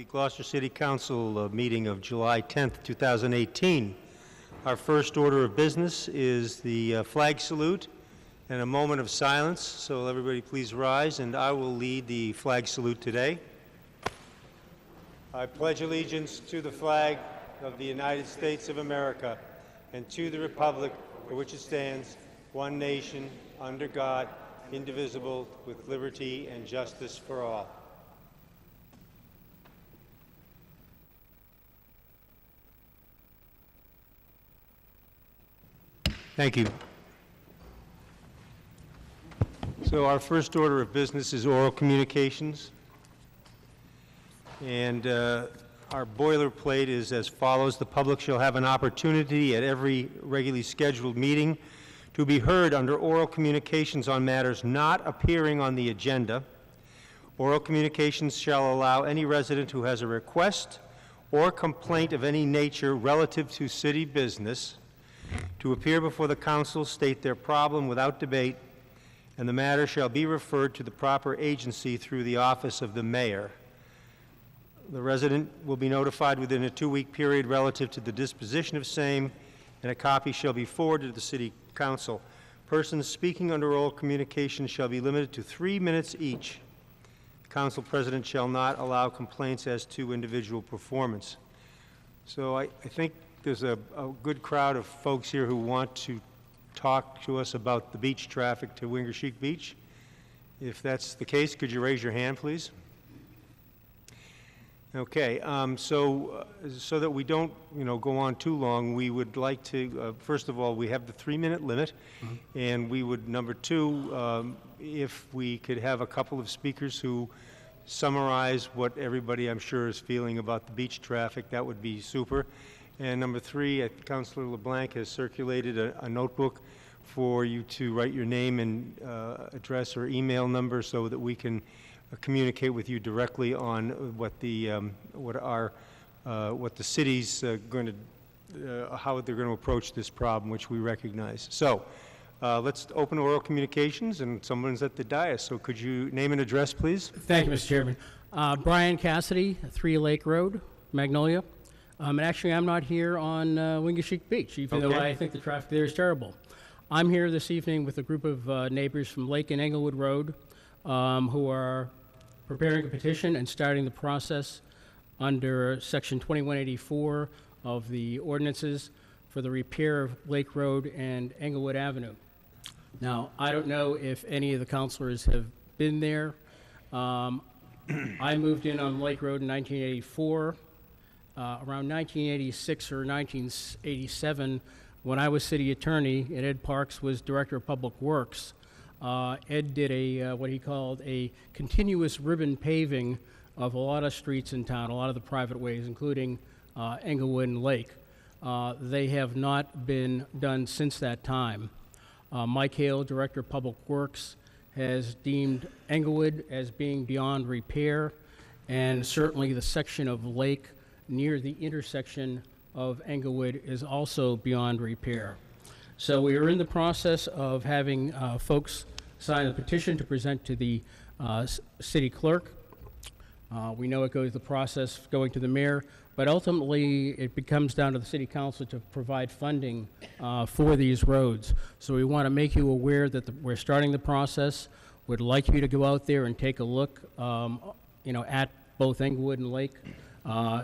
the Gloucester City Council meeting of July 10th, 2018. Our first order of business is the flag salute and a moment of silence. So everybody please rise, and I will lead the flag salute today. I pledge allegiance to the flag of the United States of America and to the republic for which it stands, one nation, under God, indivisible, with liberty and justice for all. Thank you. So our first order of business is oral communications. And our boilerplate is as follows. The public shall have an opportunity at every regularly scheduled meeting to be heard under oral communications on matters not appearing on the agenda. Oral communications shall allow any resident who has a request or complaint of any nature relative to city business to appear before the council, state their problem without debate, and the matter shall be referred to the proper agency through the office of the mayor. The resident will be notified within a 2-week period relative to the disposition of same, and a copy shall be forwarded to the city council. Persons speaking under oral communication shall be limited to 3 minutes each. The council president shall not allow complaints as to individual performance. So I think there's a good crowd of folks here who want to talk to us about the beach traffic to Wingersheek Beach. If that's the case, could you raise your hand, please? Okay, so that we don't, go on too long, we would like to, first of all, we have the 3-minute limit, and we would, number two, if we could have a couple of speakers who summarize what everybody, I'm sure, is feeling about the beach traffic, that would be super. And number three, Councilor LeBlanc has circulated a notebook for you to write your name and address or email number so that we can communicate with you directly on what the city's going to, how they're going to approach this problem, which we recognize. So let's open oral communications, and someone's at the dais. So could you name and address, please? Thank you, Mr. Chairman. Brian Cassidy, 3 Lake Road, Magnolia. And actually, I'm not here on Wingersheek Beach, even though I think the traffic there is terrible. I'm here this evening with a group of neighbors from Lake and Englewood Road who are preparing a petition and starting the process under Section 2184 of the ordinances for the repair of Lake Road and Englewood Avenue. Now, I don't know if any of the councilors have been there. I moved in on Lake Road in 1984. Around 1986 or 1987, when I was city attorney and Ed Parks was director of public works, Ed did what he called a continuous ribbon paving of a lot of streets in town, a lot of the private ways, including Englewood and Lake. They have not been done since that time. Mike Hale, director of public works, has deemed Englewood as being beyond repair, and certainly the section of Lake near the intersection of Englewood is also beyond repair. So we are in the process of having folks sign a petition to present to the city clerk. We know it goes the process going to the mayor, but ultimately it becomes down to the city council to provide funding for these roads. So we want to make you aware that we're starting the process. Would like you to go out there and take a look, at both Englewood and Lake.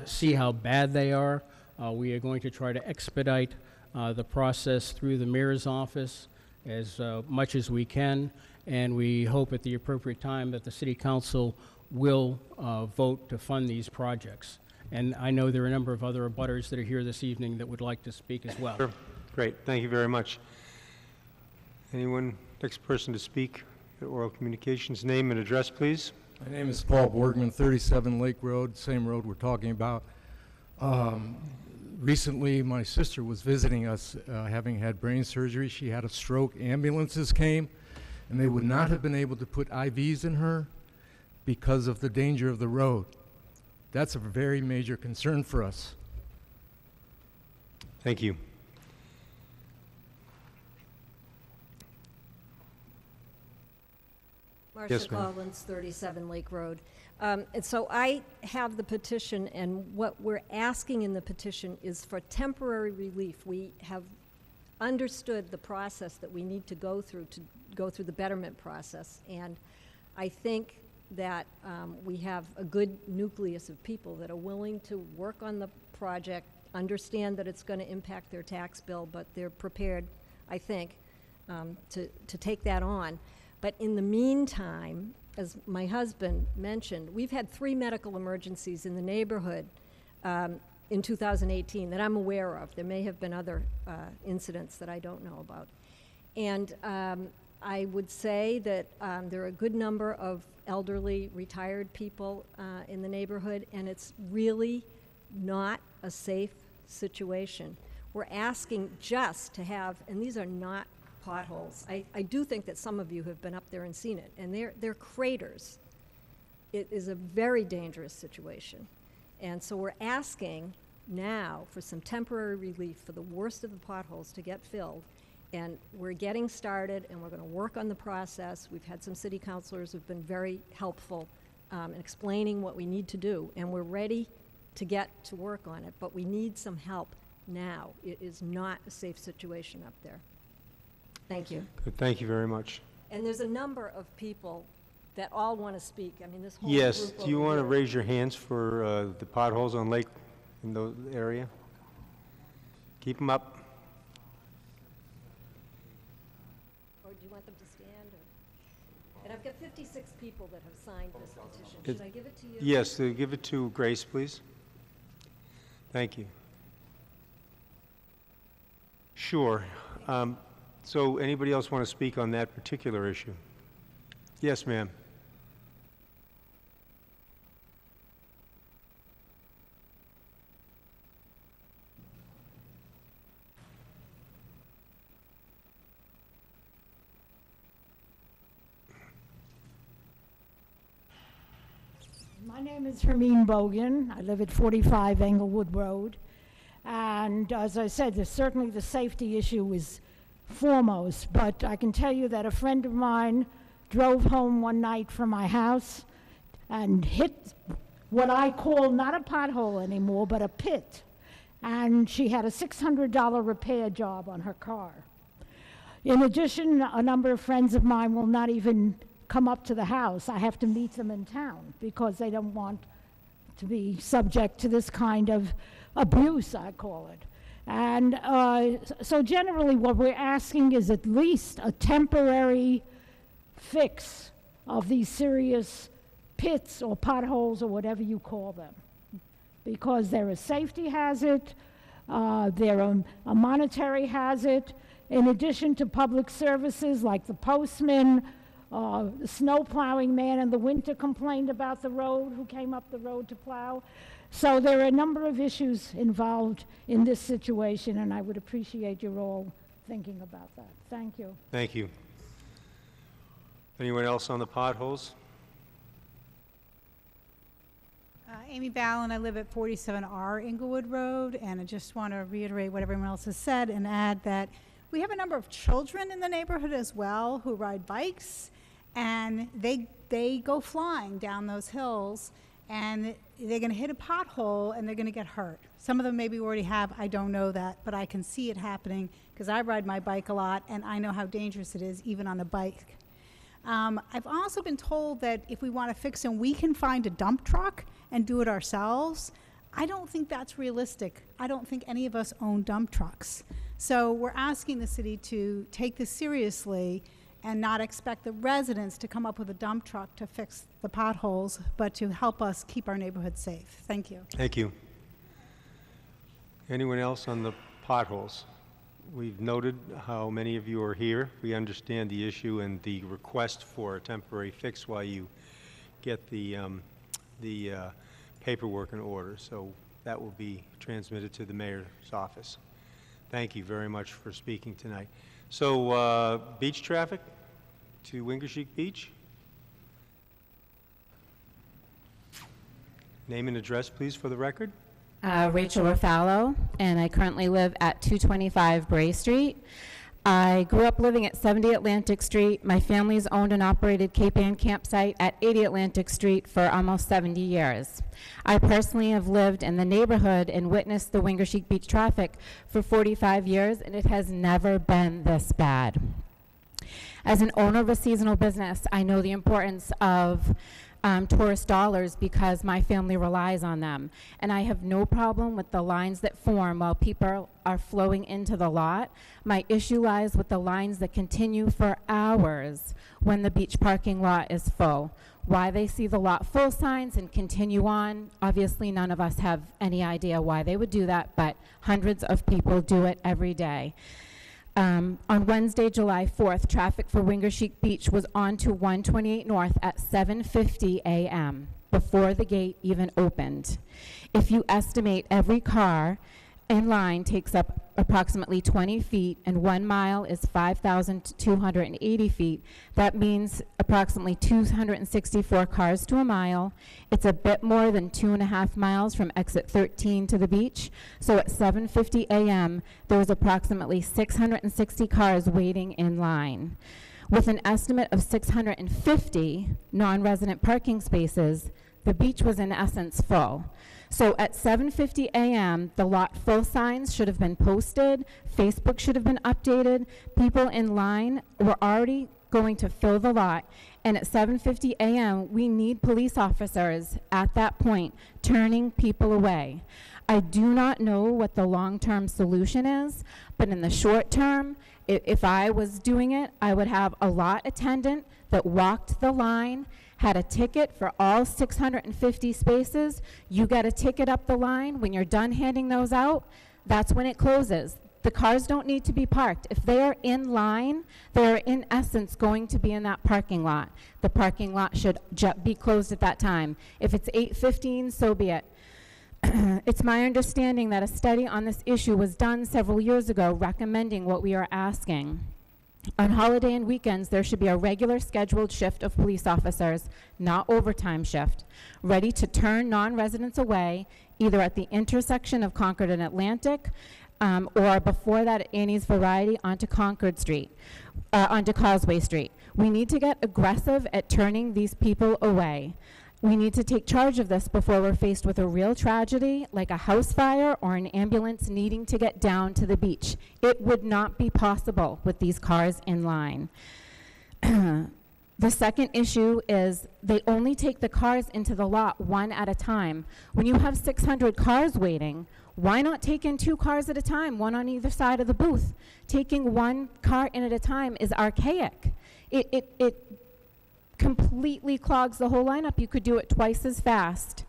See how bad they are. We are going to try to expedite the process through the mayor's office as much as we can, and we hope at the appropriate time that the city council will vote to fund these projects. And I know there are a number of other abutters that are here this evening that would like to speak as well. Sure. Great. Thank you very much. Anyone, next person to speak at oral communications, name and address, please. My name is Paul Borgman, 37 Lake Road, same road we're talking about. Recently, my sister was visiting us, having had brain surgery. She had a stroke. Ambulances came, and they would not have been able to put IVs in her because of the danger of the road. That's a very major concern for us. Thank you. Yes, Marcia ma'am. Collins, 37 Lake Road. And so I have the petition, and what we're asking in the petition is for temporary relief. We have understood the process that we need to go through the betterment process. And I think that we have a good nucleus of people that are willing to work on the project, understand that it's going to impact their tax bill, but they're prepared, I think, to take that on. But in the meantime, as my husband mentioned, we've had 3 medical emergencies in the neighborhood in 2018 that I'm aware of. There may have been other incidents that I don't know about. And I would say that there are a good number of elderly, retired people in the neighborhood, and it's really not a safe situation. We're asking just to have, and these are not potholes. I do think that some of you have been up there and seen it, and they're craters. It is a very dangerous situation. And so we're asking now for some temporary relief for the worst of the potholes to get filled. And we're getting started, and we're going to work on the process. We've had some city councilors who've been very helpful in explaining what we need to do, and we're ready to get to work on it, but we need some help now. It is not a safe situation up there. Thank you. Good, thank you very much. And there's a number of people that all want to speak. I mean, this whole Yes, group do you over want to here. raise your hands for the potholes on Lake in the area? Keep them up. Or do you want them to stand? Or? And I've got 56 people that have signed this petition. It- Should I give it to you? Yes, give it to Grace, please. Thank you. Sure. So anybody else want to speak on that particular issue? Yes, ma'am. My name is Hermine Bogan. I live at 45 Englewood Road. And as I said, certainly the safety issue is foremost, but I can tell you that a friend of mine drove home one night from my house and hit what I call not a pothole anymore, but a pit. And she had a $600 repair job on her car. In addition, a number of friends of mine will not even come up to the house. I have to meet them in town because they don't want to be subject to this kind of abuse, I call it. And so generally what we're asking is at least a temporary fix of these serious pits or potholes or whatever you call them, because they're a safety hazard, they're a monetary hazard, in addition to public services like the postman, the snow plowing man in the winter complained about the road, who came up the road to plow. So there are a number of issues involved in this situation, and I would appreciate you all thinking about that. Thank you. Thank you. Anyone else on the potholes? Amy Ballin, I live at 47R Inglewood Road, and I just want to reiterate what everyone else has said and add that we have a number of children in the neighborhood as well who ride bikes, and they go flying down those hills, and they're going to hit a pothole and they're going to get hurt. Some of them maybe already have, I don't know that, but I can see it happening because I ride my bike a lot and I know how dangerous it is even on a bike. I've also been told that if we want to fix them, we can find a dump truck and do it ourselves. I don't think that's realistic. I don't think any of us own dump trucks. So we're asking the city to take this seriously and not expect the residents to come up with a dump truck to fix the potholes, but to help us keep our neighborhood safe. Thank you. Thank you. Anyone else on the potholes? We've noted how many of you are here. We understand the issue and the request for a temporary fix while you get the paperwork in order. So that will be transmitted to the mayor's office. Thank you very much for speaking tonight. So beach traffic to Wingershik Beach. Name and address, please, for the record. Rachel Rafalo, and I currently live at 225 Bray Street. I grew up living at 70 Atlantic Street. My family's owned and operated Cape Ann campsite at 80 Atlantic Street for almost 70 years. I personally have lived in the neighborhood and witnessed the Wingershik Beach traffic for 45 years, and it has never been this bad. As an owner of a seasonal business, I know the importance of tourist dollars because my family relies on them. And I have no problem with the lines that form while people are flowing into the lot. My issue lies with the lines that continue for hours when the beach parking lot is full. Why they see the lot full signs and continue on, obviously none of us have any idea why they would do that, but hundreds of people do it every day. On Wednesday, July 4th, traffic for Wingershik Beach was on to 128 North at 7:50 a.m. before the gate even opened. If you estimate every car in line takes up approximately 20 feet and 1 mile is 5,280 feet, that means approximately 264 cars to a mile. It's a bit more than 2.5 miles from exit 13 to the beach. So at 7:50 a.m., there was approximately 660 cars waiting in line. With an estimate of 650 non-resident parking spaces, the beach was in essence full. So at 7:50 a.m., the lot full signs should have been posted, Facebook should have been updated, people in line were already going to fill the lot, and at 7:50 a.m., we need police officers at that point turning people away. I do not know what the long-term solution is, but in the short term, if I was doing it, I would have a lot attendant that walked the line, had a ticket for all 650 spaces. You get a ticket up the line. When you're done handing those out, that's when it closes. The cars don't need to be parked. If they are in line, they're in essence going to be in that parking lot. The parking lot should be closed at that time. If it's 8:15, so be it. It's my understanding that a study on this issue was done several years ago recommending what we are asking. On holiday and weekends, there should be a regular scheduled shift of police officers, not overtime shift, ready to turn non-residents away, either at the intersection of Concord and Atlantic, or before that at Annie's Variety onto onto Causeway Street. We need to get aggressive at turning these people away. We need to take charge of this before we're faced with a real tragedy like a house fire or an ambulance needing to get down to the beach. It would not be possible with these cars in line. The second issue is they only take the cars into the lot one at a time. When you have 600 cars waiting, why not take in 2 cars at a time, one on either side of the booth? Taking 1 car in at a time is archaic. It completely clogs the whole lineup. You could do it twice as fast.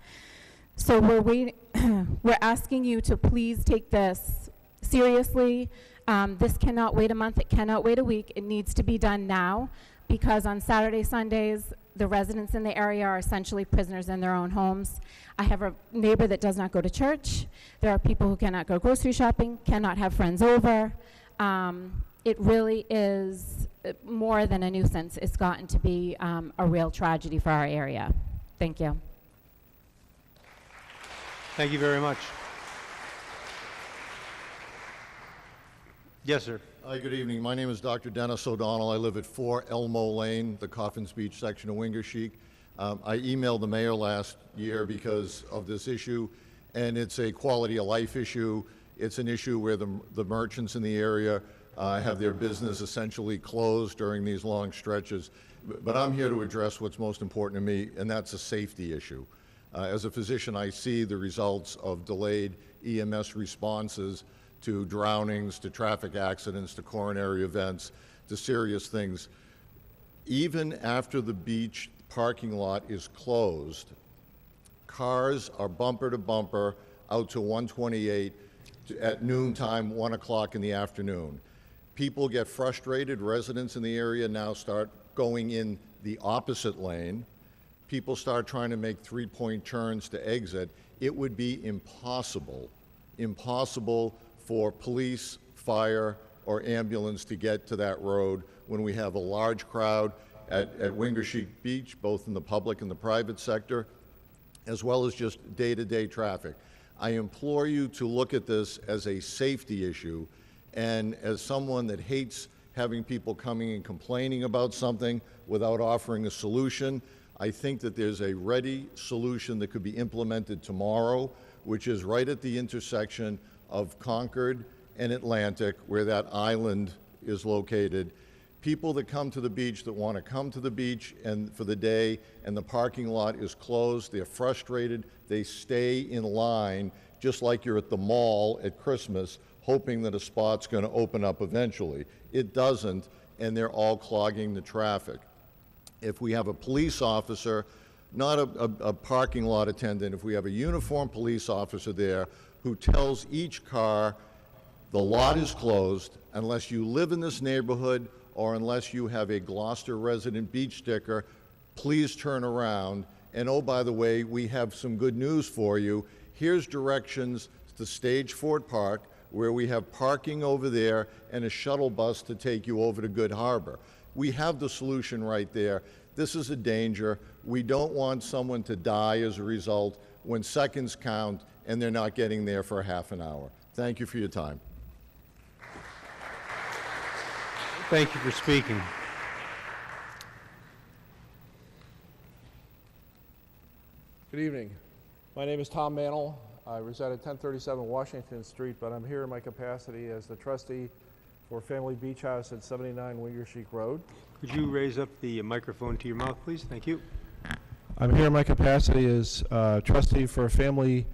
So we're asking you to please take this seriously. This cannot wait a month. It cannot wait a week. It needs to be done now because on Saturday, Sundays, the residents in the area are essentially prisoners in their own homes. I have a neighbor that does not go to church. There are people who cannot go grocery shopping, cannot have friends over. It really is more than a nuisance. It's gotten to be a real tragedy for our area. Thank you. Thank you very much. Yes, sir. Hi, good evening. My name is Dr. Dennis O'Donnell. I live at 4 Elmo Lane, the Coffins Beach section of Wingershik. I emailed the mayor last year because of this issue, and it's a quality of life issue. It's an issue where the merchants in the area have their business essentially closed during these long stretches. But I'm here to address what's most important to me, and that's a safety issue. As a physician, I see the results of delayed EMS responses to drownings, to traffic accidents, to coronary events, to serious things. Even after the beach parking lot is closed, cars are bumper to bumper out to 128 at noontime, 1 o'clock in the afternoon. People get frustrated. Residents in the area now start going in the opposite lane. People start trying to make 3-point turns to exit. It would be impossible for police, fire, or ambulance to get to that road when we have a large crowd at Wingershik Beach, both in the public and the private sector, as well as just day-to-day traffic. I implore you to look at this as a safety issue And as someone that hates having people coming and complaining about something without offering a solution, I think that there's a ready solution that could be implemented tomorrow, which is right at the intersection of Concord and Atlantic, where that island is located. People that come to the beach, that want to come to the beach and for the day, and the parking lot is closed, they're frustrated, they stay in line, just like you're at the mall at Christmas, hoping that a spot's going to open up eventually. It doesn't, and they're all clogging the traffic. If we have a police officer, not a parking lot attendant, if we have a uniformed police officer there who tells each car, the lot is closed unless you live in this neighborhood or unless you have a Gloucester resident beach sticker, please turn around. And oh, by the way, we have some good news for you. Here's directions to Stage Fort Park, where we have parking over there and a shuttle bus to take you over to Good Harbor. We have the solution right there. This is a danger. We don't want someone to die as a result when seconds count and they're not getting there for a half an hour. Thank you for your time. Thank you for speaking. Good evening. My name is Tom Mantle. I reside at 1037 Washington Street, but I'm here in my capacity as the trustee for Family Beach House at 79 Wingersheek Road. Could you raise up the microphone to your mouth, please? Thank you. I'm here in my capacity as trustee for Family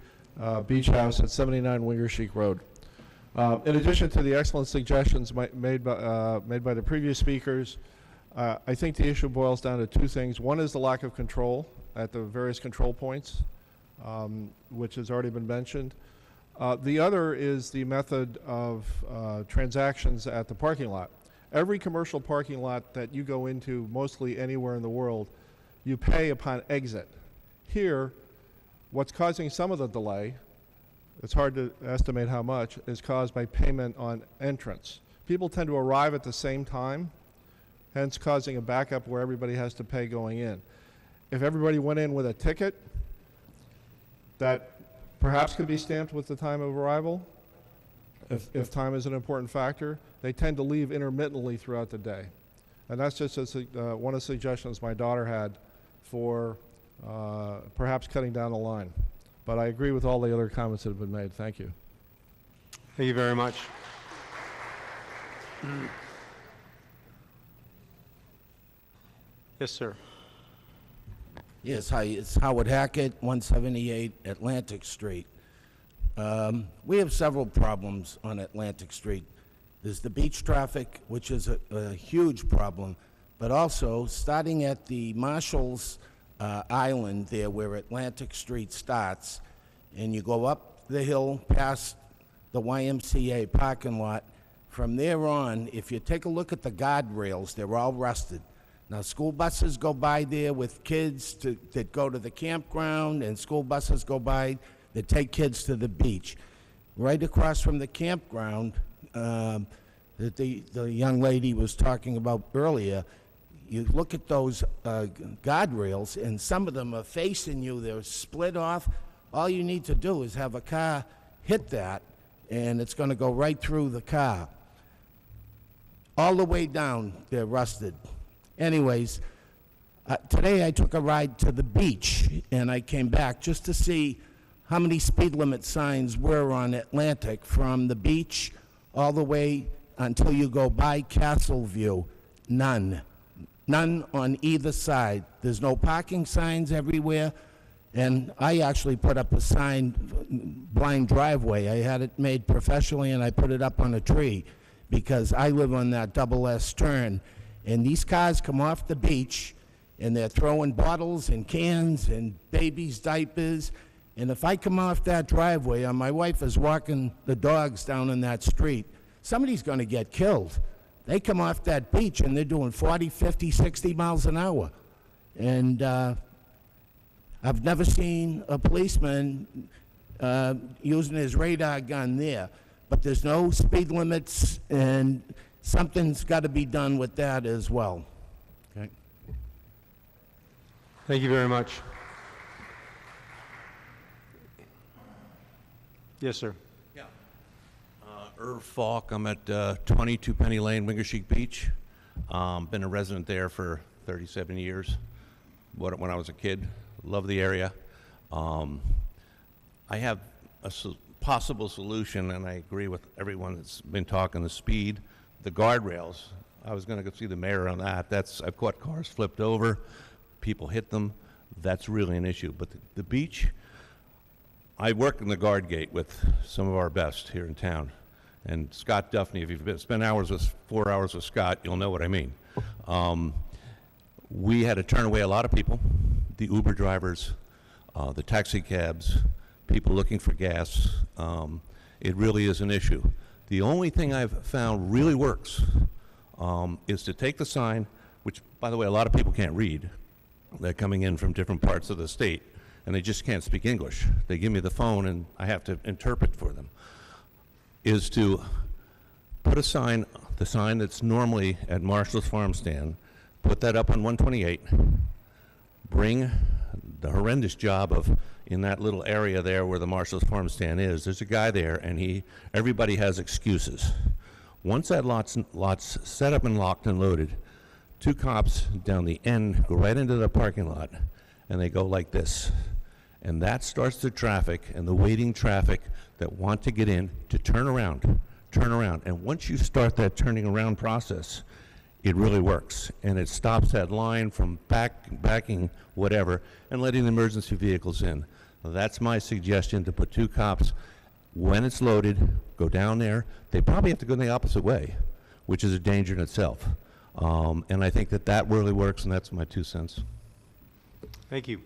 Beach House at 79 Wingersheek Road. In addition to the excellent suggestions made by the previous speakers, I think the issue boils down to two things. One is the lack of control at the various control points, which has already been mentioned. The other is the method of transactions at the parking lot. Every commercial parking lot that you go into, mostly anywhere in the world, you pay upon exit. Here, what's causing some of the delay, it's hard to estimate how much, is caused by payment on entrance. People tend to arrive at the same time, hence causing a backup where everybody has to pay going in. If everybody went in with a ticket, that perhaps could be stamped with the time of arrival, if time is an important factor. They tend to leave intermittently throughout the day. And that's just one of the suggestions my daughter had for perhaps cutting down the line. But I agree with all the other comments that have been made. Thank you. Thank you very much. Yes, sir. Yes, hi, it's Howard Hackett, 178 Atlantic Street. We have several problems on Atlantic Street. There's the beach traffic, which is a huge problem, but also starting at the Marshall's Island there where Atlantic Street starts, and you go up the hill past the YMCA parking lot. From there on, if you take a look at the guardrails, they're all rusted. Now, school buses go by there with kids that go to the campground, and school buses go by that take kids to the beach. Right across from the campground that the young lady was talking about earlier, you look at those guardrails, and some of them are facing you. They're split off. All you need to do is have a car hit that, and it's going to go right through the car. All the way down, they're rusted. Anyways, today I took a ride to the beach, and I came back just to see how many speed limit signs were on Atlantic from the beach all the way until you go by Castle View. None. None on either side. There's no parking signs everywhere, and I actually put up a sign, blind driveway. I had it made professionally, and I put it up on a tree because I live on that double S turn. And these cars come off the beach, and they're throwing bottles and cans and babies' diapers. And if I come off that driveway, and my wife is walking the dogs down in that street, somebody's going to get killed. They come off that beach, and they're doing 40, 50, 60 miles an hour. And I've never seen a policeman using his radar gun there. But there's no speed limits, and something's got to be done with that as well. Okay. Thank you very much. Yes, sir. Yeah. Irv Falk. I'm at 22 Penny Lane, Wingersheek Beach. Been a resident there for 37 years. When I was a kid, love the area. I have a possible solution, and I agree with everyone that's been talking. The speed, the guardrails. I was going to go see the mayor on that. I've caught cars flipped over, people hit them. That's really an issue. But the beach, I work in the guard gate with some of our best here in town. And Scott Duffney, if you've spent 4 hours with Scott, you'll know what I mean. We had to turn away a lot of people, the Uber drivers, the taxi cabs, people looking for gas. It really is an issue. The only thing I've found really works is to take the sign, which, by the way, a lot of people can't read. They're coming in from different parts of the state, and they just can't speak English. They give me the phone, and I have to interpret for them, is to put a sign, the sign that's normally at Marshall's Farm Stand, put that up on 128, bring the horrendous job of, in that little area there where the Marshall's Farm Stand is, there's a guy there, and everybody has excuses. Once that lot's set up and locked and loaded, 2 cops down the end go right into the parking lot, and they go like this. And that starts the traffic and the waiting traffic that want to get in to turn around. And once you start that turning around process, it really works. And it stops that line from backing whatever and letting the emergency vehicles in. That's my suggestion, to put 2 cops, when it's loaded, go down there. They probably have to go in the opposite way, which is a danger in itself. And I think that really works, and that's my 2 cents. Thank you.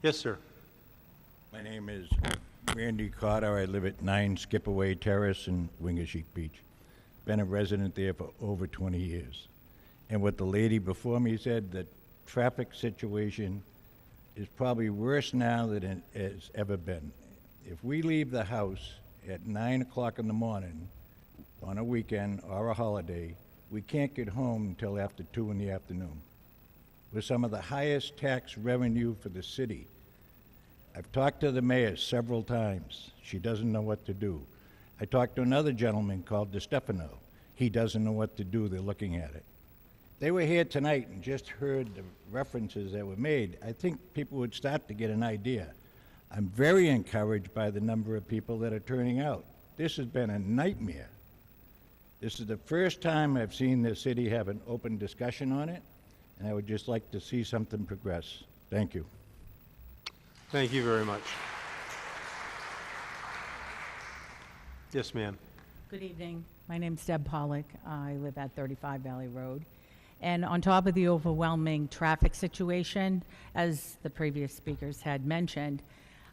Yes, sir. My name is Randy Carter. I live at 9 Skipaway Terrace in Wingersheek Beach. Been a resident there for over 20 years. And what the lady before me said, the traffic situation is probably worse now than it has ever been. If we leave the house at 9 o'clock in the morning on a weekend or a holiday, we can't get home until after 2 in the afternoon. We're some of the highest tax revenue for the city. I've talked to the mayor several times. She doesn't know what to do. I talked to another gentleman called DeStefano. He doesn't know what to do. They're looking at it. They were here tonight and just heard the references that were made. I think people would start to get an idea. I'm very encouraged by the number of people that are turning out. This has been a nightmare. This is the first time I've seen the city have an open discussion on it, and I would just like to see something progress. Thank you. Thank you very much. Yes, ma'am. Good evening. My name's Deb Pollock. I live at 35 Valley Road. And on top of the overwhelming traffic situation, as the previous speakers had mentioned,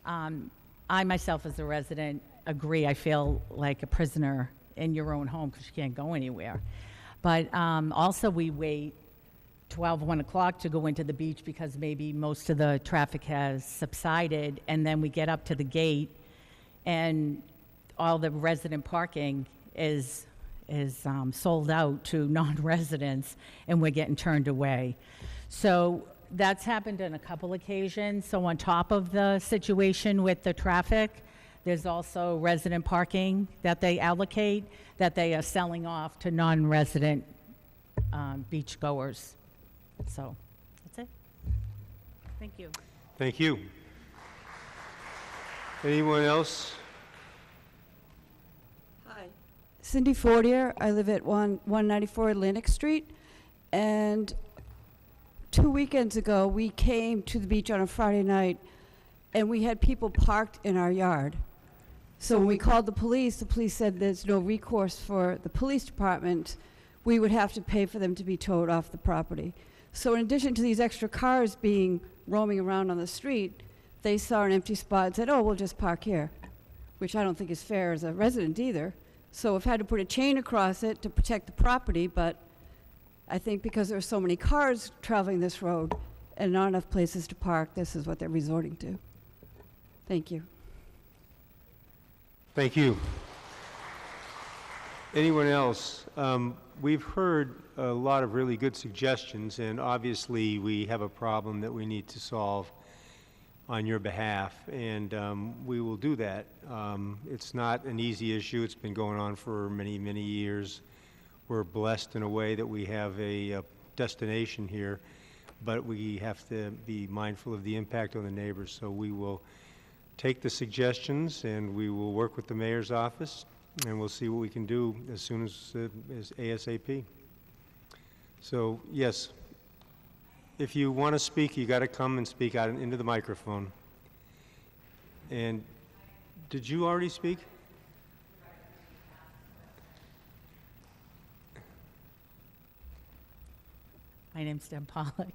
I myself as a resident agree. I feel like a prisoner in your own home because you can't go anywhere. But also we wait 12, 1 o'clock to go into the beach because maybe most of the traffic has subsided, and then we get up to the gate and all the resident parking is sold out to non-residents, and we're getting turned away. So that's happened on a couple occasions. So on top of the situation with the traffic, there's also resident parking that they allocate that they are selling off to non-resident beachgoers. So that's it. Thank you. Thank you. Anyone else? Hi. Cindy Fortier. I live at 194 Atlantic Street. And 2 weekends ago, we came to the beach on a Friday night, and we had people parked in our yard. So when we called the police said there's no recourse for the police department. We would have to pay for them to be towed off the property. So in addition to these extra cars being roaming around on the street, they saw an empty spot and said, oh, we'll just park here, which I don't think is fair as a resident either. So we've had to put a chain across it to protect the property, but I think because there are so many cars traveling this road and not enough places to park, this is what they're resorting to. Thank you. Thank you. Anyone else? We've heard a lot of really good suggestions, and obviously we have a problem that we need to solve. on your behalf, and we will do that. It's not an easy issue. It's been going on for many, many years. We're blessed in a way that we have a destination here, but we have to be mindful of the impact on the neighbors. So we will take the suggestions, and we will work with the mayor's office, and we'll see what we can do as soon as ASAP. So, yes, if you want to speak, you got to come and speak out into the microphone. And did you already speak? My name's Deb Pollock.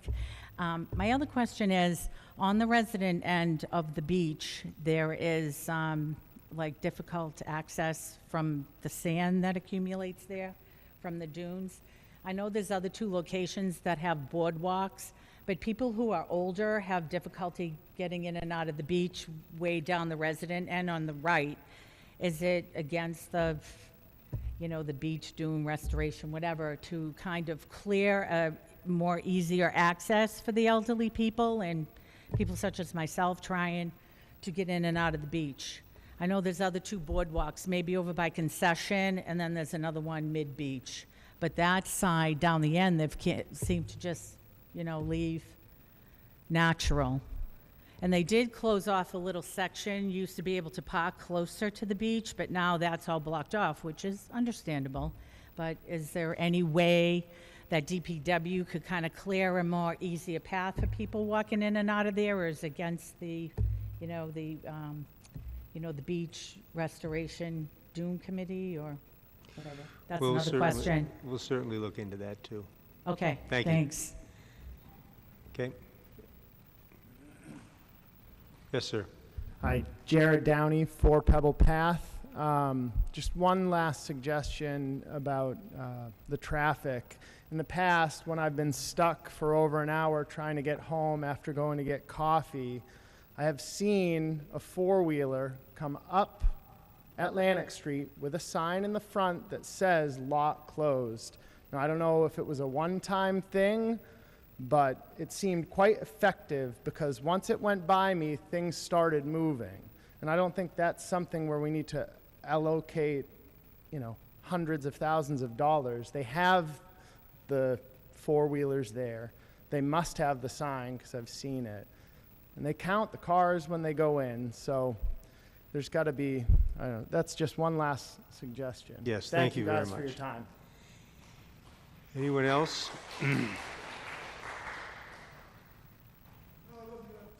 My other question is, on the resident end of the beach, there is like difficult access from the sand that accumulates there, from the dunes. I know there's other two locations that have boardwalks, but people who are older have difficulty getting in and out of the beach way down the resident end on the right. Is it against the, you know, the beach dune restoration, whatever, to kind of clear a more easier access for the elderly people and people such as myself trying to get in and out of the beach? I know there's other two boardwalks, maybe over by Concession, and then there's another one mid-beach. But that side down the end, they've seemed to just, you know, leave natural. And they did close off a little section, used to be able to park closer to the beach, but now that's all blocked off, which is understandable. But is there any way that DPW could kind of clear a more easier path for people walking in and out of there, or is it against the, you know, the beach restoration dune committee or whatever? That's another question. We'll certainly look into that too. Okay, Thank you. thanks. Okay. Yes, sir. Hi, Jared Downey, 4 Pebble Path. Just one last suggestion about the traffic. In the past, when I've been stuck for over an hour trying to get home after going to get coffee, I have seen a four-wheeler come up Atlantic Street with a sign in the front that says lot closed. Now, I don't know if it was a one-time thing, but it seemed quite effective because once it went by me, things started moving. And I don't think that's something where we need to allocate, you know, hundreds of thousands of dollars. They have the four-wheelers there. They must have the sign because I've seen it. And they count the cars when they go in, so there's got to be, I don't know, that's just one last suggestion. Yes, thank you very guys much. for your time. Anyone else?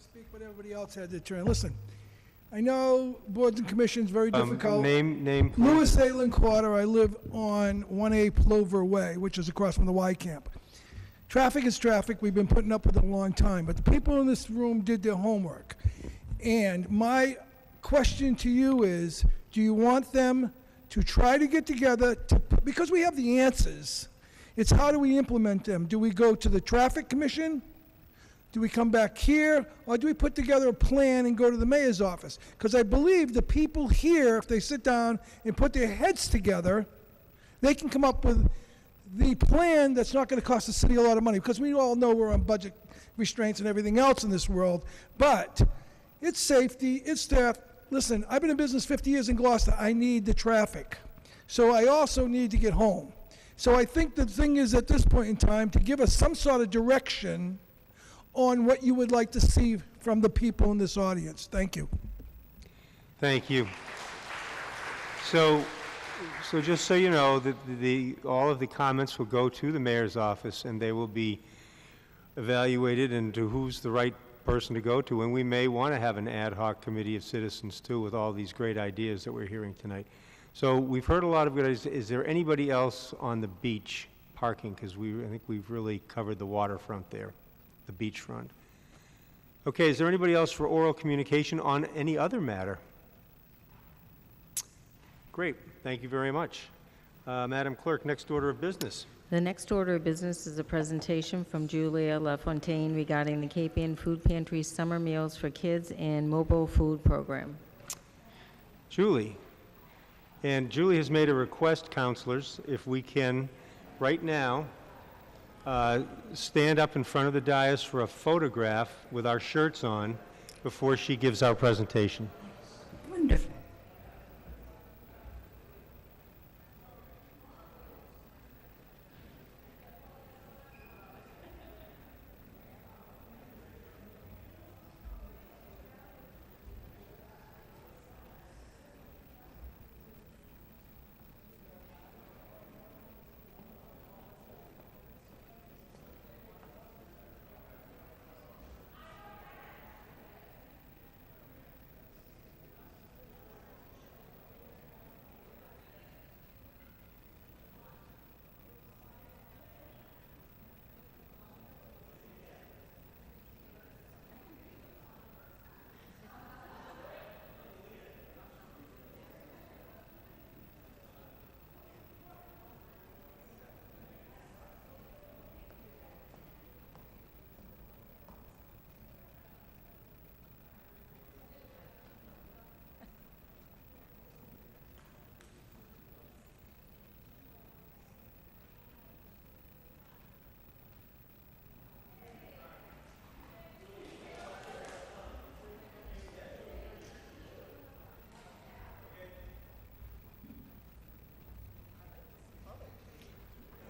Speak what everybody else had to turn. Listen, I know boards and commissions very difficult. Name, please. Louis Ayland Quarter. I live on 1A Plover Way, which is across from the Y Camp. Traffic is traffic. We've been putting up with it a long time, but the people in this room did their homework. And my question to you is, do you want them to try to get together because we have the answers? It's how do we implement them? Do we go to the Traffic Commission? Do we come back here? Or do we put together a plan and go to the mayor's office? Because I believe the people here, if they sit down and put their heads together, they can come up with the plan that's not going to cost the city a lot of money. Because we all know we're on budget restraints and everything else in this world. But it's safety, it's staff. Listen, I've been in business 50 years in Gloucester. I need the traffic. So I also need to get home. So I think the thing is at this point in time to give us some sort of direction on what you would like to see from the people in this audience. Thank you. Thank you. So just so you know, all of the comments will go to the mayor's office, and they will be evaluated into who's the right person to go to, and we may want to have an ad hoc committee of citizens too with all these great ideas that we're hearing tonight. So we've heard a lot of good ideas. Is there anybody else on the beach parking? Because I think we've really covered the waterfront there, the beachfront. Okay, is there anybody else for oral communication on any other matter? Great, thank you very much. Madam Clerk, next order of business. The next order of business is a presentation from Julia LaFontaine regarding the Cape Ann Food Pantry Summer Meals for Kids and Mobile Food Program. Julie. And Julie has made a request, counselors, if we can, right now, stand up in front of the dais for a photograph with our shirts on before she gives our presentation. Wonderful.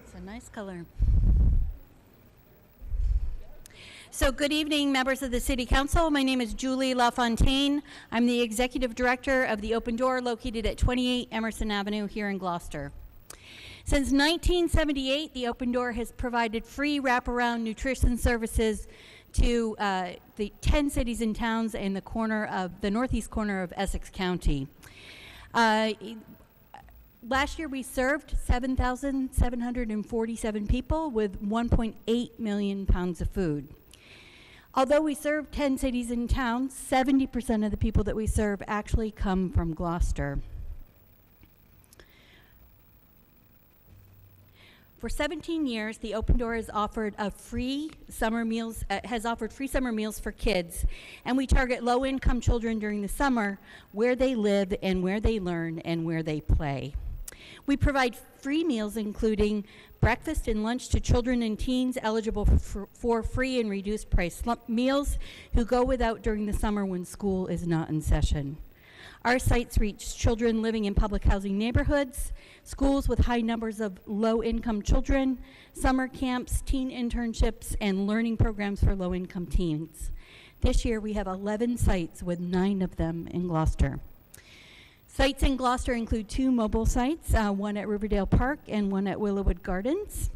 It's a nice color. So good evening, members of the City Council. My name is Julie LaFontaine. I'm the Executive Director of the Open Door located at 28 Emerson Avenue here in Gloucester. Since 1978, the Open Door has provided free wraparound nutrition services to the 10 cities and towns in the northeast corner of Essex County. Last year we served 7,747 people with 1.8 million pounds of food. Although we serve 10 cities and towns, 70% of the people that we serve actually come from Gloucester. For 17 years, the Open Door has offered free summer meals for kids, and we target low-income children during the summer where they live and where they learn and where they play. We provide free meals including breakfast and lunch to children and teens eligible for free and reduced price meals who go without during the summer when school is not in session. Our sites reach children living in public housing neighborhoods, schools with high numbers of low-income children, summer camps, teen internships, and learning programs for low-income teens. This year we have 11 sites with 9 of them in Gloucester. Sites in Gloucester include 2 mobile sites, one at Riverdale Park and one at Willowwood Gardens.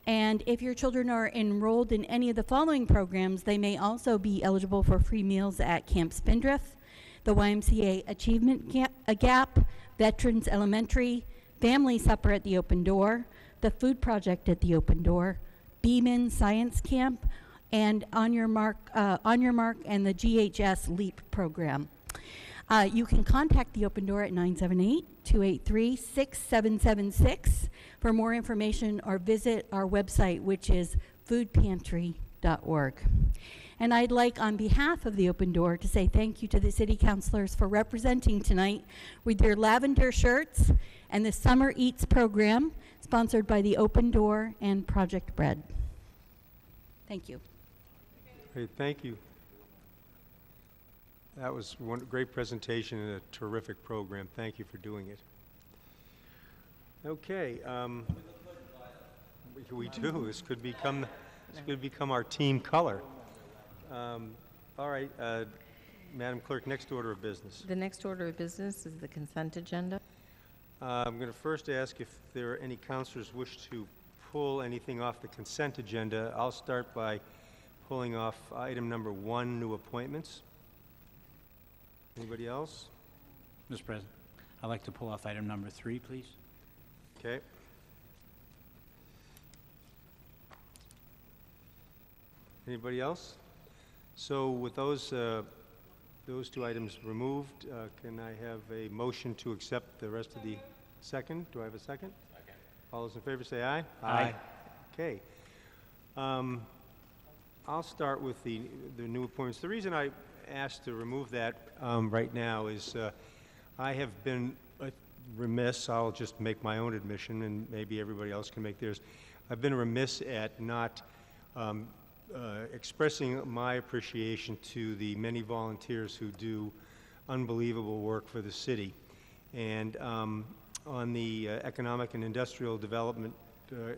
And if your children are enrolled in any of the following programs, they may also be eligible for free meals at Camp Spindrift, the YMCA Achievement Gap, Veterans Elementary, Family Supper at the Open Door, the Food Project at the Open Door, Beeman Science Camp, and On Your Mark and the GHS LEAP program. You can contact the Open Door at 978-283-6776 for more information or visit our website, which is foodpantry.org. And I'd like, on behalf of the Open Door, to say thank you to the city councilors for representing tonight with their lavender shirts and the Summer Eats program, sponsored by the Open Door and Project Bread. Thank you. Great, thank you. That was one great presentation and a terrific program. Thank you for doing it. Okay, we do. This could become our team color. All right, Madam Clerk, next order of business. The next order of business is the consent agenda. I'm going to first ask if there are any councilors wish to pull anything off the consent agenda. I'll start by pulling off item number 1, new appointments. Anybody else? Mr. President, I'd like to pull off item number 3, please. Okay. Anybody else? So with those 2 items removed, can I have a motion to accept the rest of the second? Do I have a second? Second. All those in favor say aye. Aye. Okay. I'll start with the new appointments. The reason I asked to remove that right now is I have been remiss. I'll just make my own admission, and maybe everybody else can make theirs. I've been remiss at not expressing my appreciation to the many volunteers who do unbelievable work for the city. And on the Economic and Industrial Development,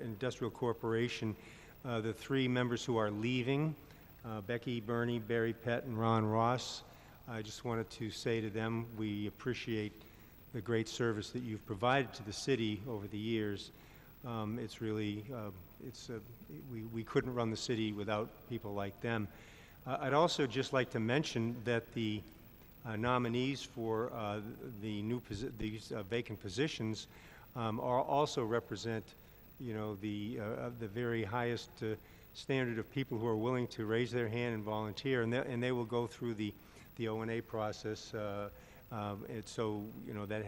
Industrial Corporation, the three members who are leaving, Becky, Bernie, Barry Pett, and Ron Ross, I just wanted to say to them, we appreciate the great service that you've provided to the city over the years. It's really, we couldn't run the city without people like them. I'd also just like to mention that the nominees for these vacant positions are also represent, you know, the very highest standard of people who are willing to raise their hand and volunteer, and they will go through the O&A process. And so, you know, that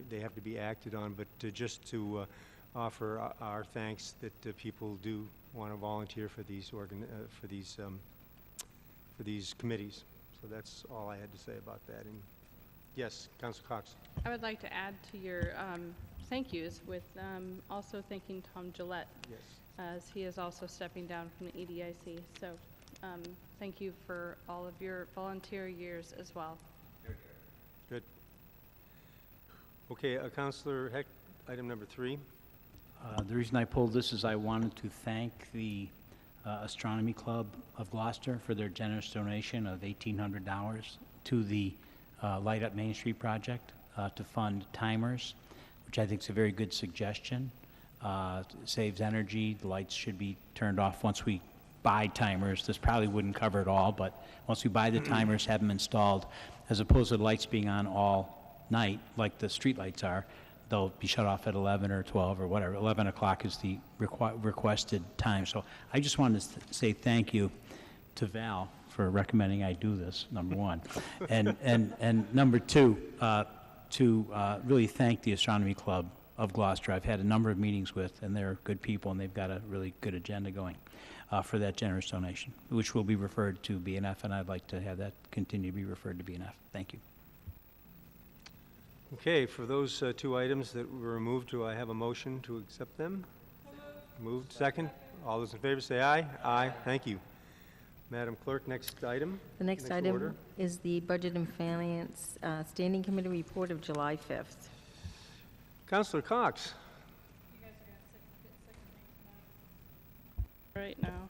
they have to be acted on. But just to offer our thanks that people do want to volunteer for these committees. So that's all I had to say about that. And yes, Councilor Cox. I would like to add to your thank yous with also thanking Tom Gillette, yes, as he is also stepping down from the EDIC. So thank you for all of your volunteer years as well. Good. Okay, Councilor Heck, item number 3. The reason I pulled this is I wanted to thank the Astronomy Club of Gloucester for their generous donation of $1,800 to the Light Up Main Street project to fund timers, which I think is a very good suggestion. It saves energy. The lights should be turned off once we buy timers. This probably wouldn't cover it all, but once we buy the timers, have them installed, as opposed to the lights being on all night like the street lights are, they'll be shut off at 11 or 12 or whatever. 11 o'clock is the requested time. So I just wanted to say thank you to Val for recommending I do this, number one. And number two, to really thank the Astronomy Club of Gloucester. I've had a number of meetings with, and they're good people, and they've got a really good agenda going for that generous donation, which will be referred to BNF, and I'd like to have that continue to be referred to BNF. Thank you. Okay, for those 2 items that were removed, do I have a motion to accept them? Moved, second. All those in favor say aye. Aye. Thank you. Madam Clerk, next item. The next item order. is the Budget and Finance Standing Committee report of July 5th. Councilor Cox. Right now.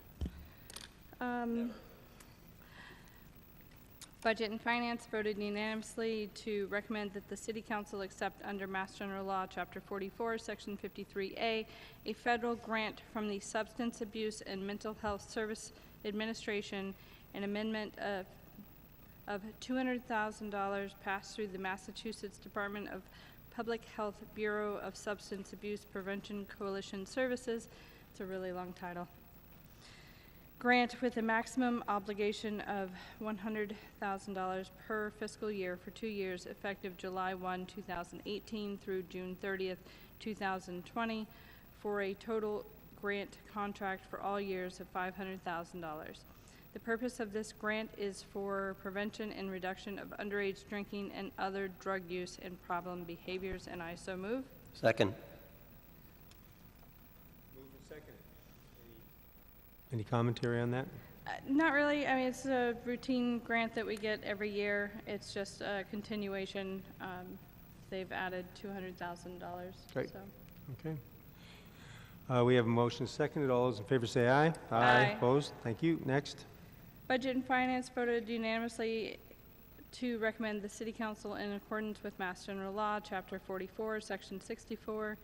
Budget and Finance voted unanimously to recommend that the City Council accept under Mass General Law, Chapter 44, Section 53A, a federal grant from the Substance Abuse and Mental Health Service Administration, an amendment of $200,000 passed through the Massachusetts Department of Public Health Bureau of Substance Abuse Prevention Coalition Services. It's a really long title. Grant with a maximum obligation of $100,000 per fiscal year for 2 years, effective July 1, 2018 through June 30th, 2020, for a total grant contract for all years of $500,000. The purpose of this grant is for prevention and reduction of underage drinking and other drug use and problem behaviors, and I so move. Second. Any commentary on that? Not really. I mean, it's a routine grant that we get every year. It's just a continuation. They've added $200,000. Great. So. Okay. We have a motion seconded. All those in favor say aye. Aye. Opposed? Thank you. Next. Budget and Finance voted unanimously to recommend the City Council, in accordance with Mass General Law, Chapter 44, Section 64,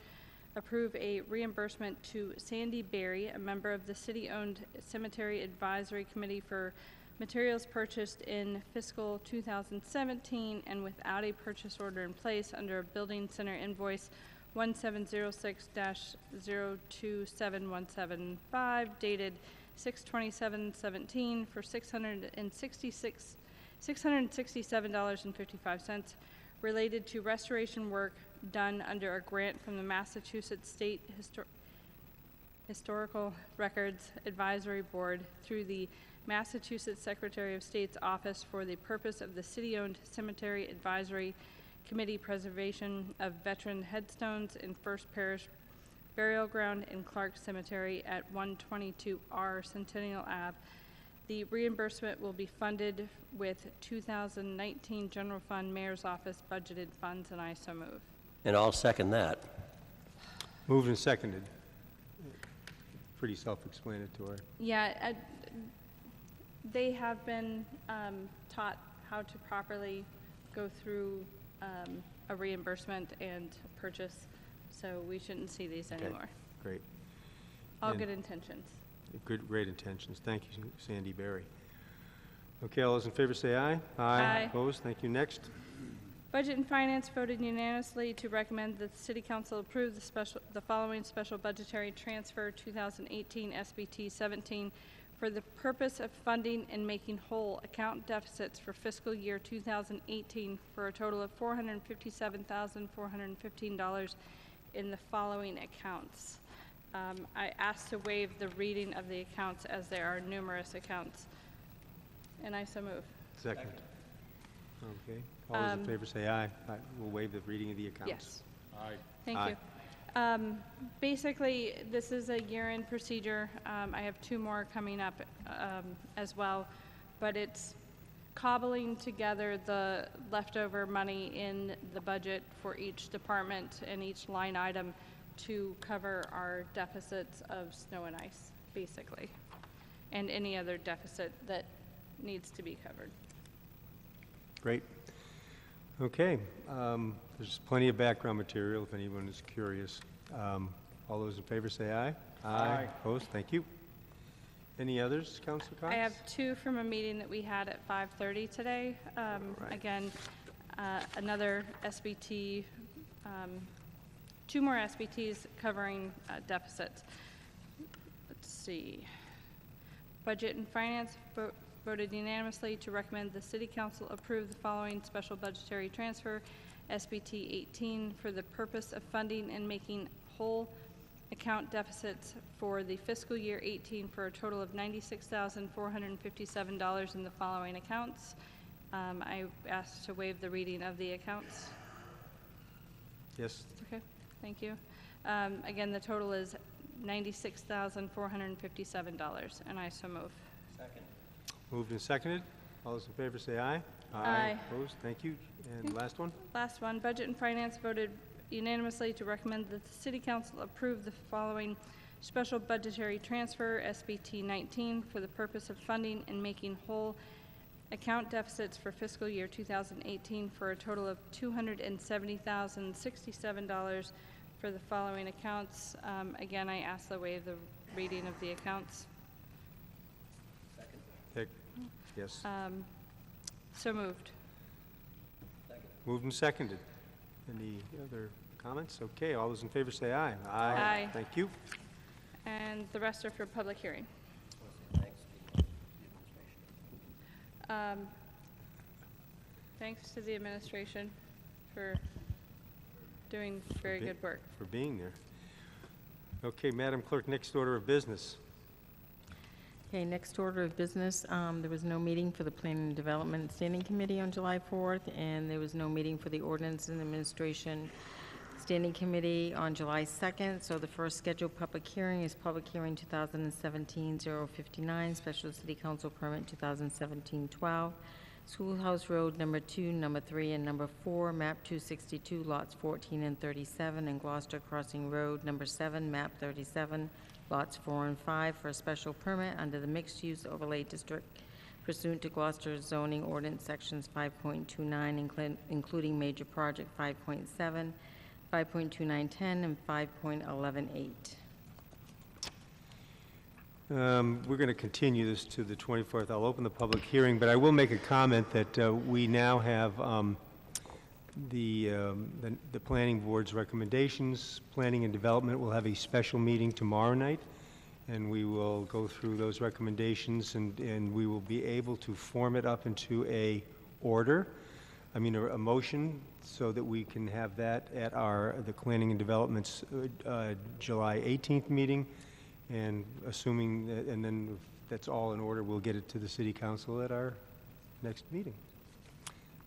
approve a reimbursement to Sandy Berry, a member of the city-owned Cemetery Advisory Committee, for materials purchased in fiscal 2017 and without a purchase order in place under a Building Center invoice 1706-027175 dated 6/27/17 for $667.55 related to restoration work done under a grant from the Massachusetts State Historical Records Advisory Board through the Massachusetts Secretary of State's Office for the purpose of the city-owned Cemetery Advisory Committee preservation of veteran headstones in First Parish burial ground in Clark Cemetery at 122R Centennial Ave. The reimbursement will be funded with 2019 General Fund Mayor's Office budgeted funds, and I so move. And I'll second that. Moved and seconded. Pretty self-explanatory. Yeah, they have been taught how to properly go through a reimbursement and purchase, so we shouldn't see these anymore. Great. All And- good intentions. Great intentions. Thank you, Sandy Berry. Okay, all those in favor say aye. Aye. Opposed? Thank you. Next. Budget and Finance voted unanimously to recommend that the City Council approve the following special budgetary transfer 2018 SBT 17 for the purpose of funding and making whole account deficits for fiscal year 2018 for a total of $457,415 in the following accounts. I asked to waive the reading of the accounts as there are numerous accounts, and I so move. Second. Okay. All those in favor say aye. Aye. We'll waive the reading of the accounts. Yes. Aye. Thank Aye. you. Basically, this is a year-end procedure. I have two more coming up as well, but it's cobbling together the leftover money in the budget for each department and each line item to cover our deficits of snow and ice, basically, and any other deficit that needs to be covered. Great. Okay. There's plenty of background material if anyone is curious. All those in favor say aye. Aye. Opposed? Thank you. Any others, Councilor Cox? I have two from a meeting that we had at 5:30 today. Again, another SBT, two more SBTs covering deficits. Let's see. Budget and Finance voted unanimously to recommend the City Council approve the following special budgetary transfer, SBT 18, for the purpose of funding and making whole account deficits for the fiscal year 18 for a total of $96,457 in the following accounts. I asked to waive the reading of the accounts. Yes. Okay, thank you. Again, the total is $96,457, and I so move. Second. Moved and seconded. All those in favor say aye. Aye. Opposed? Thank you. And last one? Last one, Budget and Finance voted unanimously to recommend that the City Council approve the following special budgetary transfer, SBT 19, for the purpose of funding and making whole account deficits for fiscal year 2018 for a total of $270,067 for the following accounts. Again, I ask the waive the reading of the accounts. Second. Yes. So moved. Moved and seconded. Any other comments? Okay, all those in favor say aye. Aye. Thank you. And the rest are for public hearing. Thanks to the administration for doing very good work. For being there. Okay, Madam Clerk, next order of business. Okay, next order of business, there was no meeting for the Planning and Development Standing Committee on July 4th, and there was no meeting for the Ordinance and Administration Standing Committee on July 2nd. So the first scheduled public hearing is Public Hearing 2017-059, Special City Council Permit 2017-12, Schoolhouse Road Number 2, Number 3, and Number 4, Map 262, Lots 14 and 37, and Gloucester Crossing Road Number 7, Map 37, Lots 4 and 5, for a special permit under the Mixed-Use Overlay District pursuant to Gloucester zoning ordinance sections 5.29, including major project 5.7, 5.2910, and 5.118. We're going to continue this to the 24th. I'll open the public hearing, but I will make a comment that we now have the Planning Board's recommendations. Planning and Development will have a special meeting tomorrow night, and we will go through those recommendations, and we will be able to form it up into a motion, so that we can have that at the Planning and Development's July 18th meeting. And assuming that, and then if that's all in order, we'll get it to the City Council at our next meeting.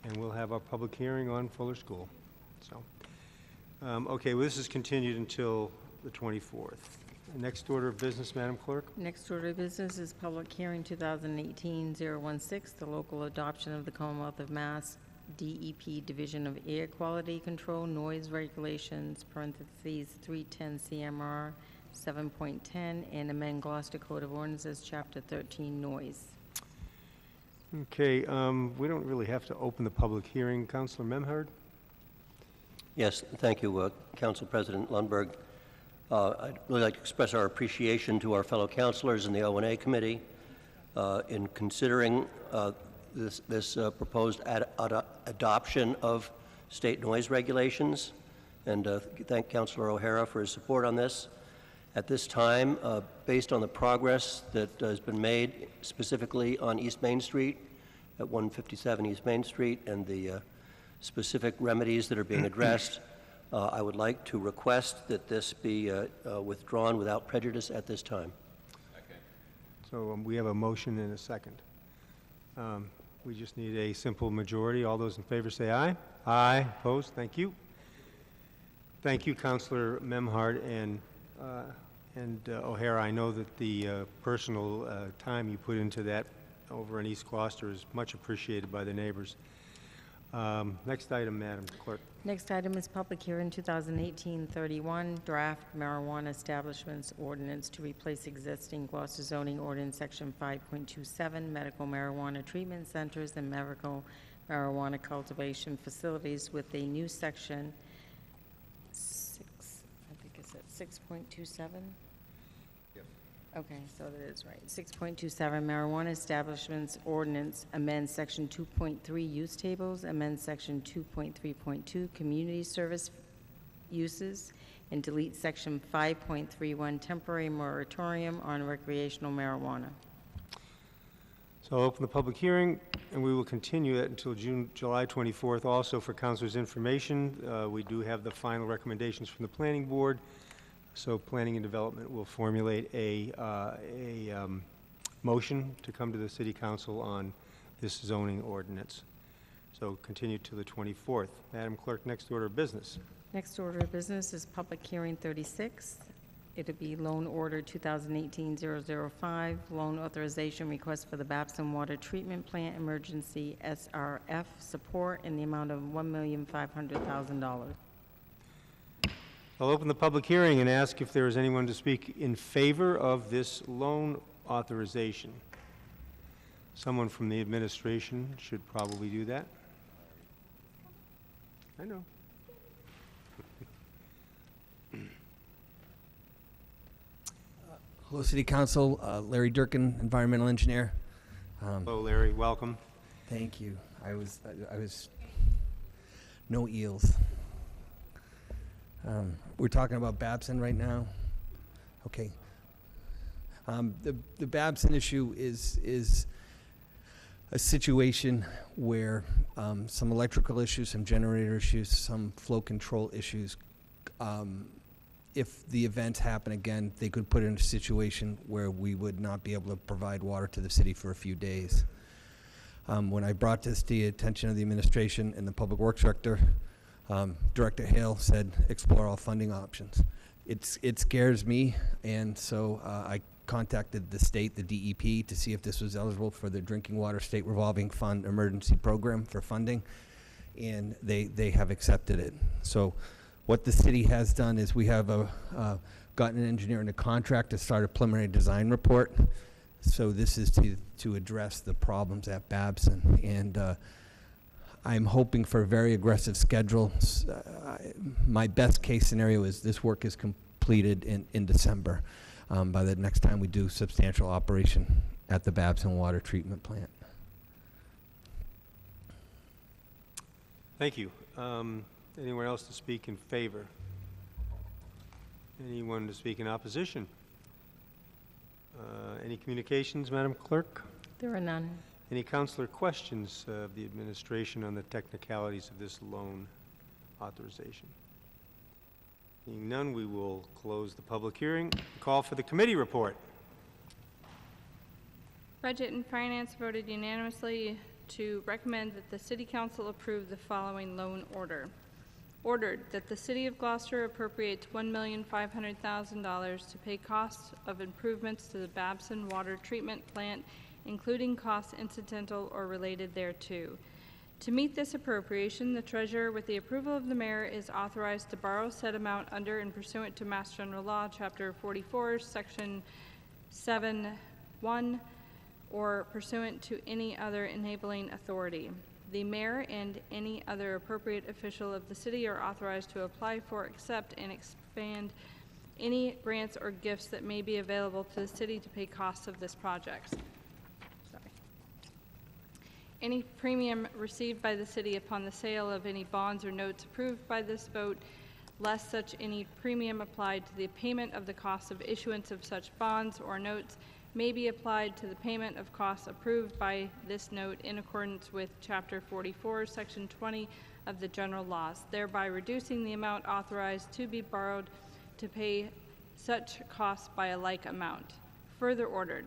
And we'll have our public hearing on Fuller School. So, okay, well, this is continued until the 24th. Next order of business, Madam Clerk. Next order of business is public hearing 2018-016, the local adoption of the Commonwealth of Mass DEP Division of Air Quality Control Noise Regulations, parentheses 310 CMR 7.10, and amend Gloucester Code of Ordinances, Chapter 13, Noise. Okay, we don't really have to open the public hearing. Councilor Memhard? Yes, thank you, Council President Lundberg. I'd really like to express our appreciation to our fellow councilors in the O&A Committee in considering this proposed adoption of state noise regulations, and thank Councilor O'Hara for his support on this. At this time, based on the progress that has been made specifically on East Main Street, at 157 East Main Street, and the specific remedies that are being addressed, I would like to request that this be withdrawn without prejudice at this time. So we have a motion and a second. We just need a simple majority. All those in favor say aye. Aye. Opposed? Thank you. Thank you, Councilor Memhard and O'Hara. I know that the personal time you put into that over in East Gloucester is much appreciated by the neighbors. Next item, Madam Clerk. Next item is public hearing 2018-31, draft marijuana establishments ordinance to replace existing Gloucester zoning ordinance section 5.27, medical marijuana treatment centers and medical marijuana cultivation facilities with a new section 6.27? Okay, so that is right. 6.27, marijuana establishments ordinance, amend section 2.3, use tables, amend section 2.3.2, community service uses, and delete section 5.31, temporary moratorium on recreational marijuana. So I'll open the public hearing, and we will continue it until July 24th. Also, for councilors' information, we do have the final recommendations from the planning board. So Planning and Development will formulate a motion to come to the City Council on this zoning ordinance. So continue to the 24th. Madam Clerk, next order of business. Next order of business is public hearing 36. It'll be loan order 2018-005, loan authorization request for the Babson Water Treatment Plant Emergency SRF support in the amount of $1,500,000. I'll open the public hearing and ask if there is anyone to speak in favor of this loan authorization. Someone from the administration should probably do that. I know. Hello, City Council. Larry Durkin, environmental engineer. Hello, Larry. Welcome. Thank you. I was no eels. We're talking about Babson right now. Okay. The Babson issue is a situation where some electrical issues, some generator issues, some flow control issues, if the events happen again, they could put in a situation where we would not be able to provide water to the city for a few days. When I brought this to the attention of the administration and the Public Works Director, Director Hale said, explore all funding options. It scares me, and so I contacted the state, the DEP, to see if this was eligible for the Drinking Water State Revolving Fund Emergency Program for funding, and they have accepted it. So what the city has done is we have gotten an engineer in a contract to start a preliminary design report. So this is to address the problems at Babson, and I'm hoping for a very aggressive schedule. My best case scenario is this work is completed in December, by the next time we do substantial operation at the Babson Water Treatment Plant. Thank you. Anyone else to speak in favor? Anyone to speak in opposition? Any communications, Madam Clerk? There are none. Any councilor questions of the administration on the technicalities of this loan authorization? Seeing none, we will close the public hearing. Call for the committee report. Budget and Finance voted unanimously to recommend that the City Council approve the following loan order. Ordered that the City of Gloucester appropriates $1,500,000 to pay costs of improvements to the Babson Water Treatment Plant, including costs incidental or related thereto. To meet this appropriation, the treasurer, with the approval of the mayor, is authorized to borrow said amount under and pursuant to Mass General Law, Chapter 44, Section 7(1), or pursuant to any other enabling authority. The mayor and any other appropriate official of the city are authorized to apply for, accept, and expand any grants or gifts that may be available to the city to pay costs of this project. Any premium received by the city upon the sale of any bonds or notes approved by this vote, less such any premium applied to the payment of the cost of issuance of such bonds or notes, may be applied to the payment of costs approved by this note in accordance with Chapter 44, Section 20 of the general laws, thereby reducing the amount authorized to be borrowed to pay such costs by a like amount. Further ordered,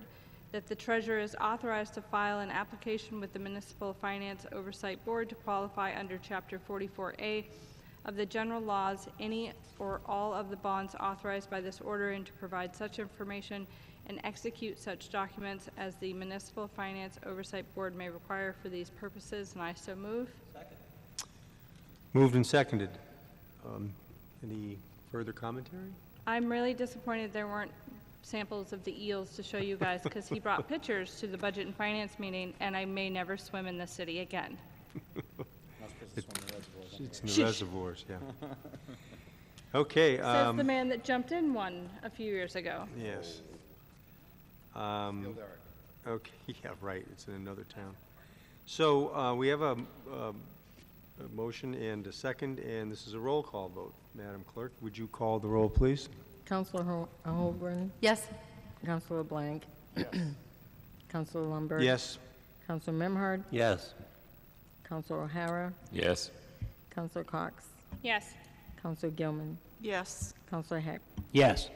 that the treasurer is authorized to file an application with the Municipal Finance Oversight Board to qualify under Chapter 44A of the general laws, any or all of the bonds authorized by this order, and to provide such information and execute such documents as the Municipal Finance Oversight Board may require for these purposes, and I so move. Moved and seconded. Any further commentary? I'm really disappointed there weren't samples of the eels to show you guys, because he brought pictures to the Budget and Finance meeting, and I may never swim in the city again. It's in the reservoirs, yeah. Okay. Says the man that jumped in one a few years ago. Yes. Okay, yeah, right, it's in another town. So we have a motion and a second, and this is a roll call vote. Madam Clerk, would you call the roll, please? Councilor Holgren? Yes. Councilor Blank? Yes. Councilor Lundberg? Yes. Councilor Memhard? Yes. Councilor O'Hara? Yes. Councilor Cox? Yes. Councilor Gilman? Yes. Councilor Heck? Yes.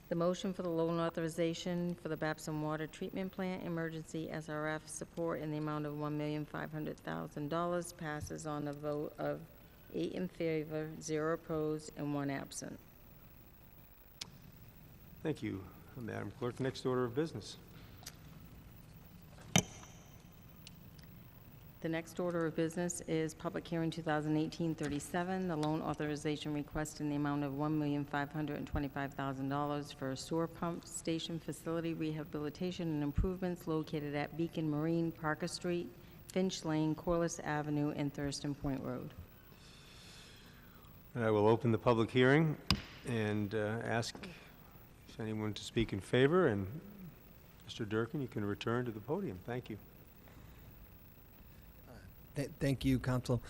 The motion for the loan authorization for the Babson Water Treatment Plant Emergency SRF support in the amount of $1,500,000 passes on a vote of 8 in favor, 0 opposed, and 1 absent. Thank you, Madam Clerk. Next order of business. The next order of business is Public Hearing 2018-37, the loan authorization request in the amount of $1,525,000 for a sewer pump station facility rehabilitation and improvements located at Beacon Marine, Parker Street, Finch Lane, Corliss Avenue, and Thurston Point Road. I will open the public hearing and ask if anyone to speak in favor, and Mr. Durkin, you can return to the podium. Thank you. Thank you, Council.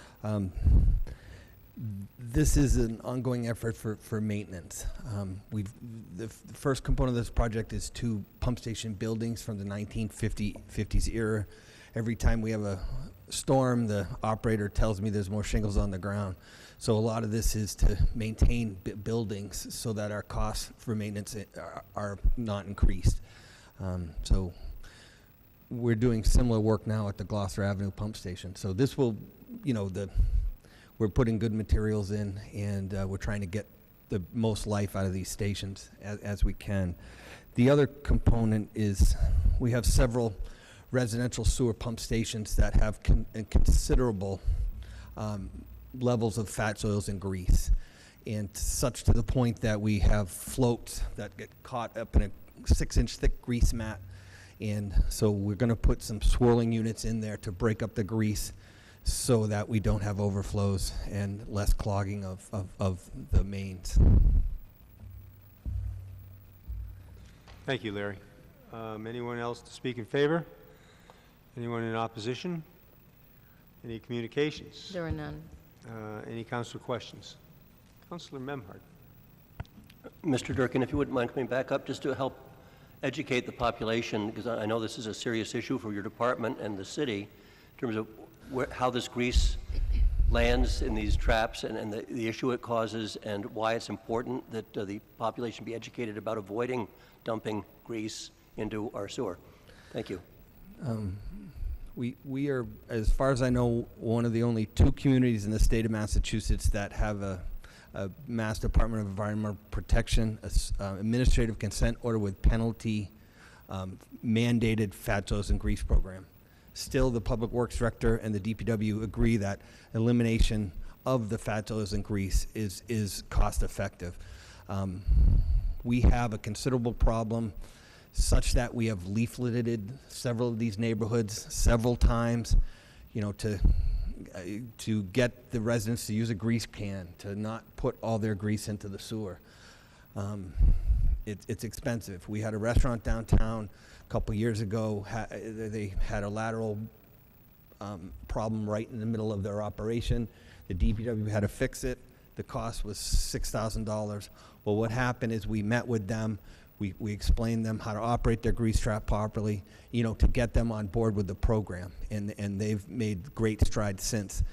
This is an ongoing effort for maintenance. The first component of this project is 2 pump station buildings from the 1950s era. Every time we have a storm, the operator tells me there's more shingles on the ground. So a lot of this is to maintain buildings so that our costs for maintenance are not increased. So we're doing similar work now at the Gloucester Avenue pump station. So this will, we're putting good materials in, and we're trying to get the most life out of these stations as we can. The other component is we have several residential sewer pump stations that have considerable levels of fat soils and grease, and such to the point that we have floats that get caught up in a 6-inch thick grease mat. And so we're going to put some swirling units in there to break up the grease so that we don't have overflows and less clogging of the mains. Thank you, Larry. Anyone else to speak in favor? Anyone in opposition? Any communications? There are none. Any councilor questions? Councilor Memhard. Mr. Durkin, if you wouldn't mind coming back up just to help educate the population, because I know this is a serious issue for your department and the city in terms of how this grease lands in these traps and the issue it causes, and why it's important that the population be educated about avoiding dumping grease into our sewer. Thank you. We are, as far as I know, one of the only 2 communities in the state of Massachusetts that have a Mass Department of Environmental Protection administrative consent order with penalty mandated fats, oils, and grease program. Still, the Public Works Director and the DPW agree that elimination of the fats, oils, and grease is cost effective. We have a considerable problem such that we have leafleted several of these neighborhoods several times, you know, to get the residents to use a grease can, to not put all their grease into the sewer. It's expensive. We had a restaurant downtown a couple years ago. They had a lateral problem right in the middle of their operation. The DPW had to fix it. The cost was $6,000. Well, what happened is we met with them. We explained them how to operate their grease trap properly, you know, to get them on board with the program, and they've made great strides since.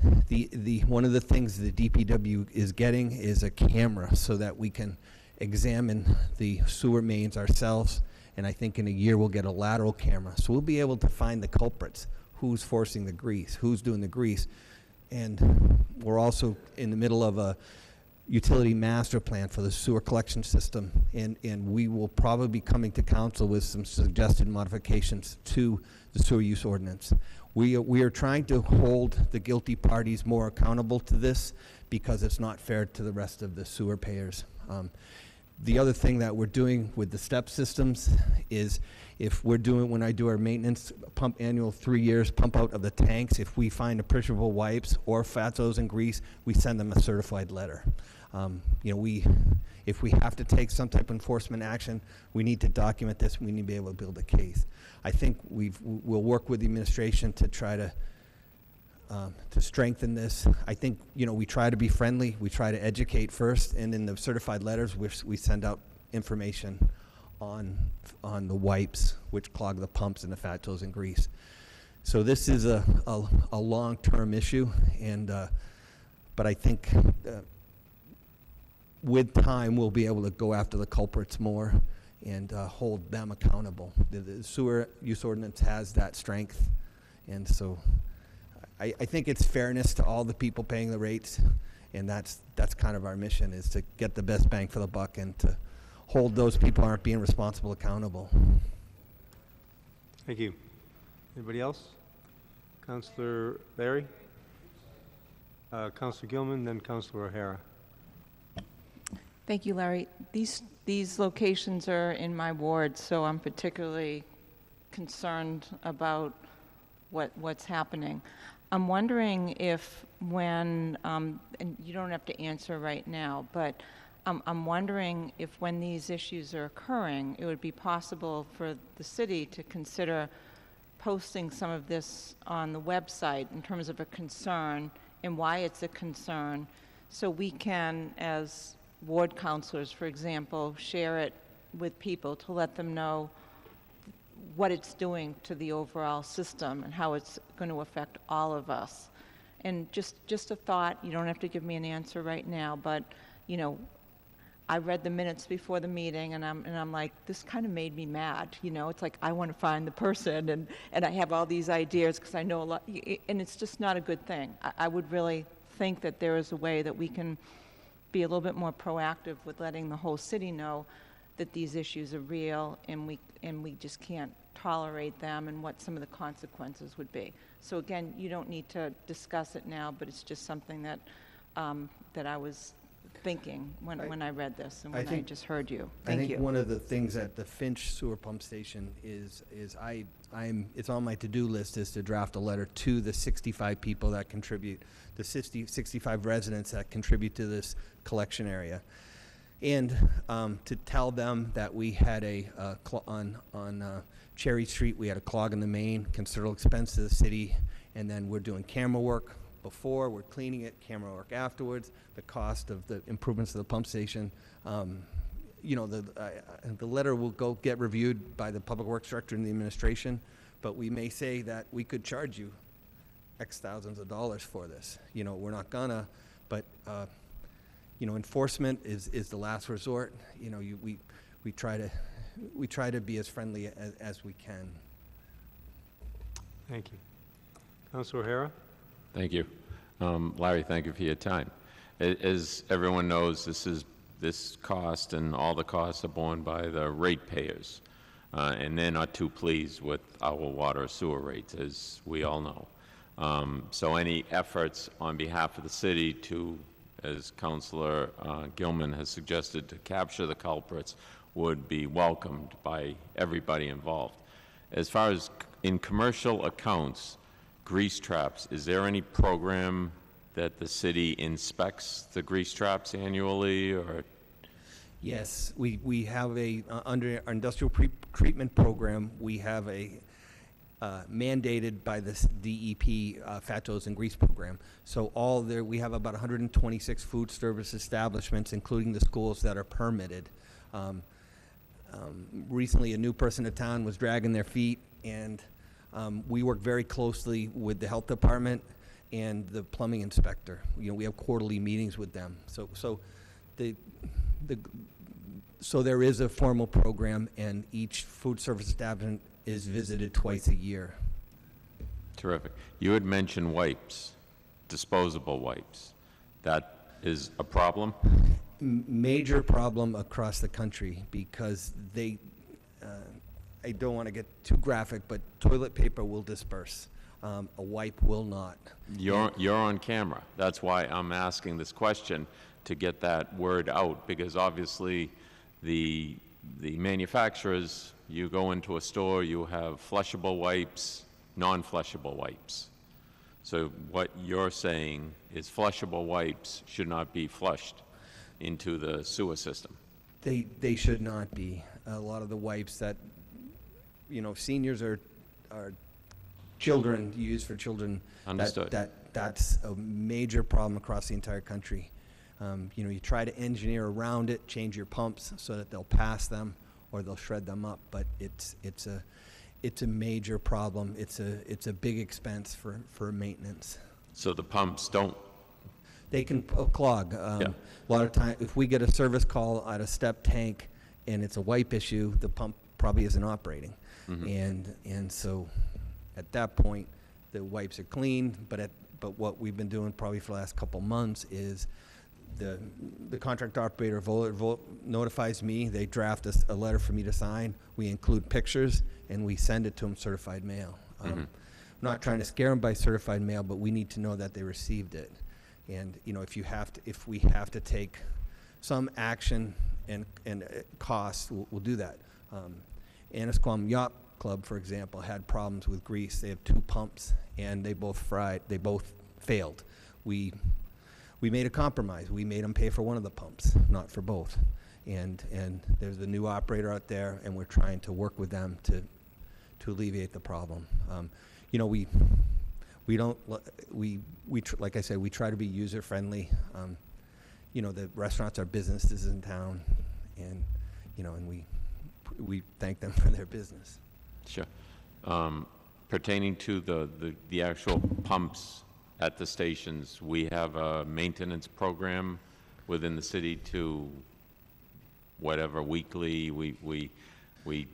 One of the things the DPW is getting is a camera so that we can examine the sewer mains ourselves, and I think in a year we'll get a lateral camera. So we'll be able to find the culprits, who's forcing the grease, who's doing the grease. And we're also in the middle of a utility master plan for the sewer collection system, and we will probably be coming to council with some suggested modifications to the sewer use ordinance. We are trying to hold the guilty parties more accountable to this because it's not fair to the rest of the sewer payers. The other thing that we're doing with the step systems is when I do our maintenance pump annual 3 years pump out of the tanks, if we find appreciable wipes or fats, oils, and grease, we send them a certified letter. You know, if we have to take some type of enforcement action, we need to document this. We need to be able to build a case. I think we'll work with the administration to try to strengthen this. I think, you know, we try to be friendly. We try to educate first, and in the certified letters, we send out information on the wipes, which clog the pumps and the fat, oils, and grease. So this is a long-term issue, and but I think with time we'll be able to go after the culprits more and hold them accountable. The sewer use ordinance has that strength, and so I think it's fairness to all the people paying the rates, and that's kind of our mission, is to get the best bang for the buck and to hold those people who aren't being responsible accountable. Thank you. Anybody else? Councillor Larry? Councillor Gilman, then Councillor O'Hara. Thank you, Larry. These locations are in my ward, so I'm particularly concerned about what's happening. I'm wondering if when, and you don't have to answer right now, but I'm wondering if when these issues are occurring, it would be possible for the city to consider posting some of this on the website in terms of a concern and why it's a concern, so we can, as ward councilors, for example, share it with people to let them know what it's doing to the overall system and how it's going to affect all of us. And just a thought, you don't have to give me an answer right now, but, you know, I read the minutes before the meeting, and I'm like, this kind of made me mad, you know? It's like, I want to find the person, and I have all these ideas because I know a lot, and it's just not a good thing. I would really think that there is a way that we can be a little bit more proactive with letting the whole city know that these issues are real, and we just can't tolerate them, and what some of the consequences would be. So again, you don't need to discuss it now, but it's just something that that I was thinking when I read this and when I just heard you. Thank you. I think one of the things at the Finch sewer pump station is it's on my to-do list, is to draft a letter to the 65 people that contribute, the 65 residents that contribute to this collection area, and to tell them that we had on Cherry Street, we had a clog in the main, considerable expense to the city, and then we're doing camera work before, we're cleaning it, camera work afterwards, the cost of the improvements to the pump station. You know, the letter will go get reviewed by the Public Works Director and the administration, but we may say that we could charge you X thousands of dollars for this. You know, we're not gonna, but you know, enforcement is the last resort. You know, we try to be as friendly as we can. Thank you. Councilor O'Hara? Thank you. Larry, thank you for your time. As everyone knows, this cost and all the costs are borne by the ratepayers, and they're not too pleased with our water sewer rates, as we all know. So any efforts on behalf of the city to, as Councilor Gilman has suggested, to capture the culprits would be welcomed by everybody involved. As far as in commercial accounts, grease traps, is there any program that the city inspects the grease traps annually, or? Yes, we have under our industrial treatment program, we have a mandated by the DEP fat, oils, and grease program. So we have about 126 food service establishments, including the schools, that are permitted. Recently, a new person to town was dragging their feet, and we work very closely with the health department and the plumbing inspector. We have quarterly meetings with them. So there is a formal program, and each food service establishment is visited twice a year. Terrific. You had mentioned wipes, disposable wipes. That is a problem? Major problem across the country, because I don't want to get too graphic, but toilet paper will disperse. A wipe will not. You're on camera. That's why I'm asking this question, to get that word out, because obviously the manufacturers, you go into a store, you have flushable wipes, non-flushable wipes. So what you're saying is flushable wipes should not be flushed into the sewer system. They should not be. A lot of the wipes that, seniors are children, use for children. Understood. That's a major problem across the entire country. You try to engineer around it, change your pumps so that they'll pass them or they'll shred them up, but it's a major problem. It's a big expense for maintenance. So the pumps don't? They can clog. A lot of time, if we get a service call at a step tank and it's a wipe issue, the pump probably isn't operating. Mm-hmm. And so at that point, the wipes are clean, but what we've been doing probably for the last couple months is the contract operator notifies me. They draft a letter for me to sign. We include pictures, and we send it to them certified mail. I'm not trying to scare them by certified mail, but we need to know that they received it. And if we have to take some action and cost, we'll do that. Annisquam Yacht Club, for example, had problems with grease. They have 2 pumps, and they both failed. We made a compromise. We made them pay for one of the pumps, not for both. And there's a new operator out there, and we're trying to work with them to alleviate the problem. Like I said, we try to be user friendly. The restaurants are businesses in town, and we thank them for their business. Sure. Pertaining to the actual pumps at the stations, we have a maintenance program within the city to whatever weekly we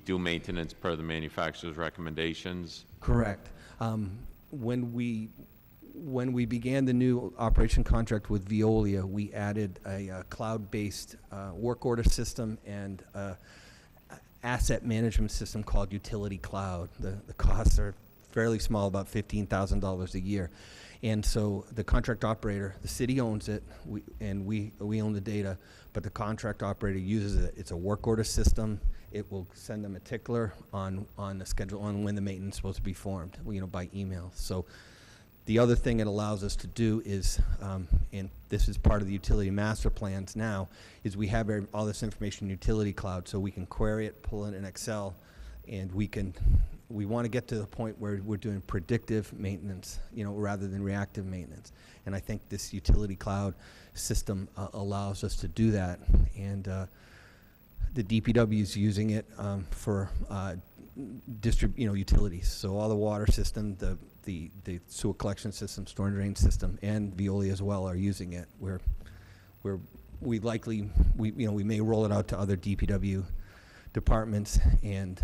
do maintenance per the manufacturer's recommendations. Correct. When we began the new operation contract with Veolia, we added a cloud-based work order system and asset management system called Utility Cloud. The costs are fairly small, about $15,000 a year. And so the contract operator, the city owns it, we own the data, but the contract operator uses it. It's a work order system. It will send them a tickler on the schedule on when the maintenance is supposed to be formed, by email. So the other thing it allows us to do is, and this is part of the utility master plans now, is we have all this information in Utility Cloud, so we can query it, pull it in Excel, and we want to get to the point where we're doing predictive maintenance, rather than reactive maintenance. And I think this Utility Cloud system allows us to do that. And the DPW is using it for utilities. So all the water system, the sewer collection system, storm drain system, and Veolia as well are using it. We may roll it out to other DPW departments, and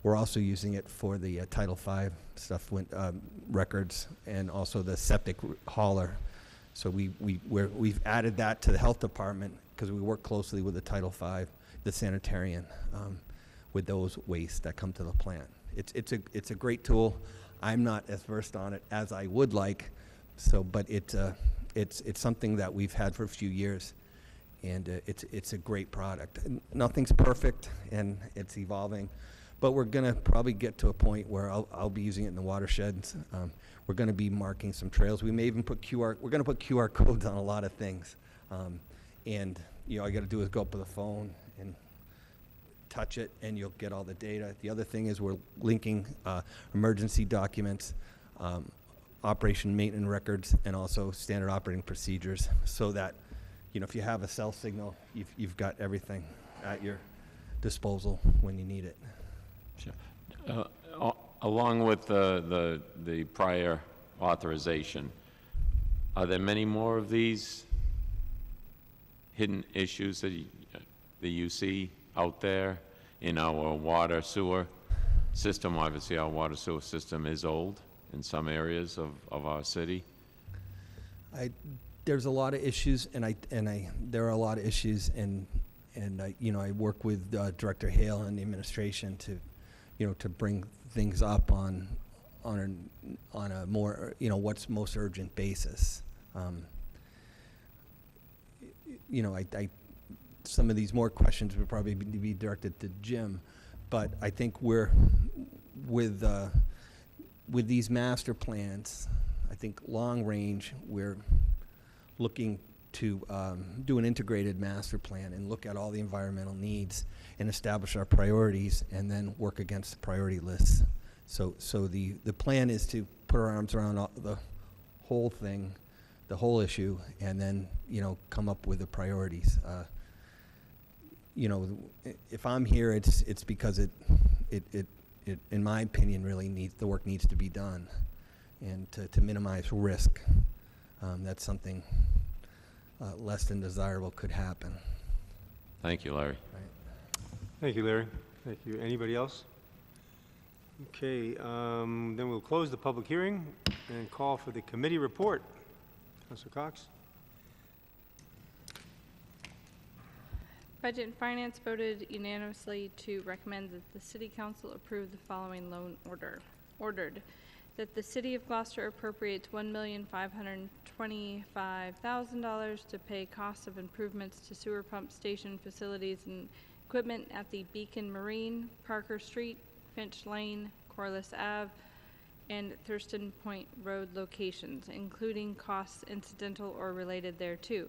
We're also using it for the Title V stuff, records, and also the septic hauler. So we've added that to the health department because we work closely with the Title V, the sanitarian, with those wastes that come to the plant. It's a great tool. I'm not as versed on it as I would like, but it's something that we've had for a few years, and it's a great product. Nothing's perfect, and it's evolving, but we're gonna probably get to a point where I'll be using it in the watersheds. We're gonna be marking some trails. We may even put we're gonna put QR codes on a lot of things, and all you gotta do is go up with a phone and touch it, and you'll get all the data. The other thing is we're linking emergency documents, operation maintenance records, and also standard operating procedures, so that if you have a cell signal, you've got everything at your disposal when you need it. Sure. Along with the prior authorization, are there many more of these hidden issues that you see out there in our water sewer system? Obviously, our water sewer system is old in some areas of our city. There's a lot of issues, and there are a lot of issues, and I work with Director Hale and the administration to bring things up on a more what's most urgent basis. Some of these more questions would probably be directed to Jim, but I think we're with these master plans. I think long range, we're looking to do an integrated master plan and look at all the environmental needs and establish our priorities, and then work against the priority lists. So the plan is to put our arms around the whole thing, the whole issue, and then come up with the priorities. If I'm here, it's because it in my opinion really the work needs to be done, and to minimize risk. That's something less than desirable could happen. Thank you, Larry. Right. Thank you, Larry. Thank you. Anybody else? Okay, then we'll close the public hearing and call for the committee report. Councilor Cox? Budget and Finance voted unanimously to recommend that the City Council approve the following loan order. Ordered that the City of Gloucester appropriates $1,525,000 to pay costs of improvements to sewer pump station facilities and equipment at the Beacon Marine, Parker Street, Finch Lane, Corliss Ave, and Thurston Point Road locations, including costs incidental or related thereto.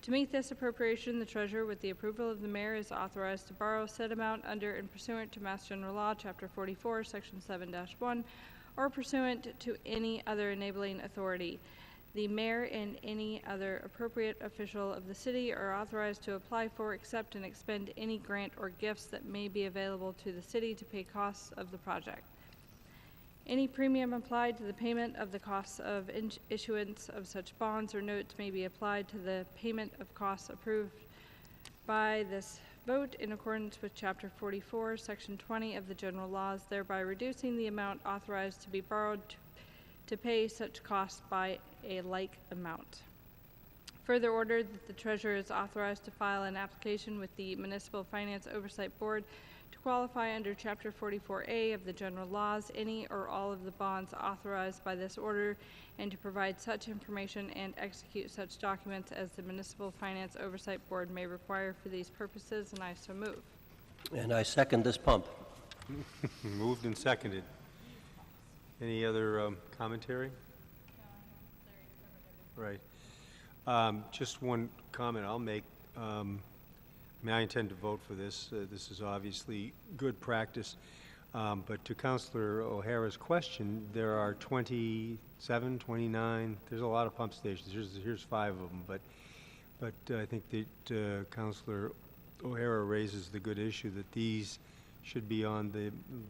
To meet this appropriation, the Treasurer, with the approval of the Mayor, is authorized to borrow said amount under and pursuant to Mass General Law, Chapter 44, Section 7-1, or pursuant to any other enabling authority. The Mayor and any other appropriate official of the City are authorized to apply for, accept, and expend any grant or gifts that may be available to the City to pay costs of the project. Any premium applied to the payment of the costs of issuance of such bonds or notes may be applied to the payment of costs approved by this vote in accordance with Chapter 44, Section 20 of the General Laws, thereby reducing the amount authorized to be borrowed to pay such costs by a like amount. Further ordered that the Treasurer is authorized to file an application with the Municipal Finance Oversight Board to qualify under Chapter 44A of the General Laws, any or all of the bonds authorized by this order, and to provide such information and execute such documents as the Municipal Finance Oversight Board may require for these purposes, and I so move. And I second this pump. Moved and seconded. Any other commentary? Right. Just one comment I'll make. I intend to vote for this. This is obviously good practice. But to Councilor O'Hara's question, there are 27, 29, there's a lot of pump stations. Here's 5 of them. But I think that Councilor O'Hara raises the good issue that these should be on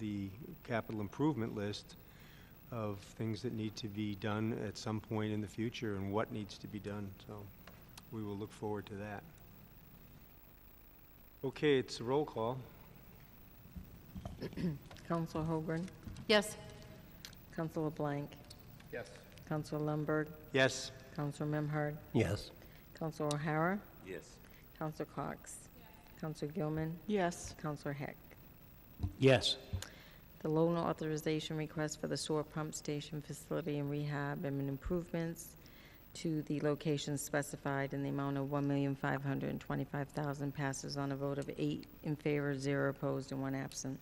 the capital improvement list of things that need to be done at some point in the future and what needs to be done. So we will look forward to that. Okay, it's a roll call. Counselor Hoagland. Yes. Counselor Blank. Yes. Counselor Lundberg. Yes. Counselor Memhard. Yes. Counselor O'Hara. Yes. Counselor Cox. Counselor Gilman. Yes. Counselor Heck. Yes. The loan authorization request for the sewer pump station facility and rehab and improvements to the locations specified in the amount of $1,525,000 passes on a vote of 8 in favor, 0 opposed, and 1 absent.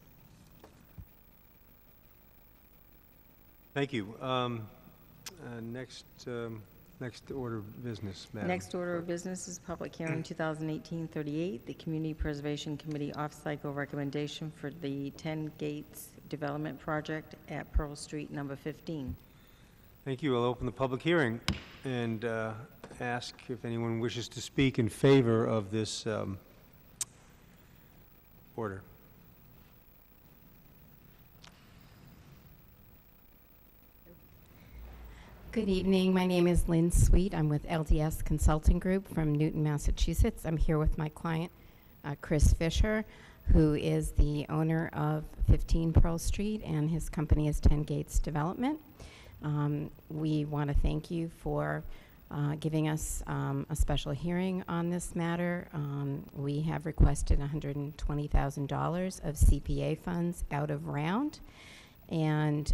Thank you. Next order of business, Madam. Next order of business is public hearing 2018-38, the Community Preservation Committee off-cycle recommendation for the 10 Gates Development Project at Pearl Street, number 15. Thank you. I'll open the public hearing and ask if anyone wishes to speak in favor of this order. Good evening. My name is Lynn Sweet. I'm with LDS Consulting Group from Newton, Massachusetts. I'm here with my client, Chris Fisher, who is the owner of 15 Pearl Street, and his company is 10 Gates Development. We want to thank you for giving us a special hearing on this matter. We have requested $120,000 of CPA funds out of round, and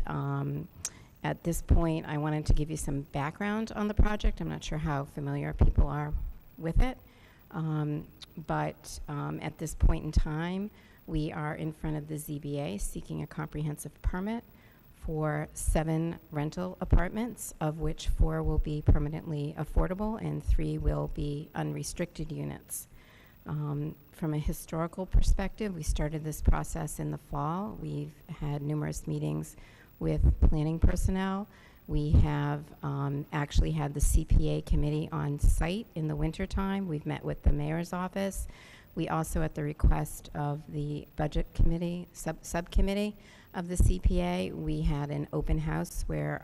at this point, I wanted to give you some background on the project. I'm not sure how familiar people are with it, but at this point in time, we are in front of the ZBA seeking a comprehensive permit for 7 rental apartments, of which 4 will be permanently affordable and 3 will be unrestricted units. From a historical perspective, we started this process in the fall. We've had numerous meetings with planning personnel. We have actually had the CPA committee on site in the wintertime. We've met with the mayor's office. We also, at the request of the budget committee, subcommittee of the CPA, we had an open house where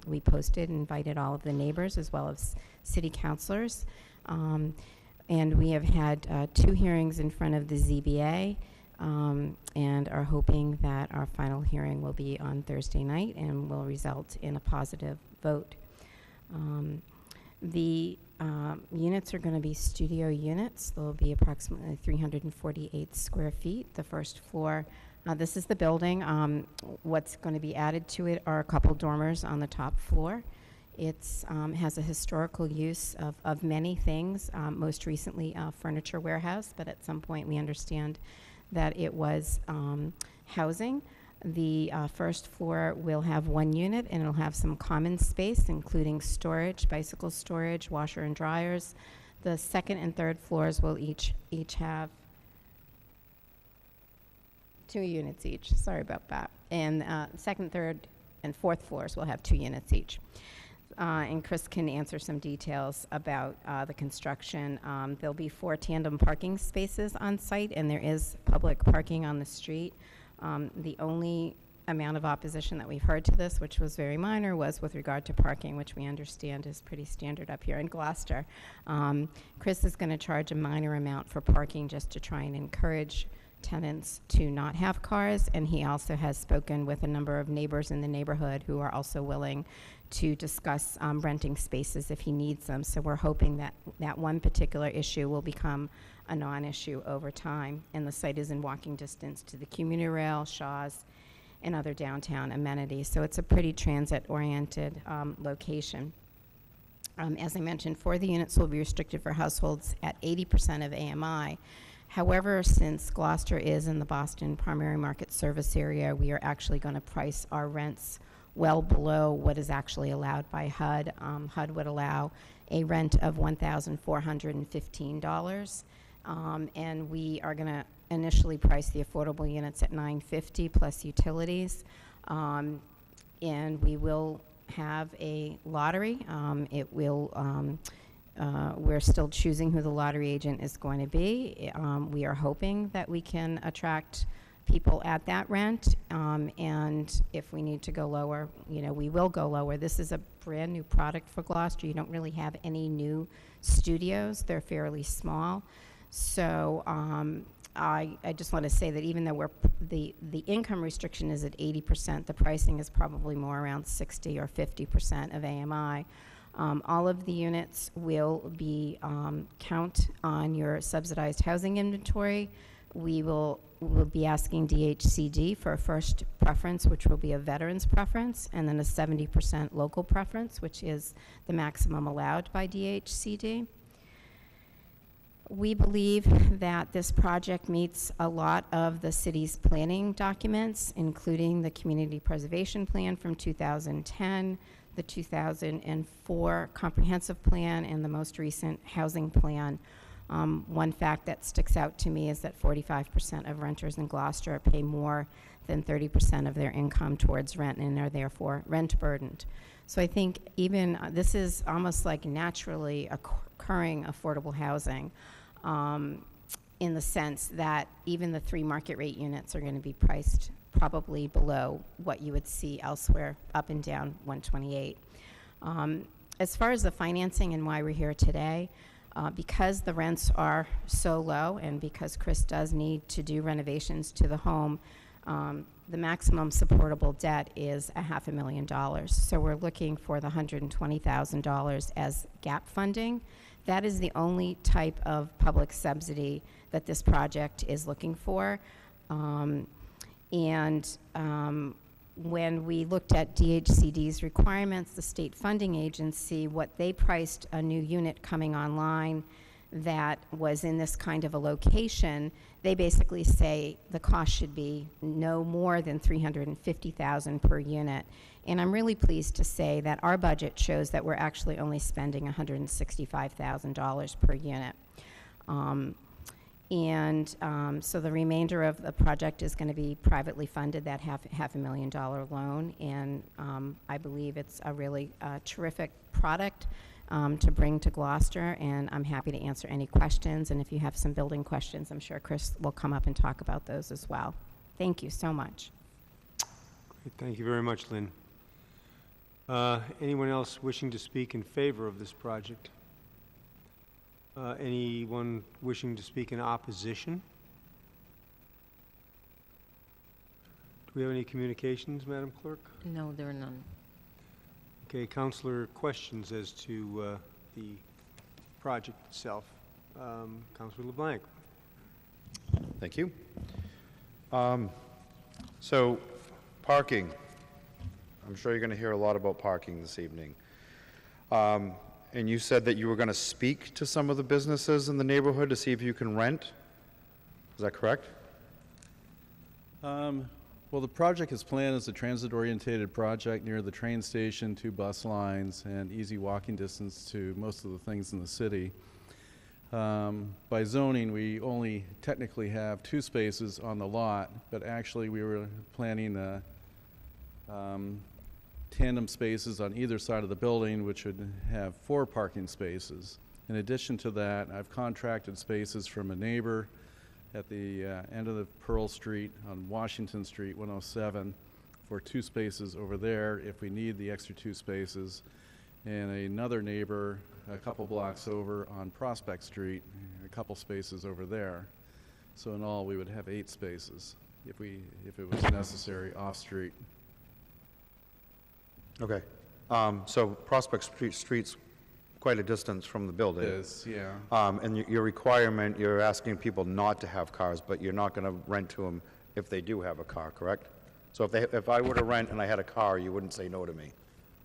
we posted and invited all of the neighbors as well as city councilors. And we have had 2 hearings in front of the ZBA. And are hoping that our final hearing will be on Thursday night and will result in a positive vote. The units are going to be studio units. They'll be approximately 348 square feet. The first floor, this is the building. What's going to be added to it are a couple dormers on the top floor. It has a historical use of many things, most recently a furniture warehouse, but at some point we understand that it was housing. The first floor will have 1 unit, and it'll have some common space, including storage, bicycle storage, washer and dryers. The second and third floors will each have 2 units each. Sorry about that. And second, third, and fourth floors will have 2 units each. And Chris can answer some details about the construction. There'll be 4 tandem parking spaces on site, and there is public parking on the street. The only amount of opposition that we've heard to this, which was very minor, was with regard to parking, which we understand is pretty standard up here in Gloucester. Chris is going to charge a minor amount for parking just to try and encourage tenants to not have cars, and he also has spoken with a number of neighbors in the neighborhood who are also willing to discuss renting spaces if he needs them. So we're hoping that that one particular issue will become a non-issue over time, and the site is in walking distance to the commuter rail, Shaw's, and other downtown amenities. So it's a pretty transit-oriented location. As I mentioned, 4 of the units will be restricted for households at 80% of AMI. However, since Gloucester is in the Boston primary market service area, we are actually going to price our rents well below what is actually allowed by HUD. HUD would allow a rent of $1,415, and we are going to initially price the affordable units at $950 plus utilities, and we will have a lottery. We're still choosing who the lottery agent is going to be. We are hoping that we can attract people at that rent, and if we need to go lower, we will go lower. This is a brand new product for Gloucester. You don't really have any new studios. They're fairly small. So I just want to say that even though the income restriction is at 80%, the pricing is probably more around 60 or 50% of AMI. All of the units will be count on your subsidized housing inventory. We'll be asking DHCD for a first preference, which will be a veteran's preference, and then a 70% local preference, which is the maximum allowed by DHCD. We believe that this project meets a lot of the city's planning documents, including the Community Preservation Plan from 2010, the 2004 Comprehensive Plan, and the most recent Housing Plan. One fact that sticks out to me is that 45% of renters in Gloucester pay more than 30% of their income towards rent and are therefore rent burdened. So I think even this is almost like naturally occurring affordable housing, in the sense that even the 3 market rate units are going to be priced probably below what you would see elsewhere up and down 128. As far as the financing and why we're here today, because the rents are so low and because Chris does need to do renovations to the home, the maximum supportable debt is $500,000. So we're looking for the $120,000 as gap funding. That is the only type of public subsidy that this project is looking for. When we looked at DHCD's requirements, the state funding agency, what they priced a new unit coming online that was in this kind of a location, they basically say the cost should be no more than $350,000 per unit. And I'm really pleased to say that our budget shows that we're actually only spending $165,000 per unit. So the remainder of the project is going to be privately funded, that $500,000 loan, and I believe it's a really terrific product to bring to Gloucester, and I'm happy to answer any questions, and if you have some building questions, I'm sure Chris will come up and talk about those as well. Thank you so much. Great. Thank you very much, Lynn. Anyone else wishing to speak in favor of this project? Anyone wishing to speak in opposition? Do we have any communications, Madam Clerk? No, there are none. Okay, Councilor, questions as to the project itself. Councilor LeBlanc. Thank you. So, parking. I'm sure you're going to hear a lot about parking this evening. And you said that you were going to speak to some of the businesses in the neighborhood to see if you can rent. Is that correct? Well, the project is planned as a transit-oriented project near the train station, 2 bus lines, and easy walking distance to most of the things in the city. By zoning, we only technically have 2 spaces on the lot, but actually we were planning tandem spaces on either side of the building, which would have 4 parking spaces. In addition to that, I've contracted spaces from a neighbor at the end of the Pearl Street on Washington Street, 107, for 2 spaces over there if we need the extra 2 spaces, and another neighbor a couple blocks over on Prospect Street, a couple spaces over there. So in all, we would have 8 spaces if it was necessary off-street. Okay. So Prospect Street's quite a distance from the building. It is, yeah. And your requirement, you're asking people not to have cars, but you're not going to rent to them if they do have a car, correct? So if I were to rent and I had a car, you wouldn't say no to me?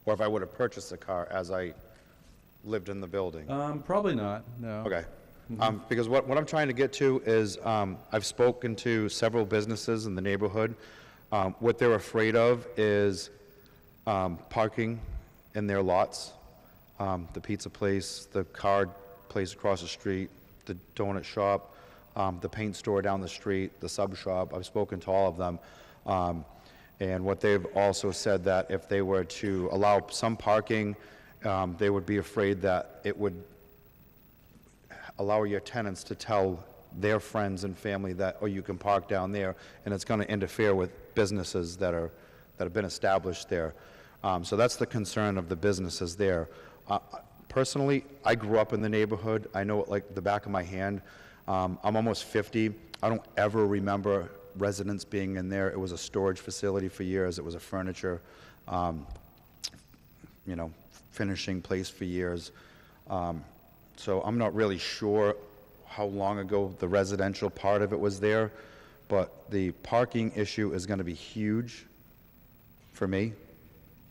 Or if I would have purchased a car as I lived in the building? Probably not, no. Okay. Because what I'm trying to get to is I've spoken to several businesses in the neighborhood. What they're afraid of is parking in their lots. The pizza place, the card place across the street, the donut shop, the paint store down the street, the sub shop. I've spoken to all of them. And what they've also said that if they were to allow some parking, they would be afraid that it would allow your tenants to tell their friends and family that, oh, you can park down there, and it's going to interfere with businesses that have been established there. So that's the concern of the businesses there. Personally, I grew up in the neighborhood. I know it like the back of my hand. I'm almost 50. I don't ever remember residents being in there. It was a storage facility for years. It was a furniture, finishing place for years. So I'm not really sure how long ago the residential part of it was there, but the parking issue is going to be huge for me.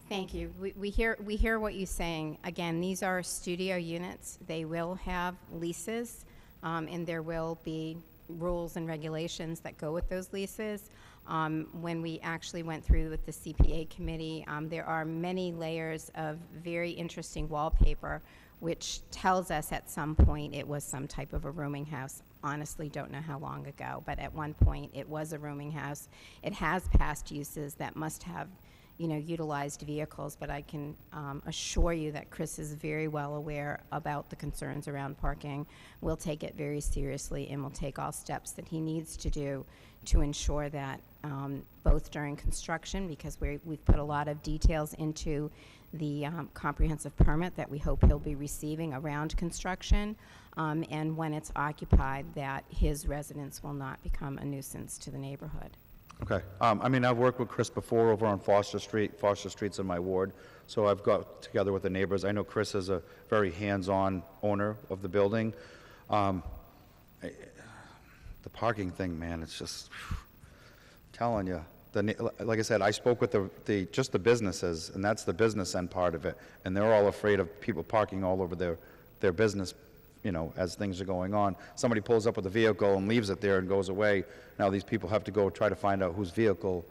Thank you. We hear what you're saying. Again, these are studio units. They will have leases, and there will be rules and regulations that go with those leases. When we actually went through with the CPA committee, there are many layers of very interesting wallpaper, which tells us at some point it was some type of a rooming house. Honestly, don't know how long ago, but at one point it was a rooming house. It has past uses that must have, utilized vehicles, but I can assure you that Chris is very well aware about the concerns around parking. We'll take it very seriously, and we'll take all steps that he needs to do to ensure that both during construction, because we've put a lot of details into the comprehensive permit that we hope he'll be receiving around construction, and when it's occupied, that his residence will not become a nuisance to the neighborhood. Okay. I've worked with Chris before over on Foster Street. Foster Street's in my ward, so I've got together with the neighbors. I know Chris is a very hands-on owner of the building. The parking thing, man, it's just, telling you. Like I said, I spoke with just the businesses, and that's the business end part of it, and they're all afraid of people parking all over their business, as things are going on. Somebody pulls up with a vehicle and leaves it there and goes away. Now these people have to go try to find out whose vehicle,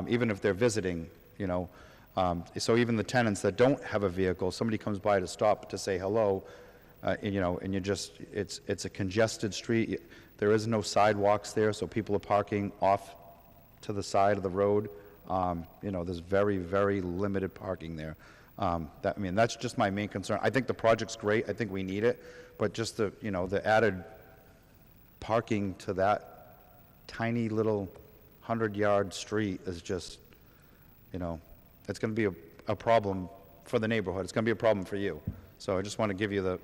even if they're visiting, so even the tenants that don't have a vehicle, somebody comes by to stop to say hello, and it's a congested street. There is no sidewalks there, so people are parking off to the side of the road. There's very, very limited parking there. That's just my main concern. I think the project's great. I think we need it, but just the added parking to that tiny little 100-yard street is just, it's going to be a problem for the neighborhood. It's going to be a problem for you. So I just want to give you a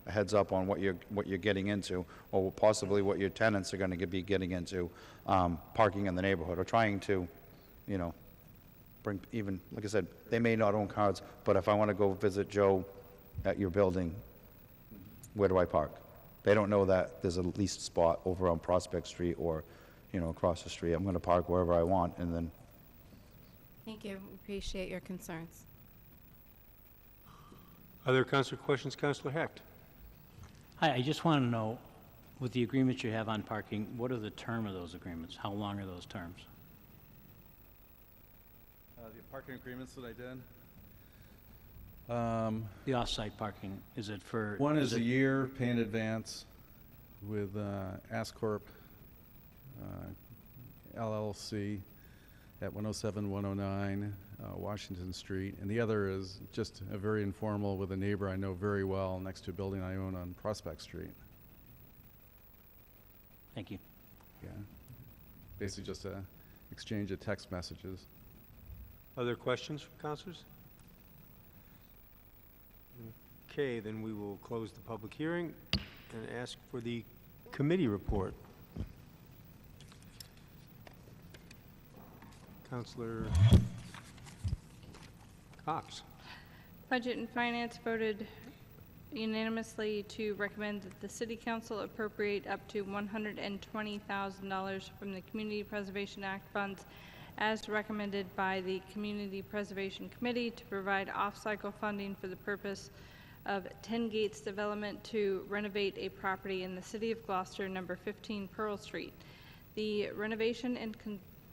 heads up on what you're getting into, or possibly what your tenants are going to be getting into, parking in the neighborhood, or trying to, bring, even, like I said, they may not own cars, but if I want to go visit Joe at your building, where do I park? They don't know that there's a leased spot over on Prospect Street or, across the street. I'm going to park wherever I want, and then. Thank you. Appreciate your concerns. Other councilor questions? Councilor Hecht. Hi, I just want to know, with the agreements you have on parking, what are the term of those agreements? How long are those terms? The parking agreements that I did? The off-site parking, is it for? One is a year pay in advance with Ascorp LLC at 107, 109 Washington Street, and the other is just a very informal with a neighbor I know very well next to a building I own on Prospect Street. Thank you. Yeah, basically just a exchange of text messages. Other questions from councilors? Okay, then we will close the public hearing and ask for the committee report. Councilor Cox. Budget and Finance voted unanimously to recommend that the City Council appropriate up to $120,000 from the Community Preservation Act funds as recommended by the Community Preservation Committee to provide off-cycle funding for the purpose of 10 Gates Development to renovate a property in the City of Gloucester, number 15 Pearl Street. The renovation and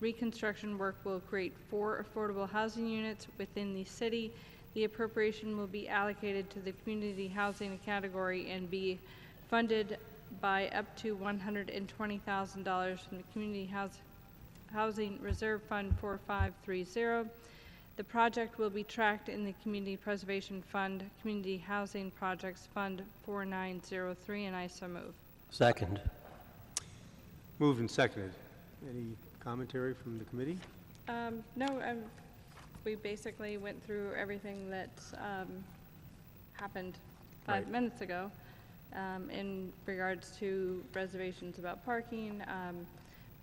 reconstruction work will create 4 affordable housing units within the city. The appropriation will be allocated to the community housing category and be funded by up to $120,000 from the Community Housing Reserve Fund 4530. The project will be tracked in the Community Preservation Fund, Community Housing Projects Fund 4903, and I so move. Second. Moved and seconded. Any commentary from the committee? No, we basically went through everything that happened 5 minutes ago. in regards to reservations about parking,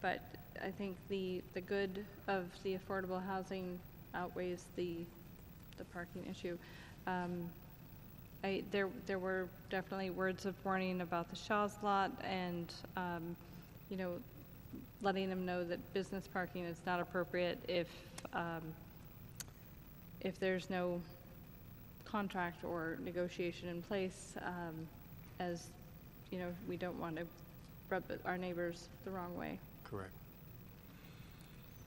but I think the good of the affordable housing outweighs the parking issue. There were definitely words of warning about the Shaw's lot, and you know, letting them know that business parking is not appropriate if there's no contract or negotiation in place, as you know, we don't want to rub our neighbors the wrong way. Correct.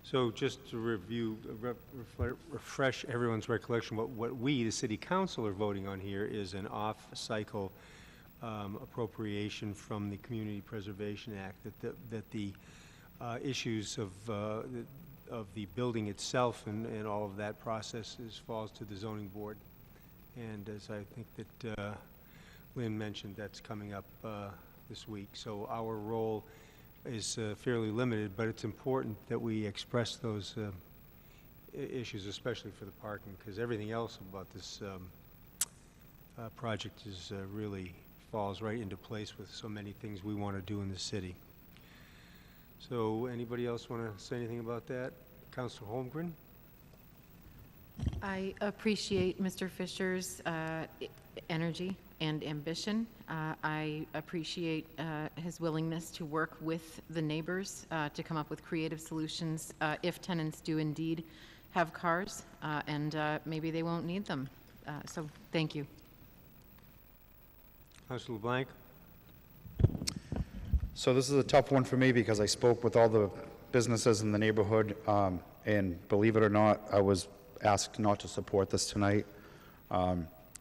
So just to review, refresh everyone's recollection, what we, the city council, are voting on here is an off-cycle appropriation from the Community Preservation Act, that the issues of the building itself and all of that process falls to the zoning board. And as I think that Lynn mentioned, that's coming up this week. So our role is fairly limited, but it's important that we express those issues, especially for the parking, because everything else about this project is really falls right into place with so many things we want to do in the city. So anybody else want to say anything about that? Councilor Holmgren? I appreciate Mr. Fisher's energy and ambition. I appreciate his willingness to work with the neighbors to come up with creative solutions if tenants do indeed have cars, and maybe they won't need them. So thank you. Councilor LeBlanc? So this is a tough one for me because I spoke with all the businesses in the neighborhood, and believe it or not, I was asked not to support this tonight.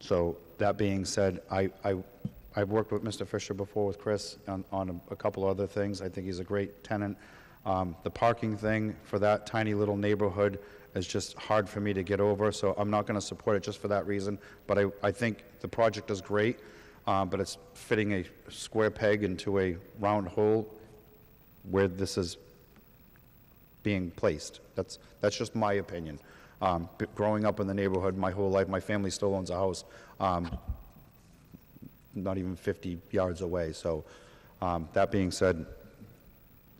So that being said, I've worked with Mr. Fisher before with Chris on a couple other things. I think he's a great tenant. The parking thing for that tiny little neighborhood is just hard for me to get over, so I'm not going to support it just for that reason. But I think the project is great, but it's fitting a square peg into a round hole where this is being placed. That's just my opinion. Growing up in the neighborhood my whole life, my family still owns a house not even 50 yards away. So that being said,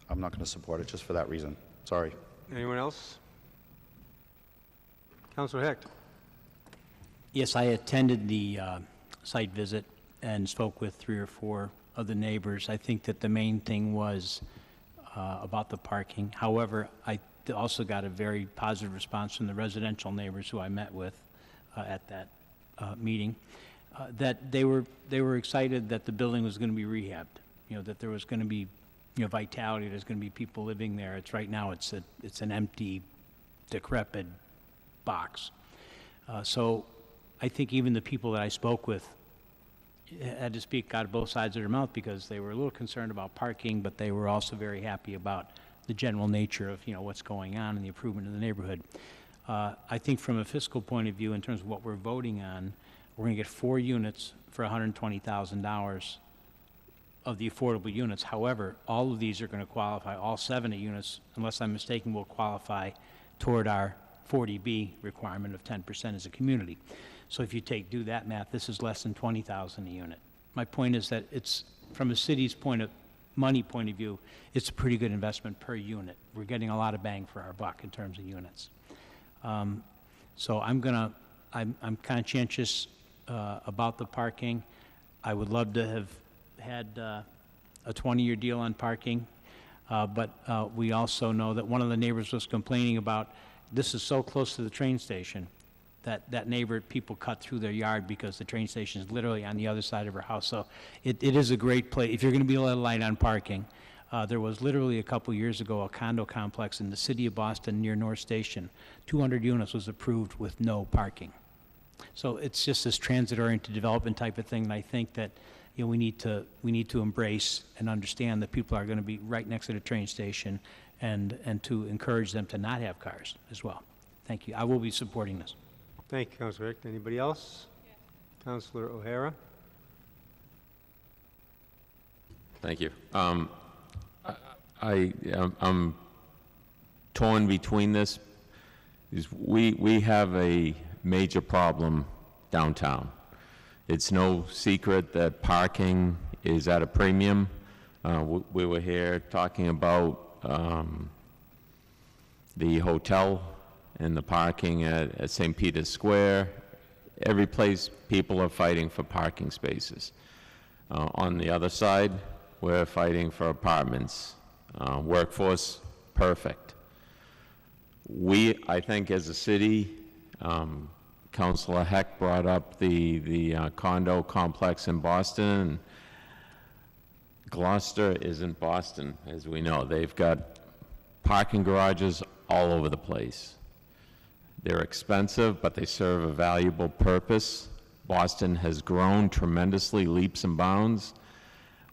I'm not going to support it just for that reason. Sorry. Anyone else? Councilor Hecht. Yes, I attended the site visit and spoke with 3 or 4 of the neighbors. I think that the main thing was about the parking. However, I also got a very positive response from the residential neighbors who I met with at that meeting, that they were excited that the building was going to be rehabbed. You know, that there was going to be, you know, vitality. There's going to be people living there. It's right now it's an empty, decrepit box. So I think even the people that I spoke with had to speak out of both sides of their mouth because they were a little concerned about parking, but they were also very happy about the general nature of, you know, what's going on and the improvement in the neighborhood. I think from a fiscal point of view, in terms of what we're voting on, we're going to get 4 units for $120,000 of the affordable units. However, all of these are going to qualify, all 70 units, unless I'm mistaken, will qualify toward our 40B requirement of 10% as a community. So if you do that math, this is less than $20,000 a unit. My point is that it's, from a city's money point of view, it's a pretty good investment per unit. We're getting a lot of bang for our buck in terms of units. So I'm conscientious about the parking. I would love to have had a 20-year deal on parking, but we also know that one of the neighbors was complaining about this is so close to the train station that neighbor, people cut through their yard because the train station is literally on the other side of her house. So it is a great place. If you're going to be a little light on parking, there was literally a couple years ago a condo complex in the city of Boston near North Station. 200 units was approved with no parking. So it's just this transit-oriented development type of thing, and I think that, you know, we need to embrace and understand that people are going to be right next to the train station, and to encourage them to not have cars as well. Thank you. I will be supporting this. Thank you, Councilor Rick. Anybody else? Yes. Councilor O'Hara. Thank you. I'm torn between this. We have a major problem downtown. It's no secret that parking is at a premium. We were here talking about the hotel and the parking at St. Peter's Square. Every place, people are fighting for parking spaces. On the other side, we're fighting for apartments. Workforce, perfect. I think as a city, Councilor Heck brought up the condo complex in Boston. Gloucester isn't Boston, as we know. They've got parking garages all over the place. They're expensive, but they serve a valuable purpose. Boston has grown tremendously, leaps and bounds.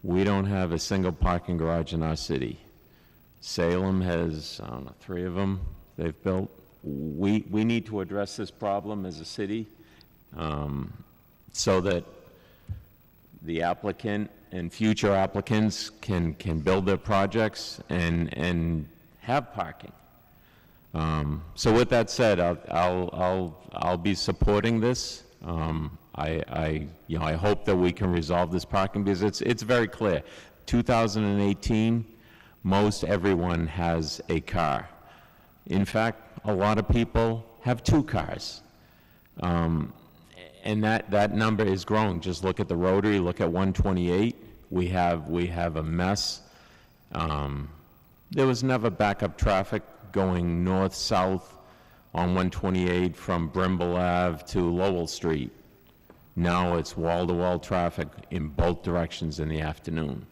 We don't have a single parking garage in our city. Salem has, I don't know, 3 of them they've built. We need to address this problem as a city so that the applicant and future applicants can build their projects and have parking. So with that said, I'll be supporting this. I hope that we can resolve this parking because it's very clear. 2018, most everyone has a car. In fact, a lot of people have 2 cars. And that number is growing. Just look at the Rotary, look at 128. We have a mess. There was never backup traffic going north-south on 128 from Brimble Ave to Lowell Street. Now it's wall-to-wall traffic in both directions in the afternoon.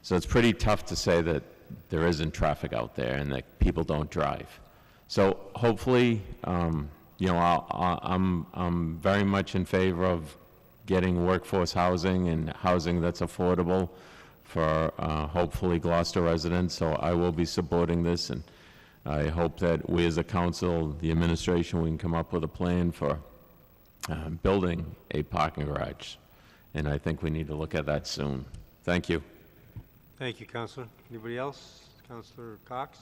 So it's pretty tough to say that there isn't traffic out there and that people don't drive. So hopefully, I'm very much in favor of getting workforce housing and housing that's affordable for hopefully Gloucester residents. So I will be supporting this, and I hope that we as a council, the administration, we can come up with a plan for building a parking garage. And I think we need to look at that soon. Thank you. Thank you, Councilor. Anybody else? Councilor Cox?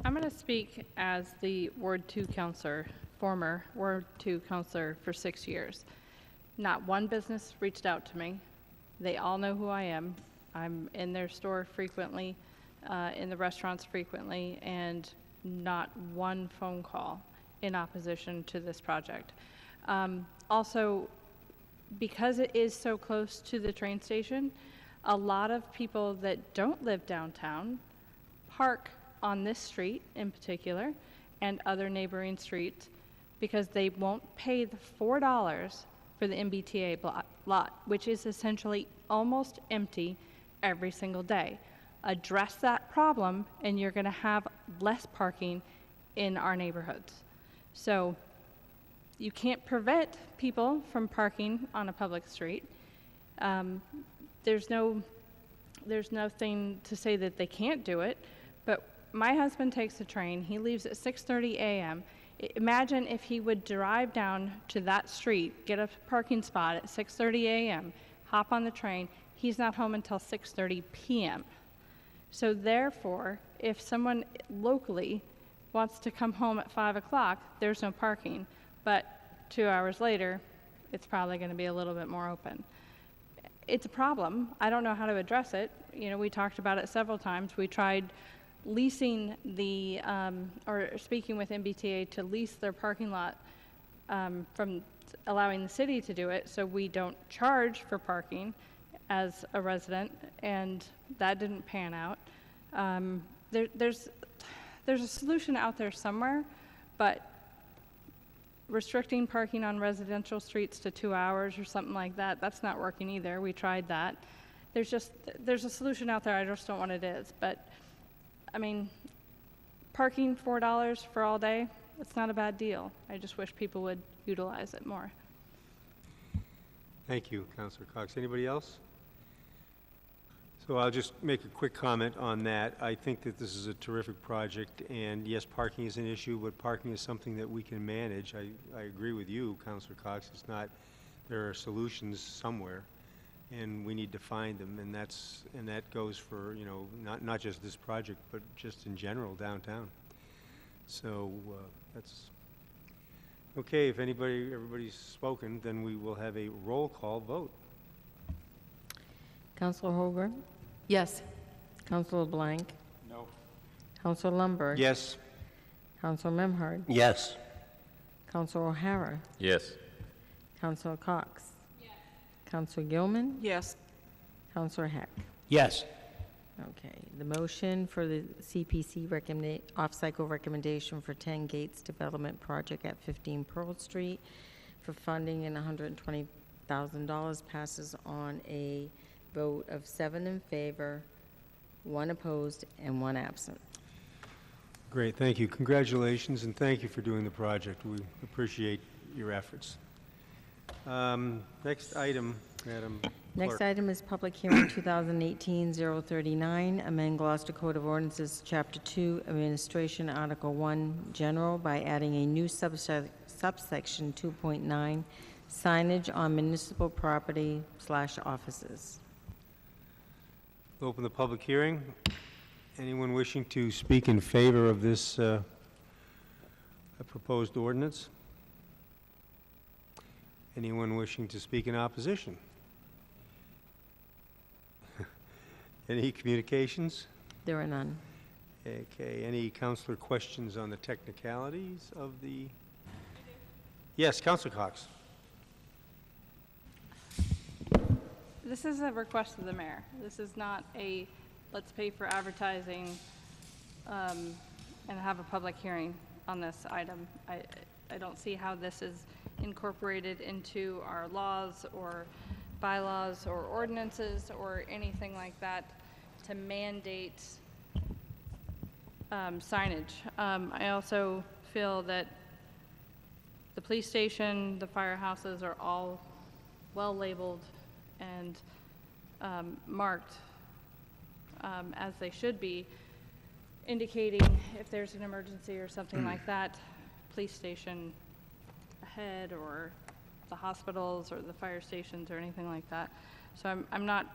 I'm going to speak as the Ward 2 counselor, former Ward 2 counselor for 6 years. Not one business reached out to me. They all know who I am. I'm in their store frequently, in the restaurants frequently, and not one phone call in opposition to this project. Also, because it is so close to the train station, a lot of people that don't live downtown park on this street in particular and other neighboring streets because they won't pay the $4 for the MBTA lot, which is essentially almost empty every single day. Address that problem and you're going to have less parking in our neighborhoods. So you can't prevent people from parking on a public street. There's nothing to say that they can't do it, but my husband takes the train. He leaves at 6:30 a.m. Imagine if he would drive down to that street, get a parking spot at 6:30 a.m., hop on the train. He's not home until 6:30 p.m. So therefore, if someone locally wants to come home at 5 o'clock, there's no parking. But 2 hours later, it's probably going to be a little bit more open. It's a problem. I don't know how to address it. We talked about it several times. We tried leasing or speaking with MBTA to lease their parking lot from allowing the city to do it so we don't charge for parking as a resident, and that didn't pan out. There's a solution out there somewhere, but restricting parking on residential streets to 2 hours or something like that, that's not working either. We tried that. There's a solution out there. I just don't know what it is. But, I mean, parking $4 for all day, it's not a bad deal. I just wish people would utilize it more. Thank you, Councilor Cox. Anybody else? So I'll just make a quick comment on that. I think that this is a terrific project, and yes, parking is an issue, but parking is something that we can manage. I agree with you, Councilor Cox. It's not, there are solutions somewhere, and we need to find them, and that goes for, not just this project, but just in general downtown. So Okay, if everybody's spoken, then we will have a roll call vote. Counselor Holger? Yes. Counselor Blank? No. Counselor Lundberg? Yes. Counselor Memhard? Yes. Counselor O'Hara? Yes. Counselor Cox? Yes. Counselor Gilman? Yes. Counselor Heck? Yes. Okay, the motion for the CPC off-cycle recommendation for 10 Gates Development Project at 15 Pearl Street for funding and $120,000 passes on a vote of 7 in favor, 1 opposed, and 1 absent. Great, thank you. Congratulations, and thank you for doing the project. We appreciate your efforts. Next item, Madam Next Clerk. item is public hearing 2018-039, amend Gloucester Code of Ordinances, Chapter 2, Administration, Article 1, General, by adding a new subsection 2.9, signage on municipal property/offices. Open the public hearing. Anyone wishing to speak in favor of this proposed ordinance? Anyone wishing to speak in opposition? Any communications? There are none. Okay, any counselor questions on the technicalities of the? Yes, Counselor Cox. This is a request of the mayor. This is not a, let's pay for advertising and have a public hearing on this item. I don't see how this is incorporated into our laws or bylaws or ordinances or anything like that to mandate signage. I also feel that the police station, the firehouses are all well labeled and marked as they should be, indicating if there's an emergency or something like that, police station ahead, or the hospitals or the fire stations or anything like that. So I'm not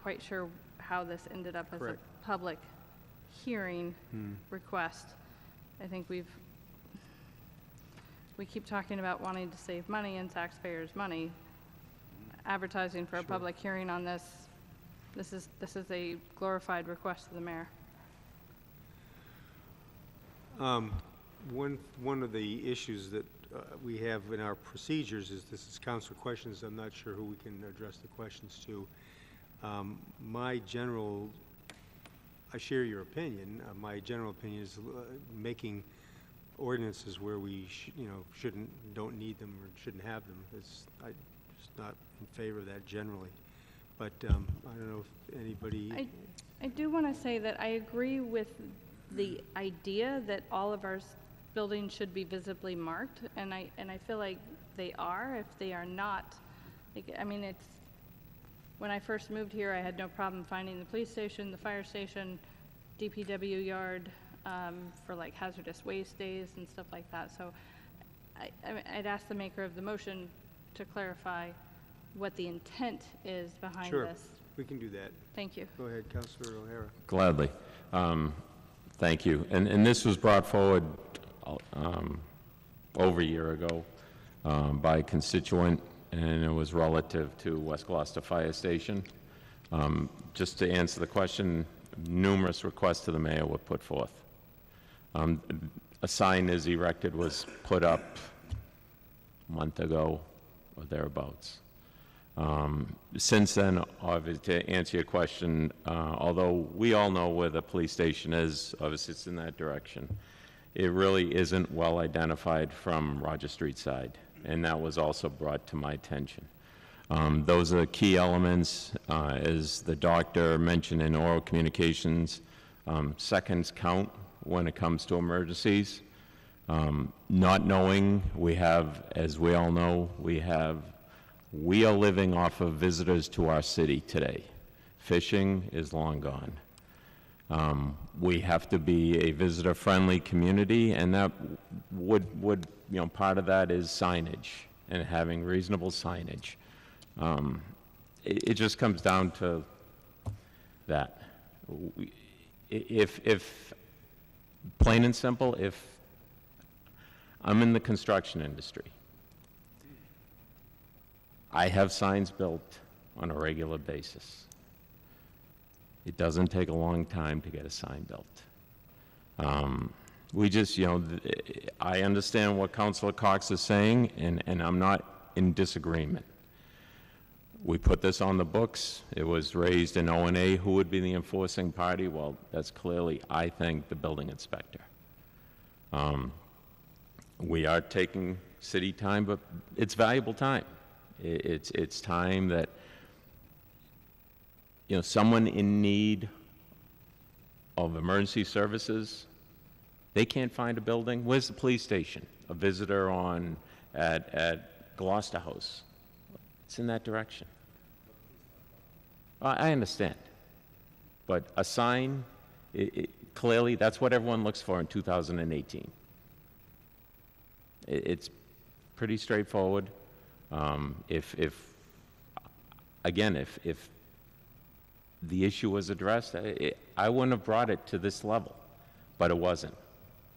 quite sure how this ended up as Correct. a public hearing request. I think we keep talking about wanting to save money and taxpayers' money. Advertising for a public hearing on this is a glorified request of the mayor. One of the issues that we have in our procedures is, this is council questions. I'm not sure who we can address the questions to. I share your opinion. My general opinion is making ordinances where we don't need them or shouldn't have them. I'm just not in favor of that generally. But I don't know if anybody. I do want to say that I agree with the idea that all of our buildings should be visibly marked, and I feel like they are. If they are not, it's, when I first moved here, I had no problem finding the police station, the fire station, DPW yard for like hazardous waste days and stuff like that. So I'd ask the maker of the motion to clarify what the intent is behind Sure, this. we can do that. Thank you. Go ahead, Councilor O'Hara. Gladly. Thank you. And this was brought forward over a year ago by a constituent, and it was relative to West Gloucester Fire Station. Just to answer the question, numerous requests to the mayor were put forth. A sign is erected, was put up a month ago or thereabouts. Since then, obviously, to answer your question, although we all know where the police station is, obviously it's in that direction, it really isn't well identified from Roger Street side, and that was also brought to my attention. Those are key elements, as the doctor mentioned in oral communications. Seconds count when it comes to emergencies. Not knowing, we have, as we all know, we are living off of visitors to our city today. Fishing is long gone. We have to be a visitor-friendly community, and that would part of that is signage and having reasonable signage. It just comes down to that. If plain and simple, if I'm in the construction industry. I have signs built on a regular basis. It doesn't take a long time to get a sign built. We just, I understand what Councilor Cox is saying, and I'm not in disagreement. We put this on the books. It was raised in O&A. Who would be the enforcing party? Well, that's clearly, I think, the building inspector. We are taking city time, but it's valuable time. It's time that, someone in need of emergency services, they can't find a building. Where's the police station? A visitor at Gloucester House. It's in that direction. I understand. But a sign, clearly, that's what everyone looks for in 2018. It's pretty straightforward. If the issue was addressed, I wouldn't have brought it to this level, but it wasn't.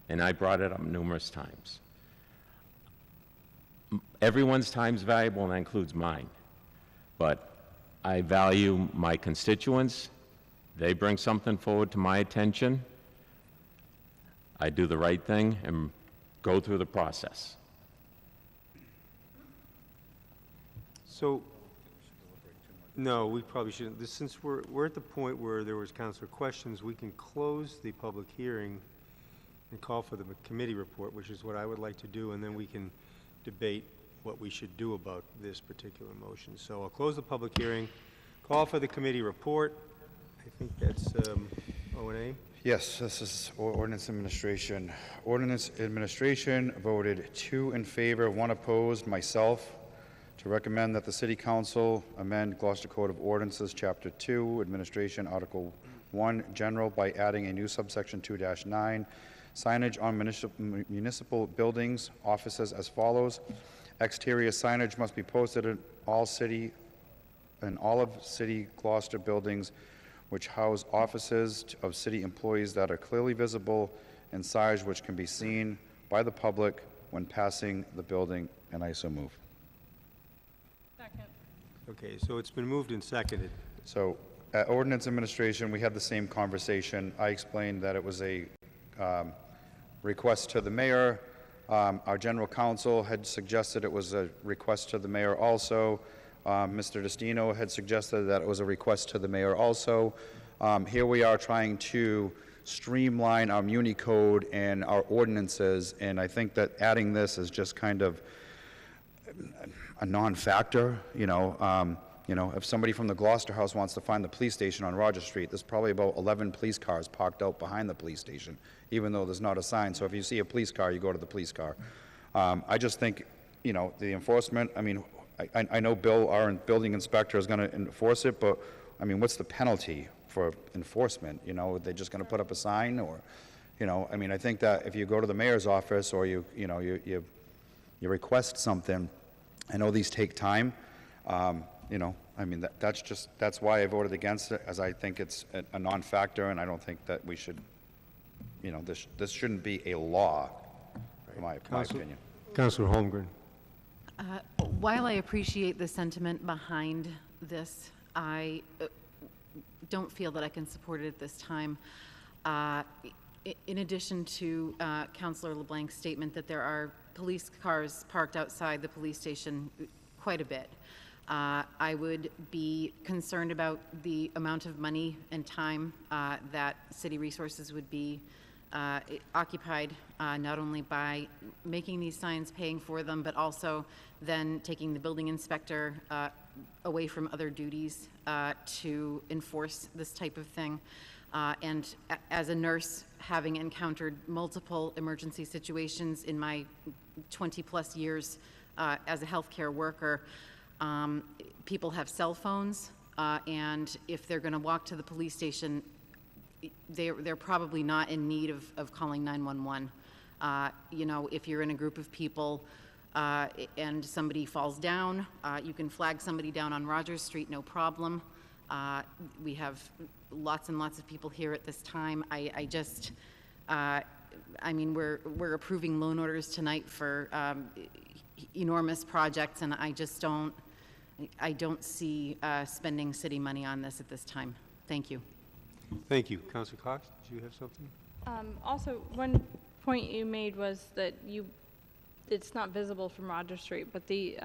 And I brought it up numerous times. Everyone's time's valuable, and that includes mine. But I value my constituents. They bring something forward to my attention. I do the right thing and go through the process. So, no, we probably shouldn't. Since we're at the point where there was councilor questions, we can close the public hearing and call for the committee report, which is what I would like to do, and then we can debate what we should do about this particular motion. So I'll close the public hearing, call for the committee report. I think that's O&A. Yes, this is ordinance administration. Ordinance administration voted 2 in favor, 1 opposed, myself, to recommend that the City Council amend Gloucester Code of Ordinances, Chapter 2, Administration, Article 1, General, by adding a new subsection 2-9, signage on municipal buildings, offices as follows. Exterior signage must be posted in all of City Gloucester buildings which house offices of city employees that are clearly visible and size which can be seen by the public when passing the building, and I so move. Second. Okay, so it's been moved and seconded. So at ordinance administration, we had the same conversation. I explained that it was a request to the mayor. Our general counsel had suggested it was a request to the mayor also. Mr. Destino had suggested that it was a request to the mayor also. Here we are trying to streamline our muni code and our ordinances, and I think that adding this is just kind of a non-factor. If somebody from the Gloucester House wants to find the police station on Roger Street, there's probably about 11 police cars parked out behind the police station, even though there's not a sign. So if you see a police car, you go to the police car. I just think, the enforcement, I know Bill, our building inspector, is going to enforce it, but, what's the penalty for enforcement? Are they just going to put up a sign, or, I think that if you go to the mayor's office or you request something, I know these take time. That's why I voted against it, as I think it's a non-factor, and I don't think that we should, this shouldn't be a law, in my opinion. Councilor Holmgren. While I appreciate the sentiment behind this, I don't feel that I can support it at this time. In addition to Councilor LeBlanc's statement that there are police cars parked outside the police station quite a bit, I would be concerned about the amount of money and time that city resources would be occupied, not only by making these signs, paying for them, but also then taking the building inspector away from other duties to enforce this type of thing. And as a nurse, having encountered multiple emergency situations in my 20-plus years as a healthcare worker, people have cell phones, and if they're going to walk to the police station, they're probably not in need of calling 911. If you're in a group of people and somebody falls down, you can flag somebody down on Rogers Street, no problem. We have lots and lots of people here at this time. I just I mean, we're approving loan orders tonight for enormous projects, and I just don't see spending city money on this at this time. Thank you. Thank you. Councilor Cox, did you have something? Also, one point you made was that it's not visible from Roger Street, but the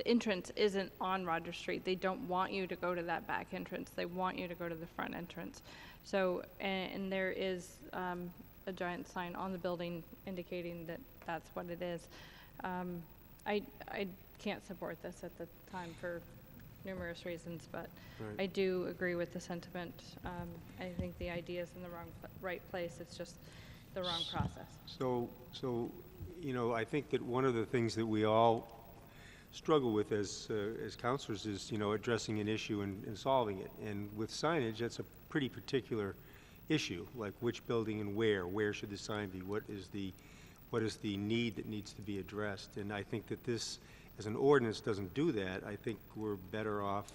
entrance isn't on Roger Street. They don't want you to go to that back entrance. They want you to go to the front entrance. So, and there is a giant sign on the building indicating that that's what it is. I can't support this at the time for numerous reasons, but Right. I do agree with the sentiment. I think the idea is in the right place. It's just the wrong process. So, you know, I think that one of the things that we all struggle with as counselors is, you know, addressing an issue and solving it. And with signage, that's a pretty particular issue, like which building and where should the sign be? What is the need that needs to be addressed? And I think that this, as an ordinance, doesn't do that. I think we're better off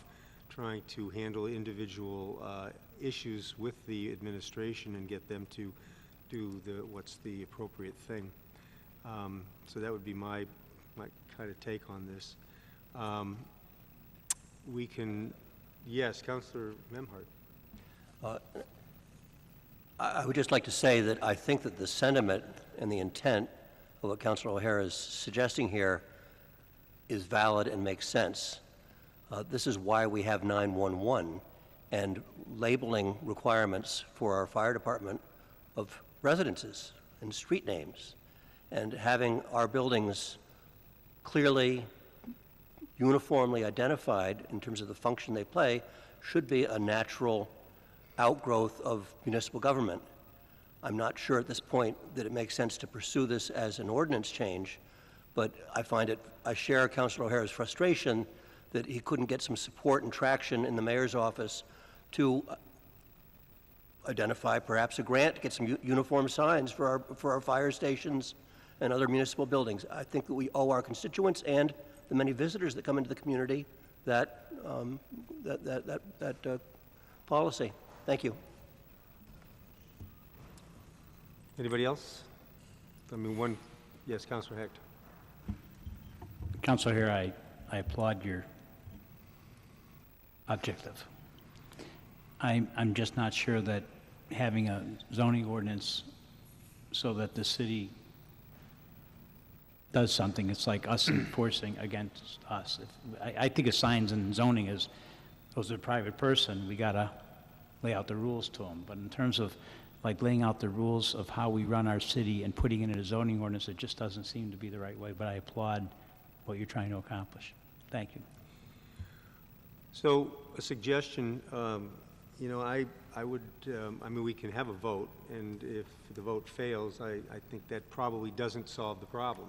trying to handle individual issues with the administration and get them to do what's the appropriate thing. So that would be my kind of take on this. We can, yes, Councilor Memhard. I would just like to say that I think that the sentiment and the intent of what Councilor O'Hara is suggesting here is valid and makes sense. This is why we have 911 and labeling requirements for our fire department of residences and street names, and having our buildings clearly, uniformly identified in terms of the function they play should be a natural outgrowth of municipal government. I'm not sure at this point that it makes sense to pursue this as an ordinance change, but I share Councilor O'Hara's frustration that he couldn't get some support and traction in the mayor's office to identify perhaps a grant to get some uniform signs for our fire stations and other municipal buildings. I think that we owe our constituents and the many visitors that come into the community that policy. Thank you. Anybody else? I mean, yes, Councilor Hecht. Councilor, here I applaud your objective. I'm just not sure that having a zoning ordinance so that the city does something, it's like us enforcing against us. I think of signs and zoning as, those are a private person, we gotta lay out the rules to them. But in terms of like laying out the rules of how we run our city and putting it in a zoning ordinance, it just doesn't seem to be the right way, but I applaud what you're trying to accomplish. Thank you. So a suggestion, you know, I would, I mean, we can have a vote, and if the vote fails, I think that probably doesn't solve the problem.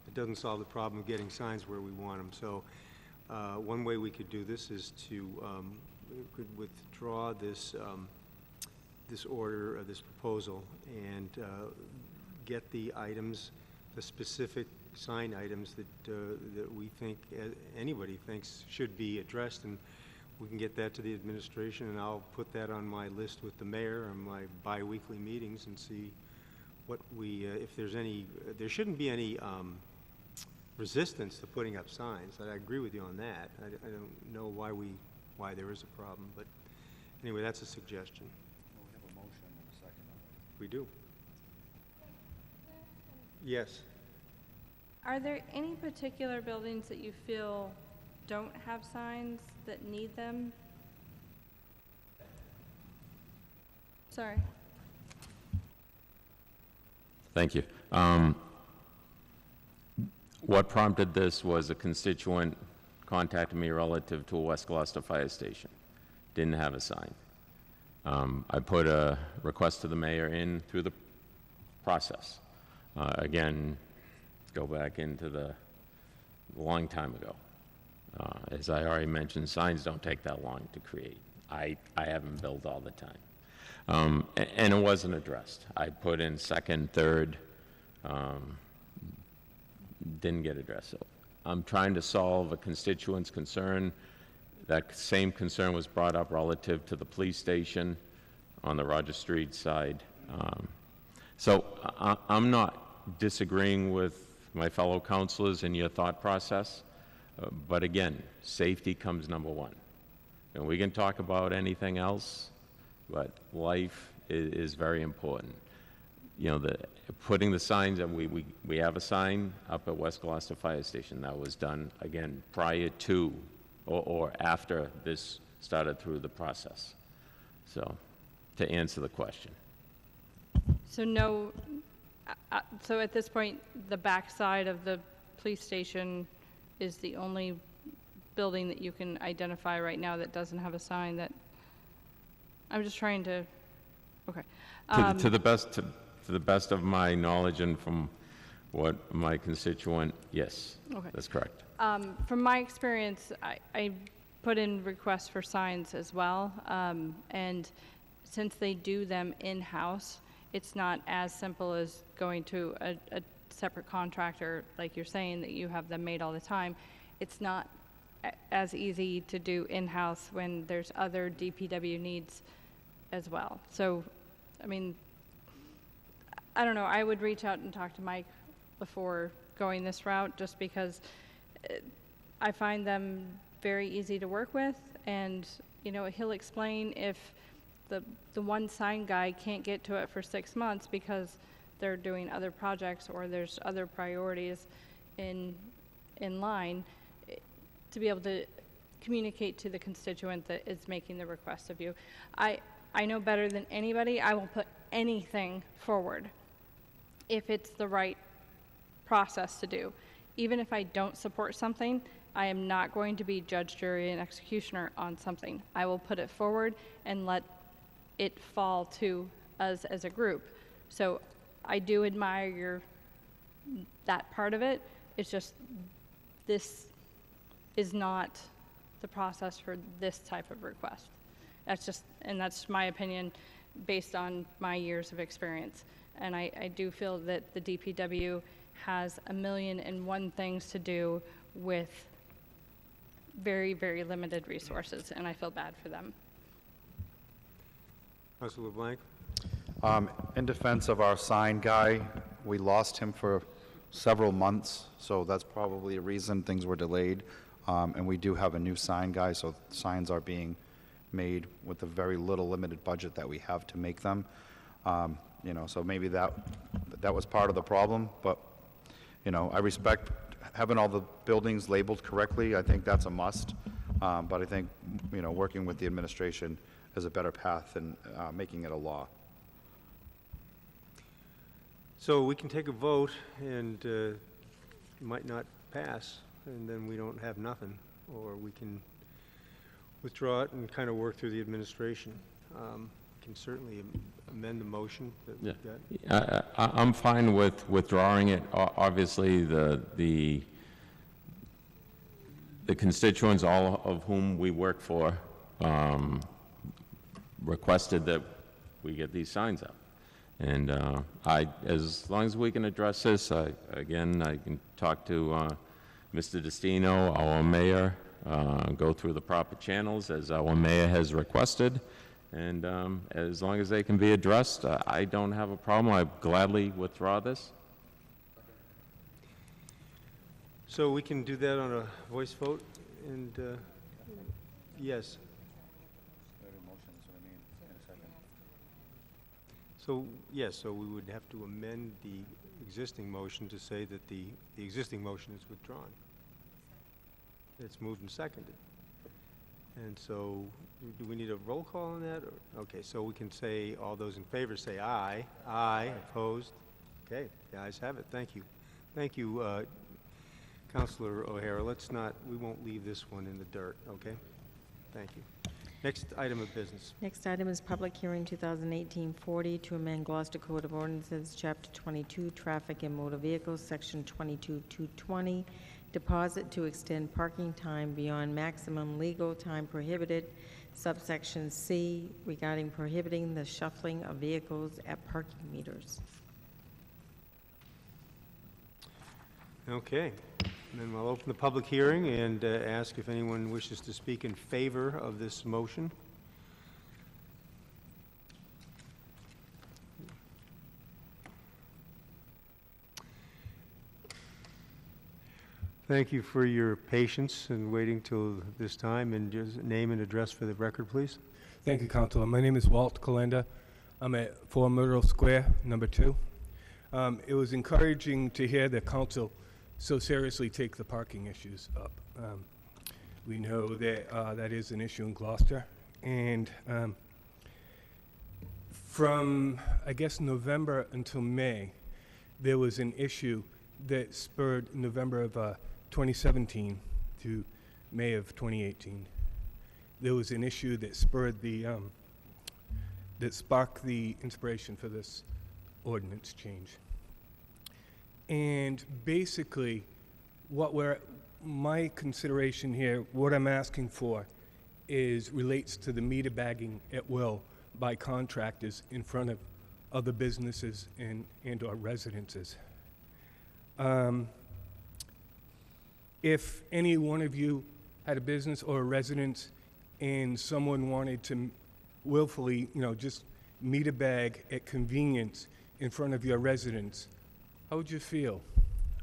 It doesn't solve the problem of getting signs where we want them. So one way we could do this is to could withdraw this this order, this proposal, and get the items, the specific sign items that we think anybody thinks should be addressed, and we can get that to the administration, and I'll put that on my list with the mayor and my bi-weekly meetings and see what we, if there's any, there shouldn't be any resistance to putting up signs. I agree with you on that. I don't know why there is a problem, but anyway, that's a suggestion. We have a motion and a second already. We do. Yes. Are there any particular buildings that you feel don't have signs that need them? Sorry. Thank you. What prompted this was a constituent contacted me relative to a West Gloucester fire station. Didn't have a sign. I put a request to the mayor in through the process. Again, go back into the long time ago. As I already mentioned, signs don't take that long to create. I have them built all the time. And it wasn't addressed. I put in second, third, didn't get addressed. So I'm trying to solve a constituent's concern. That same concern was brought up relative to the police station on the Roger Street side. So I'm not disagreeing with my fellow councilors in your thought process, but again, safety comes number one. And we can talk about anything else, but life is very important. You know, putting the signs, and we have a sign up at West Gloucester Fire Station that was done, again, prior to or after this started through the process. So, to answer the question. So no, so at this point, the backside of the police station is the only building that you can identify right now that doesn't have a sign. That I'm just trying to, okay. To the best of my knowledge and from what my constituent, yes, Okay. that's correct. From my experience, I put in requests for signs as well, and since they do them in-house, it's not as simple as going to a separate contractor, like you're saying, that you have them made all the time. It's not as easy to do in-house when there's other DPW needs as well. So, I mean, I don't know, I would reach out and talk to Mike before going this route, just because I find them very easy to work with, and, you know, he'll explain if the one sign guy can't get to it for 6 months because they're doing other projects or there's other priorities in line, to be able to communicate to the constituent that is making the request of you. I know better than anybody, I will put anything forward if it's the right process to do. Even if I don't support something, I am not going to be judge, jury, and executioner on something. I will put it forward and let it fall to us as a group. So I do admire that part of it. It's just, this is not the process for this type of request. And that's my opinion based on my years of experience. And I do feel that the DPW has 1,000,001 things to do with very, very limited resources, and I feel bad for them. Councilor LeBlanc? In defense of our sign guy, we lost him for several months, so that's probably a reason things were delayed. And we do have a new sign guy, so signs are being made with the very little limited budget that we have to make them. You know, so maybe that was part of the problem, but, you know, I respect having all the buildings labeled correctly. I think that's a must. But I think, you know, working with the administration is a better path than making it a law. So we can take a vote, and it might not pass, and then we don't have nothing. Or we can withdraw it and kind of work through the administration. We can certainly amend the motion that we've got. I'm fine with withdrawing it. Obviously, the constituents, all of whom we work for, requested that we get these signs up. And as long as we can address this, I can talk to Mr. Destino, our mayor, go through the proper channels as our mayor has requested. And as long as they can be addressed, I don't have a problem. I gladly withdraw this. So we can do that on a voice vote, and yes. So, yes, so we would have to amend the existing motion to say that the existing motion is withdrawn. It's moved and seconded. And so, do we need a roll call on that? Or, okay, so we can say, all those in favor say aye. Aye. Opposed? Okay, the ayes have it. Thank you. Thank you, Councilor O'Hara. We won't leave this one in the dirt, okay? Thank you. Next item of business. Next item is public hearing 2018-40 to amend Gloucester Code of Ordinances, Chapter 22, Traffic and Motor Vehicles, Section 22-220, deposit to extend parking time beyond maximum legal time prohibited, subsection C, regarding prohibiting the shuffling of vehicles at parking meters. Okay. And then we'll open the public hearing and ask if anyone wishes to speak in favor of this motion. Thank you for your patience and waiting till this time, and just name and address for the record, please. Thank you, Councilor. My name is Walt Kalenda. I'm at 4 Myrtle Square, number 2. It was encouraging to hear the council so seriously take the parking issues up. We know that that is an issue in Gloucester, and from, I guess, November until May, there was an issue that spurred November of 2017 to May of 2018. There was an issue that spurred the, that sparked the inspiration for this ordinance change. And basically, my consideration here, what I'm asking for, relates to the meter bagging at will by contractors in front of other businesses and or residences. If any one of you had a business or a residence and someone wanted to willfully, just meter bag at convenience in front of your residence, how would you feel?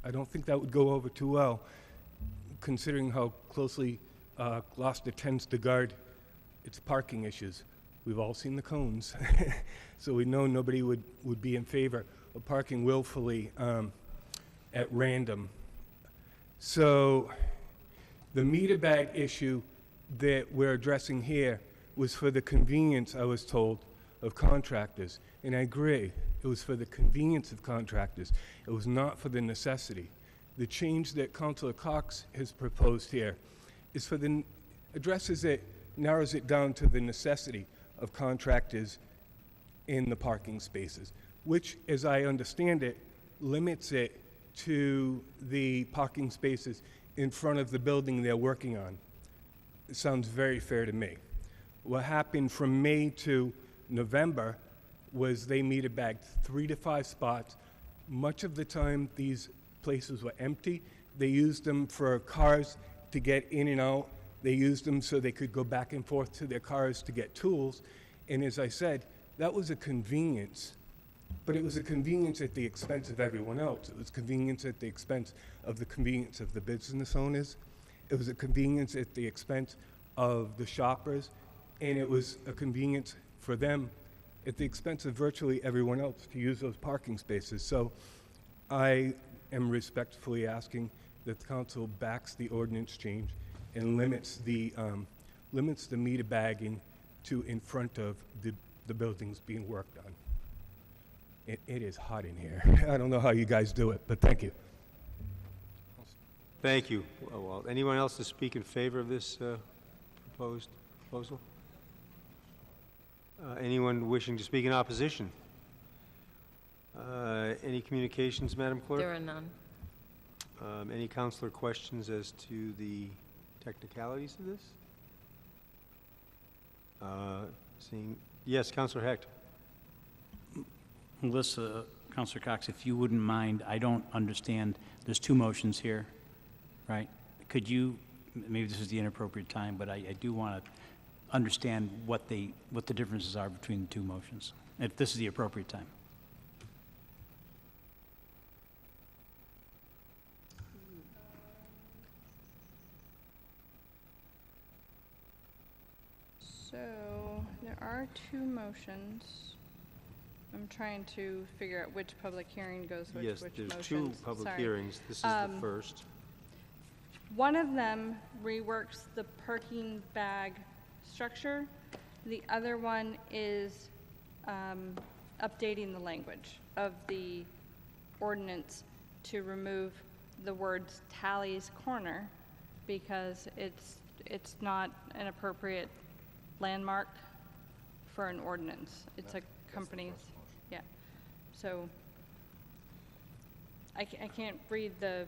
I don't think that would go over too well, considering how closely Gloucester tends to guard its parking issues. We've all seen the cones, so we know nobody would be in favor of parking willfully at random. So the meter bag issue that we're addressing here was for the convenience, I was told, of contractors. And I agree, it was for the convenience of contractors. It was not for the necessity. The change that Councilor Cox has proposed here is for the, narrows it down to the necessity of contractors in the parking spaces, which, as I understand it, limits it to the parking spaces in front of the building they're working on. It sounds very fair to me. What happened from May to November was they meter bagged 3 to 5 spots. Much of the time, these places were empty. They used them for cars to get in and out. They used them so they could go back and forth to their cars to get tools. And as I said, that was a convenience. But it was a convenience at the expense of everyone else. It was convenience at the expense of the convenience of the business owners. It was a convenience at the expense of the shoppers. And it was a convenience for them at the expense of virtually everyone else to use those parking spaces. So I am respectfully asking that the council backs the ordinance change and limits the meter bagging to in front of the buildings being worked on. It is hot in here. I don't know how you guys do it, but thank you. Thank you. Well, anyone else to speak in favor of this proposed proposal? Anyone wishing to speak in opposition? Any communications, Madam Clerk? There are none. Any councilor questions as to the technicalities of this? Yes, Councilor Hecht. Melissa, Councilor Cox, if you wouldn't mind, I don't understand, there's 2 motions here, right? Could you, maybe this is the inappropriate time, but I do want to understand what the differences are between the 2 motions, if this is the appropriate time. So there are 2 motions. I'm trying to figure out which public hearing goes with Yes, which there's motions. 2 public Sorry. hearings. This is the first. One of them reworks the parking bag structure. The other one is updating the language of the ordinance to remove the words Tally's Corner because it's not an appropriate landmark for an ordinance. It's a company's, yeah. So I can't read the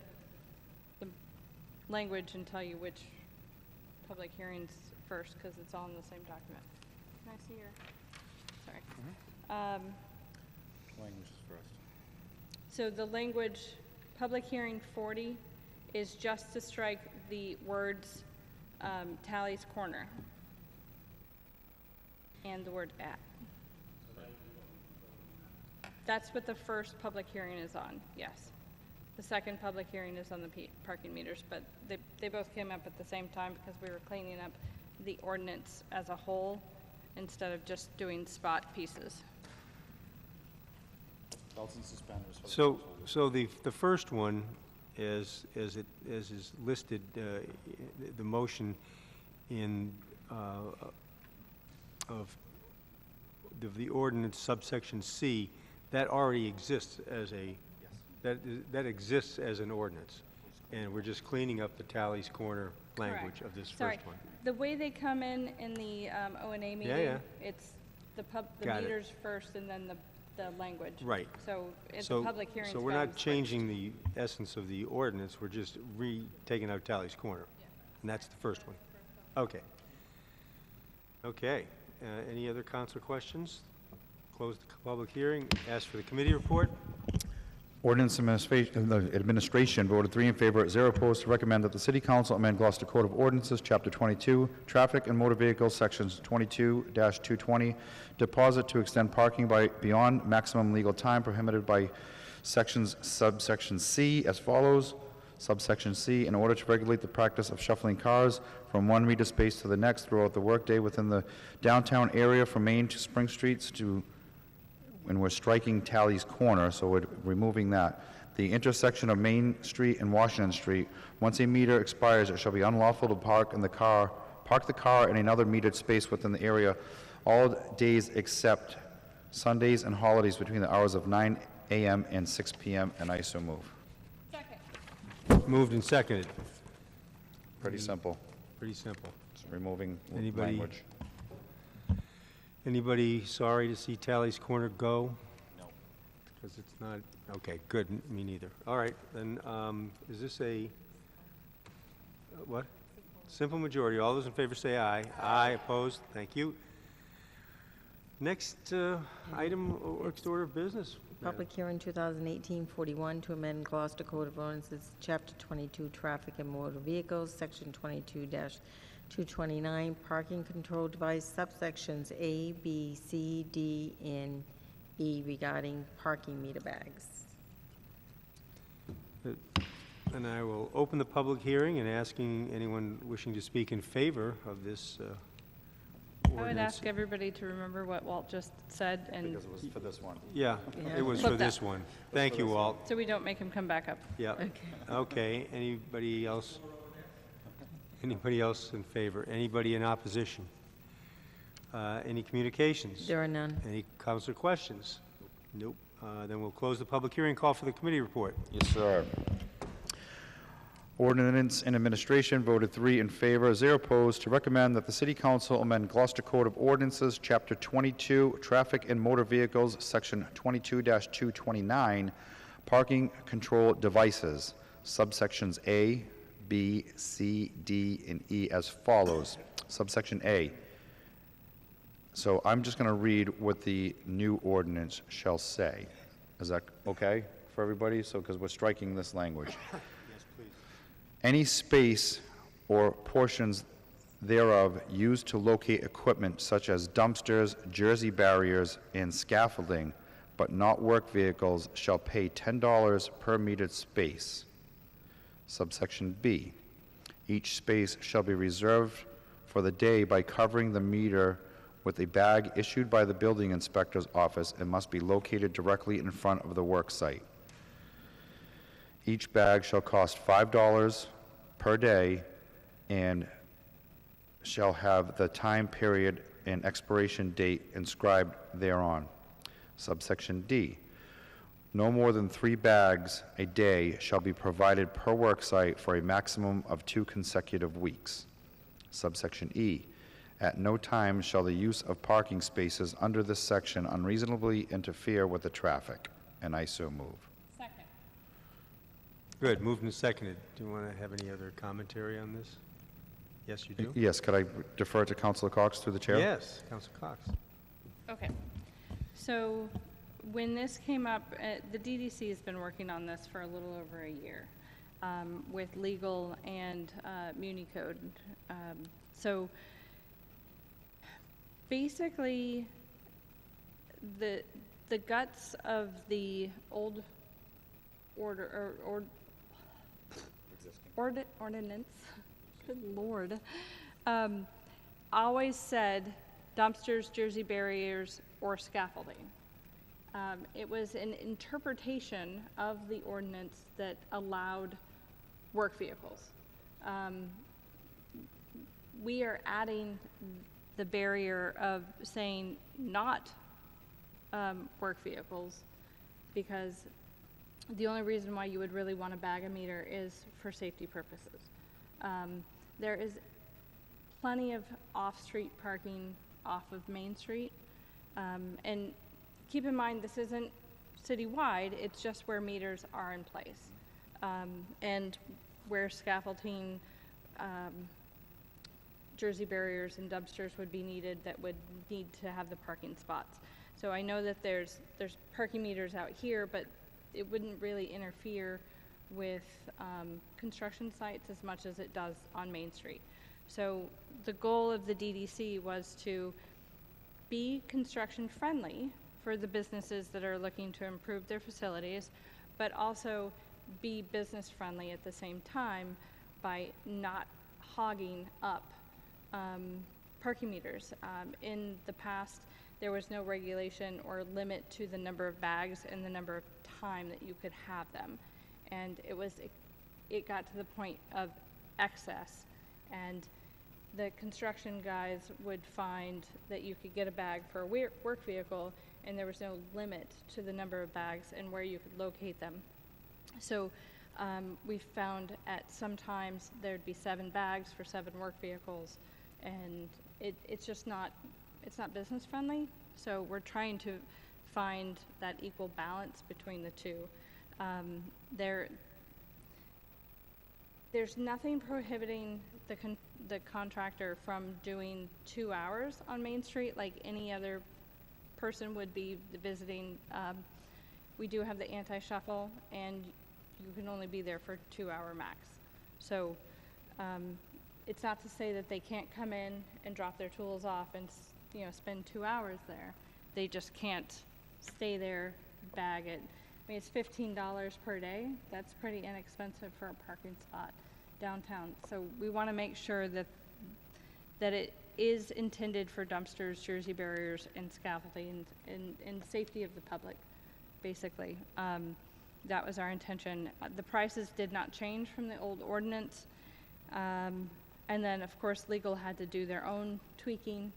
language and tell you which public hearings first because it's all in the same document. Can I see your, sorry. Language is first. So the language, public hearing 40 is just to strike the words Tally's Corner and the word at. That's what the first public hearing is on, yes. The second public hearing is on the parking meters, but they both came up at the same time because we were cleaning up the ordinance as a whole instead of just doing spot pieces. Belts and suspenders. for the So, household. so the first one, as is listed, the motion in, of the ordinance subsection C, that already exists as a, that exists as an ordinance. And we're just cleaning up the Tally's Corner language of this Sorry. first one. The way they come in the O&A meeting, yeah. it's the Got it. meters first and then the language. Right. So at the public hearings. So we're not changing the essence of the ordinance, we're just taking out Tally's Corner. And that's the first one. Okay. Okay. Any other council questions? Close the public hearing. Ask for the committee report. Ordinance Administration voted 3 in favor, 0 opposed, to recommend that the City Council amend Gloucester Code of Ordinances, Chapter 22, Traffic and Motor Vehicles, Sections 22-220, deposit to extend parking beyond maximum legal time prohibited by subsection C as follows. Subsection C, in order to regulate the practice of shuffling cars from one meter space to the next throughout the workday within the downtown area from Main to Spring Streets and we're striking Tally's Corner, so we're removing that. The intersection of Main Street and Washington Street, once a meter expires, it shall be unlawful to park the car in another metered space within the area all days except Sundays and holidays between the hours of 9 a.m. and 6 p.m., and I so move. Moved and seconded. Pretty simple. Pretty simple. Just removing Anybody- language. Anybody sorry to see Tally's Corner go? No. Because it's not, okay, good, me neither. All right, then, is this a, what? Simple majority. All those in favor say aye. Aye, opposed? Thank you. Next item, next order of business. Public hearing 2018-41 to amend Gloucester Code of Ordinances, Chapter 22, Traffic and Motor Vehicles, Section 22-229, Parking Control Device, subsections A, B, C, D, and E regarding parking meter bags. And I will open the public hearing and asking anyone wishing to speak in favor of this I would ordinance. ask everybody to remember what Walt just said and Because it was for this one. Yeah, Yeah. it was Flip for that. this one. Thank you, Walt. so we don't make him come back up. Yeah. Okay, anybody else? Anybody else in favor? Anybody in opposition? Any communications? There are none. Any council questions? Nope. Then we'll close the public hearing, call for the committee report. Yes, sir. Ordinance and Administration voted 3 in favor, 0 opposed, to recommend that the City Council amend Gloucester Code of Ordinances, Chapter 22, Traffic and Motor Vehicles, Section 22-229, Parking Control Devices, subsections A, B, C, D, and E as follows. Subsection A. So I'm just going to read what the new ordinance shall say. Is that okay for everybody? So, because we're striking this language. Any space or portions thereof used to locate equipment such as dumpsters, jersey barriers, and scaffolding, but not work vehicles, shall pay $10 per metered space. Subsection B. Each space shall be reserved for the day by covering the meter with a bag issued by the building inspector's office and must be located directly in front of the work site. Each bag shall cost $5 per day and shall have the time period and expiration date inscribed thereon. Subsection D. No more than 3 bags a day shall be provided per work site for a maximum of 2 consecutive weeks. Subsection E. At no time shall the use of parking spaces under this section unreasonably interfere with the traffic. And I so move. Good, moved and seconded. Do you want to have any other commentary on this? Yes, you do? Yes, could I defer to Councilor Cox through the chair? Yes, Councilor Cox. Okay. So when this came up, the DDC has been working on this for a little over a year with legal and Muni Code. So basically, the guts of the old ordinance, good lord, always said dumpsters, Jersey barriers, or scaffolding. It was an interpretation of the ordinance that allowed work vehicles. We are adding the barrier of saying not work vehicles, because the only reason why you would really want to bag a meter is for safety purposes. There is plenty of off-street parking off of Main Street, and keep in mind this isn't citywide, it's just where meters are in place, and where scaffolding, Jersey barriers and dumpsters would be needed that would need to have the parking spots. So I know that there's parking meters out here, but it wouldn't really interfere with construction sites as much as it does on Main Street. So the goal of the DDC was to be construction friendly for the businesses that are looking to improve their facilities, but also be business friendly at the same time by not hogging up parking meters. In the past, there was no regulation or limit to the number of bags and the number of time that you could have them. And it got to the point of excess. And the construction guys would find that you could get a bag for a work vehicle, and there was no limit to the number of bags and where you could locate them. So we found at some times there'd be 7 bags for 7 work vehicles, and it's just not, it's not business friendly. So we're trying to find that equal balance between the two. There's nothing prohibiting the contractor from doing 2 hours on Main Street like any other person would be visiting. We do have the anti-shuffle, and you can only be there for 2-hour max. So it's not to say that they can't come in and drop their tools off and spend 2 hours there. They just can't stay there, bag it. I mean, it's $15 per day. That's pretty inexpensive for a parking spot downtown. So we want to make sure that it is intended for dumpsters, Jersey barriers, and scaffolding, and safety of the public, basically. That was our intention. The prices did not change from the old ordinance. And then, of course, legal had to do their own tweaking.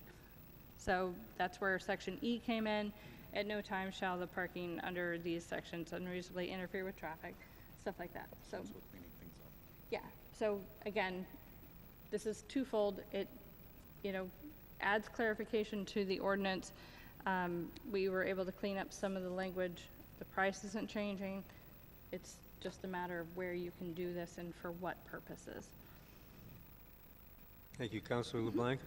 So that's where Section E came in. At no time shall the parking under these sections unreasonably interfere with traffic, stuff like that. So, yeah. So again, this is twofold. It, adds clarification to the ordinance. We were able to clean up some of the language. The price isn't changing. It's just a matter of where you can do this and for what purposes. Thank you. Councilor LeBlanc?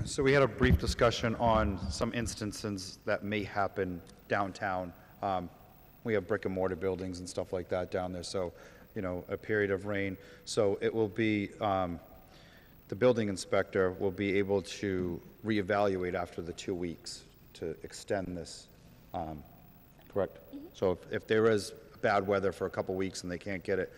So we had a brief discussion on some instances that may happen downtown. We have brick and mortar buildings and stuff like that down there, so, a period of rain. So it will be, the building inspector will be able to reevaluate after the 2 weeks to extend this, correct? So if there is bad weather for a couple weeks and they can't get it,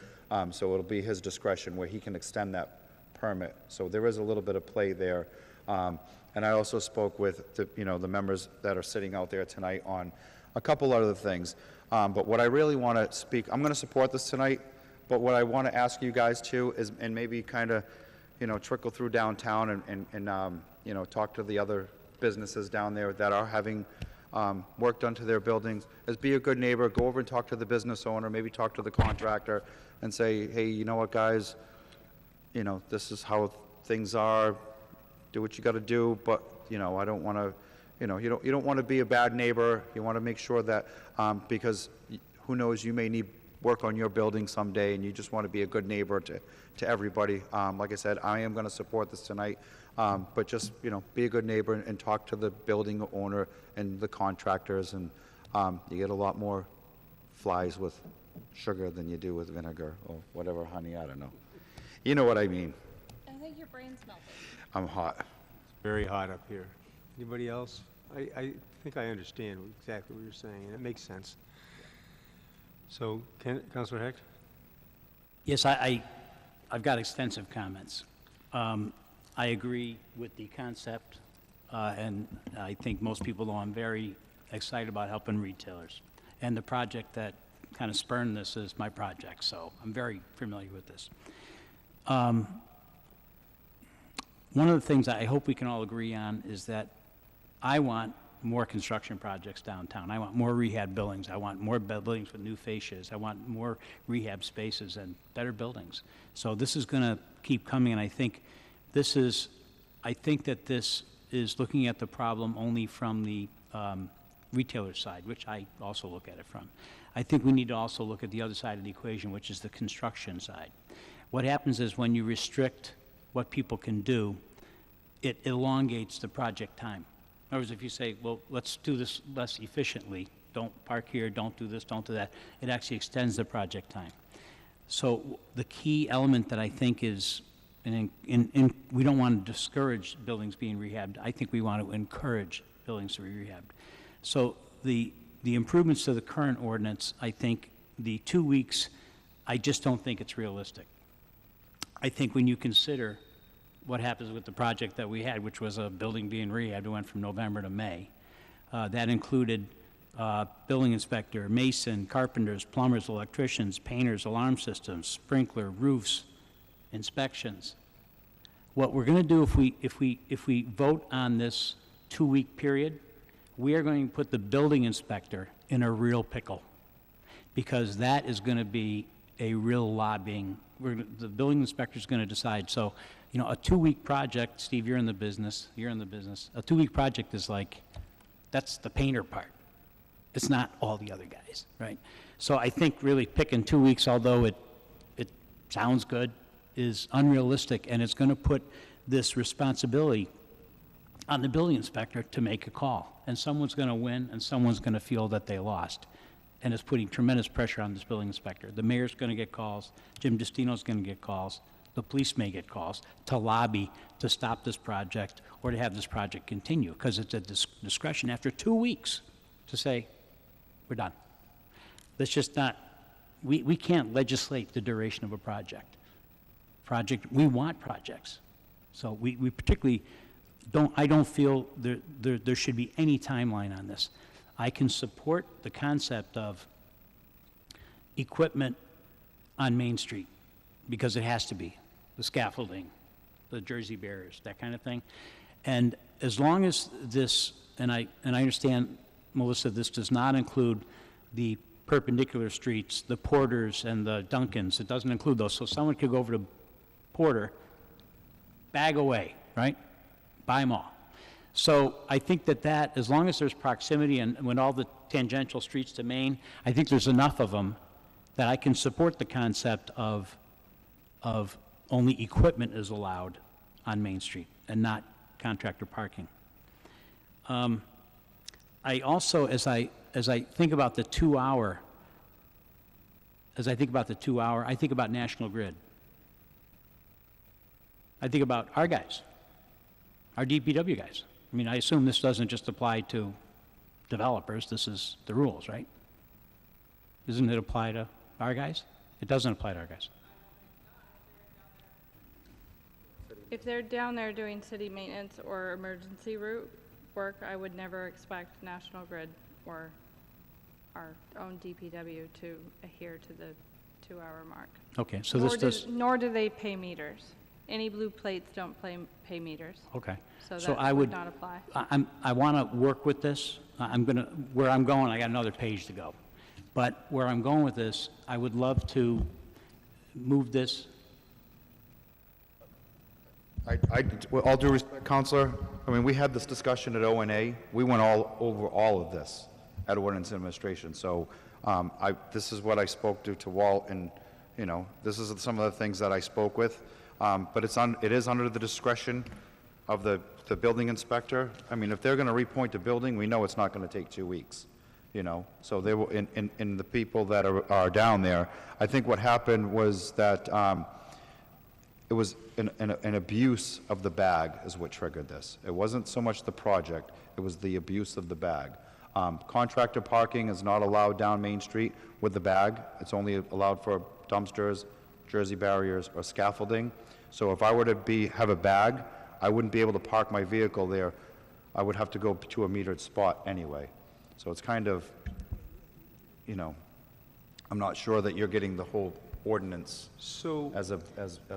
so it'll be his discretion where he can extend that permit. So there is a little bit of play there. And I also spoke with the members that are sitting out there tonight on a couple other things. But what I really want to speak, I'm going to support this tonight, but what I want to ask you guys too is, and maybe kind of, trickle through downtown and talk to the other businesses down there that are having work done to their buildings, is be a good neighbor, go over and talk to the business owner, maybe talk to the contractor and say, hey, you know what, guys, this is how things are. Do what you got to do, but I don't want to, you don't want to be a bad neighbor. You want to make sure that because who knows, you may need work on your building someday, and you just want to be a good neighbor to everybody. Like I said, I am going to support this tonight, but just be a good neighbor and talk to the building owner and the contractors, and you get a lot more flies with sugar than you do with vinegar or whatever, honey. I don't know. You know what I mean. I think your brain's melting. I'm hot. It's very hot up here. Anybody else? I think I understand exactly what you're saying, and it makes sense. So, Councilor Hecht? Yes, I've got extensive comments. I agree with the concept, and I think most people know I'm very excited about helping retailers. And the project that kind of spurned this is my project, so I'm very familiar with this. One of the things I hope we can all agree on is that I want more construction projects downtown. I want more rehab buildings. I want more buildings with new fascias. I want more rehab spaces and better buildings. So this is going to keep coming, and I think that this is looking at the problem only from the retailer side, which I also look at it from. I think we need to also look at the other side of the equation, which is the construction side. What happens is when you restrict what people can do, it elongates the project time. In other words, if you say, well, let's do this less efficiently, don't park here, don't do this, don't do that, it actually extends the project time. So the key element that I think is, we don't want to discourage buildings being rehabbed. I think we want to encourage buildings to be rehabbed. So the improvements to the current ordinance, I think the 2 weeks, I just don't think it's realistic. I think when you consider what happens with the project that we had, which was a building being rehabbed, it went from November to May. That included building inspector, mason, carpenters, plumbers, electricians, painters, alarm systems, sprinkler, roofs, inspections. What we're going to do if we vote on this 2-week period, we are going to put the building inspector in a real pickle, because that is going to be a real lobbying. The building inspector is going to decide. So, you know, a 2-week project, Steve, you're in the business. A 2-week project is like, that's the painter part. It's not all the other guys, right? So I think really picking 2 weeks, although it sounds good, is unrealistic, and it's going to put this responsibility on the building inspector to make a call. And someone's going to win, and someone's going to feel that they lost. And it's putting tremendous pressure on this building inspector. The mayor's going to get calls. Jim Destino's going to get calls. The police may get calls to lobby to stop this project or to have this project continue, because it's a discretion after 2 weeks to say, we're done. That's just not, we can't legislate the duration of a project. We want projects. So we particularly I don't feel there should be any timeline on this. I can support the concept of equipment on Main Street, because it has to be. The scaffolding, the Jersey barriers, that kind of thing. And as long as this, and I understand, Melissa, this does not include the perpendicular streets, the Porters and the Duncans. It doesn't include those. So someone could go over to Porter, bag away, right? Buy them all. So I think that as long as there's proximity and when all the tangential streets to Main, I think there's enough of them that I can support the concept of only equipment is allowed on Main Street and not contractor parking. I also, as I think about the 2 hour, I think about National Grid. I think about our guys, our DPW guys. I mean, I assume this doesn't just apply to developers. This is the rules, right? Doesn't it apply to our guys? It doesn't apply to our guys. If they're down there doing city maintenance or emergency route work, I would never expect National Grid or our own DPW to adhere to the 2-hour mark. Okay, so this does... Nor do they pay meters. Any blue plates don't pay meters. Okay. So So that would not apply. I want to work with this. Where I'm going, I got another page to go. But where I'm going with this, I would love to move this. With all due respect, Counselor, I mean, we had this discussion at ONA. We went over all of this at Ordinance Administration. So this is what I spoke to Walt, and, you know, this is some of the things that I spoke with. But it is under the discretion of the building inspector. I mean, if they're going to repoint the building, we know it's not going to take 2 weeks, you know. So they will, in the people that are down there, I think what happened was that it was an abuse of the bag is what triggered this. It wasn't so much the project, it was the abuse of the bag. Contractor parking is not allowed down Main Street with the bag. It's only allowed for dumpsters, Jersey barriers, or scaffolding. So if I were to have a bag, I wouldn't be able to park my vehicle there. I would have to go to a metered spot anyway. So it's kind of, you know, I'm not sure that you're getting the whole ordinance So, as a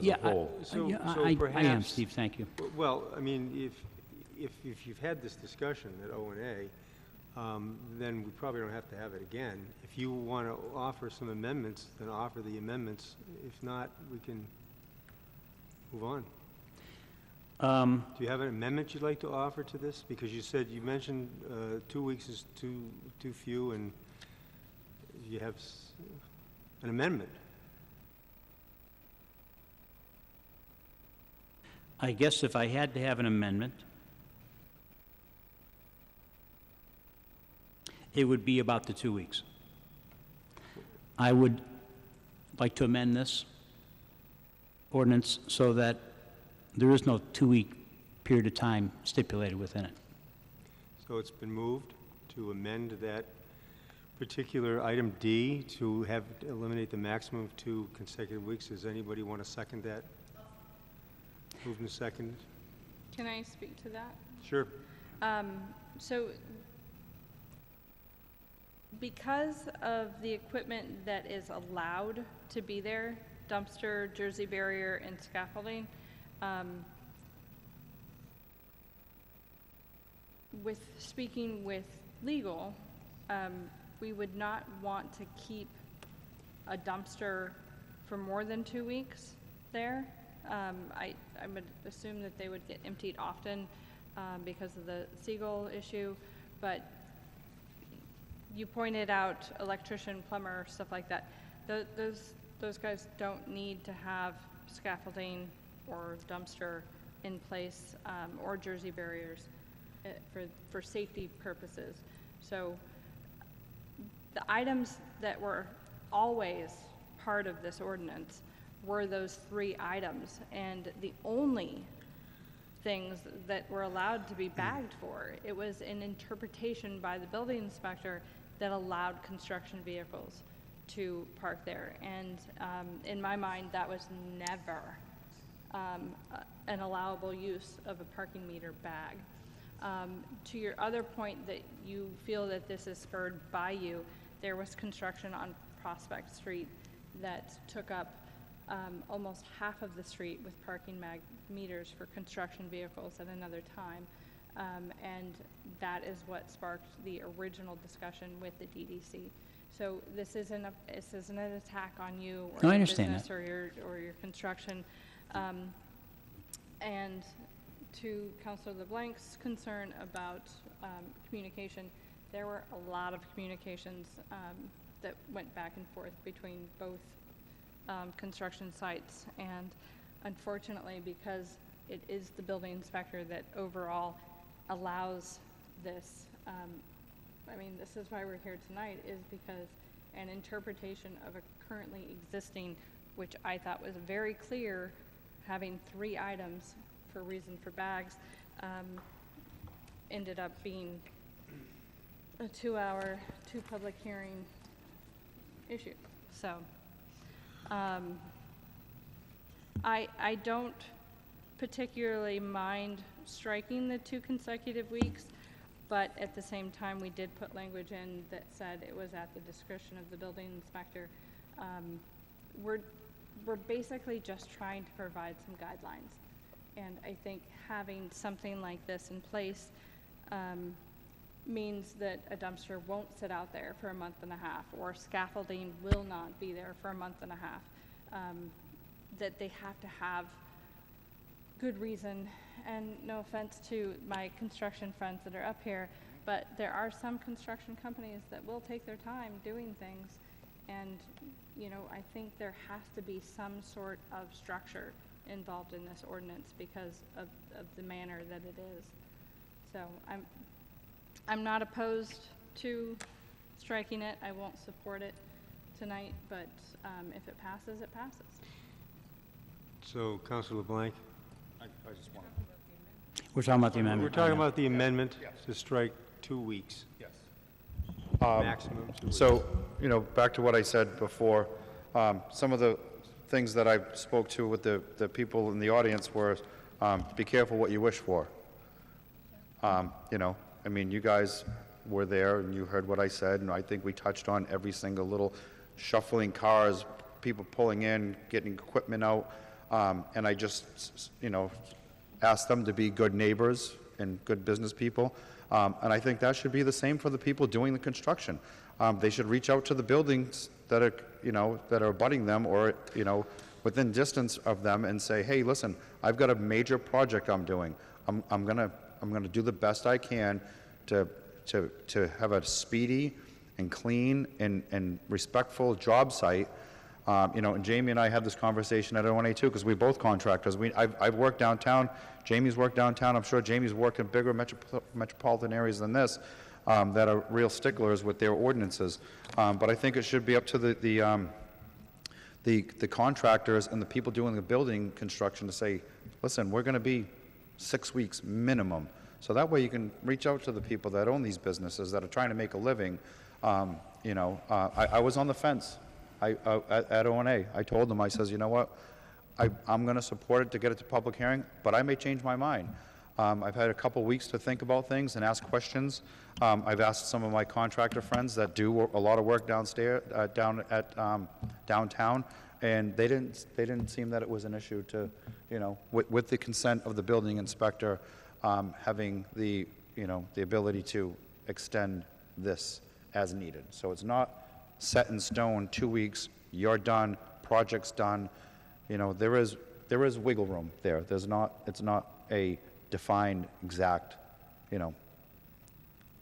Yeah, whole. so I am, perhaps... Steve, thank you. Well, I mean, if you've had this discussion at O&A, then we probably don't have to have it again. If you want to offer some amendments, then offer the amendments. If not, we can move on. Do you have an amendment you'd like to offer to this? Because you mentioned 2 weeks is too few, and you have an amendment. I guess if I had to have an amendment, it would be about the 2 weeks. I would like to amend this ordinance so that there is no 2-week period of time stipulated within it. So it's been moved to amend that particular item D to eliminate the maximum of 2 consecutive weeks. Does anybody want to second that? Moved and seconded. Can I speak to that? Sure. So because of the equipment that is allowed to be there, dumpster, Jersey barrier, and scaffolding, with speaking with legal, we would not want to keep a dumpster for more than 2 weeks there. I would assume that they would get emptied often because of the seagull issue, but you pointed out electrician, plumber, stuff like that. Those guys don't need to have scaffolding or dumpster in place or Jersey barriers for safety purposes. So the items that were always part of this ordinance were those 3 items, and the only things that were allowed to be bagged for, it was an interpretation by the building inspector that allowed construction vehicles to park there. And in my mind, that was never an allowable use of a parking meter bag. To your other point that you feel that this is spurred by you, there was construction on Prospect Street that took up almost half of the street with parking meters for construction vehicles at another time. And that is what sparked the original discussion with the DDC. So this isn't an attack on you or No, I your understand business that. or your construction. And to Councilor LeBlanc's concern about communication, there were a lot of communications that went back and forth between both construction sites, and unfortunately, because it is the building inspector that overall allows this, I mean, this is why we're here tonight, is because an interpretation of a currently existing, which I thought was very clear, having 3 items for reason for bags, ended up being a 2-hour, 2 public hearing issue. So I don't particularly mind striking the 2 consecutive weeks, but at the same time, we did put language in that said it was at the discretion of the building inspector. We're basically just trying to provide some guidelines. And I think having something like this in place means that a dumpster won't sit out there for a month and a half, or scaffolding will not be there for a month and a half. That they have to have good reason, and no offense to my construction friends that are up here, but there are some construction companies that will take their time doing things, and you know, I think there has to be some sort of structure involved in this ordinance because of the manner that it is. So I'm not opposed to striking it. I won't support it tonight, but if it passes, it passes. So, Councilor LeBlanc? I just want We're talking about the amendment. We're talking about the amendment to strike 2 weeks. Yes. Maximum 2 weeks. So, you know, back to what I said before, some of the things that I spoke to with the people in the audience were, be careful what you wish for. You know, I mean, you guys were there and you heard what I said, and I think we touched on every single little shuffling cars, people pulling in, getting equipment out, and I just, you know, asked them to be good neighbors and good business people. And I think that should be the same for the people doing the construction. They should reach out to the buildings that are, you know, that are abutting them or, you know, within distance of them and say, hey, listen, I've got a major project I'm doing. I'm gonna do the best I can to have a speedy and clean and respectful job site. You know, and Jamie and I had this conversation at O1A too, because we both contractors. I've worked downtown. Jamie's worked downtown. I'm sure Jamie's worked in bigger metropolitan areas than this that are real sticklers with their ordinances. But I think it should be up to the contractors and the people doing the building construction to say, listen, we're going to be 6 weeks minimum. So that way you can reach out to the people that own these businesses that are trying to make a living. You know, I was on the fence. At O&A, I told them, I says, you know what, I'm going to support it to get it to public hearing, but I may change my mind. I've had a couple weeks to think about things and ask questions. I've asked some of my contractor friends that do a lot of work downstairs, down at downtown, and they didn't seem that it was an issue to, you know, with the consent of the building inspector, having the, you know, the ability to extend this as needed. So it's not set in stone, 2 weeks, you're done, project's done. You know, there is wiggle room there. It's not a defined exact, you know,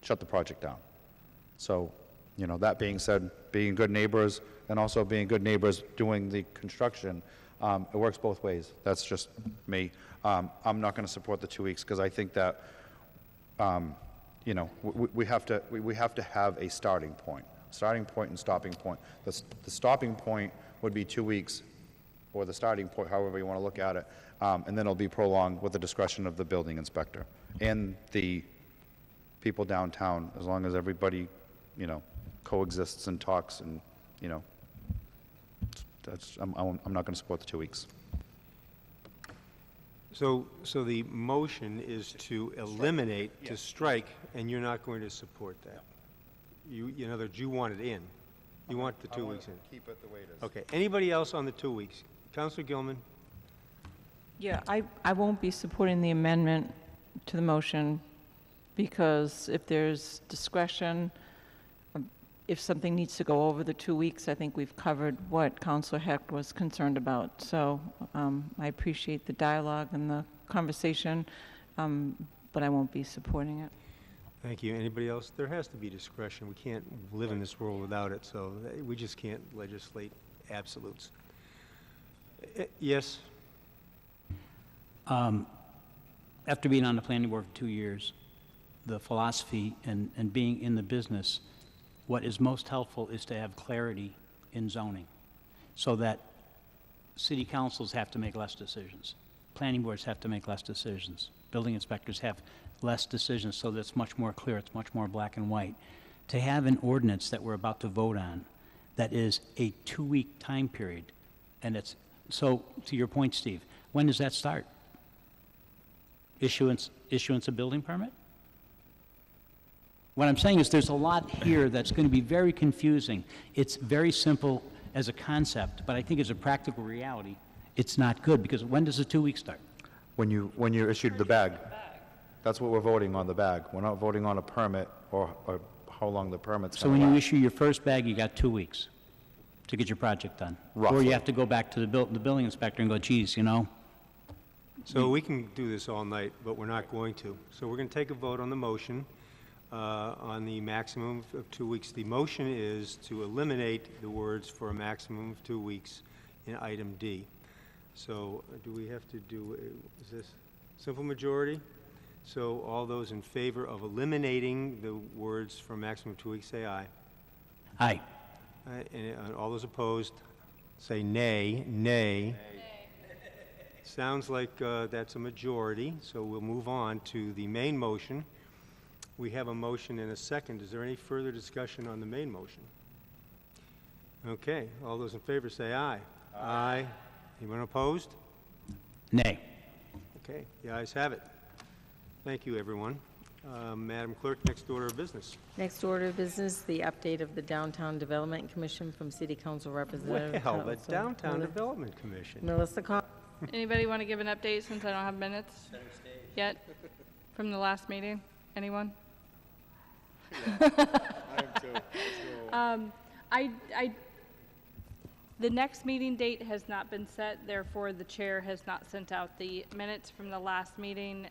shut the project down. So, you know, that being said, being good neighbors and also being good neighbors doing the construction, it works both ways. That's just me. I'm not going to support the 2 weeks because I think that, you know, we have to have a starting point. Starting point and stopping point. The stopping point would be 2 weeks, or the starting point, however you want to look at it, and then it'll be prolonged with the discretion of the building inspector and the people downtown, as long as everybody, you know, coexists and talks, and, you know, I'm not going to support the 2 weeks. So the motion is to eliminate, to strike, and you're not going to support that. In other words, you want it in. You want the 2 weeks in. Keep it the way it is. Okay. Anybody else on the 2 weeks? Councilor Gilman? Yeah, I won't be supporting the amendment to the motion because if there's discretion, if something needs to go over the 2 weeks, I think we've covered what Councilor Hecht was concerned about. So I appreciate the dialogue and the conversation, but I won't be supporting it. Thank you. Anybody else? There has to be discretion. We can't live in this world without it, so we just can't legislate absolutes. Yes? After being on the planning board for 2 years, the philosophy and being in the business, what is most helpful is to have clarity in zoning so that city councils have to make less decisions. Planning boards have to make less decisions. Building inspectors have less decisions so that it's much more clear, it's much more black and white. To have an ordinance that we're about to vote on that is a 2 week time period, and it's, so to your point, Steve, when does that start? Issuance of building permit? What I'm saying is there's a lot here that's going to be very confusing. It's very simple as a concept, but I think as a practical reality, it's not good because when does the 2 weeks start? When you issued the bag. That's what we're voting on, the bag. We're not voting on a permit or how long the permit's So going when to you last. issue your first bag, you got 2 weeks to get your project done. Or Roughly. you have to go back to the building inspector and go, geez, you know, So we can do this all night, but we're not going to. So we're going to take a vote on the motion on the maximum of 2 weeks. The motion is to eliminate the words for a maximum of 2 weeks in item D. So do we have to do, is this simple majority? So all those in favor of eliminating the words for a maximum of 2 weeks, say aye. Aye. And all those opposed, say nay. Nay. Sounds like that's a majority, so we'll move on to the main motion. We have a motion and a second. Is there any further discussion on the main motion? Okay, all those in favor say aye. Aye. Anyone opposed? Nay. Okay, the ayes have it. Thank you, everyone. Madam Clerk, next order of business. Next order of business, the update of the Downtown Development Commission from City Council Representative. Well, the Downtown Development Commission. Melissa Con. Anybody want to give an update since I don't have minutes yet from the last meeting? Anyone? The next meeting date has not been set, therefore the chair has not sent out the minutes from the last meeting,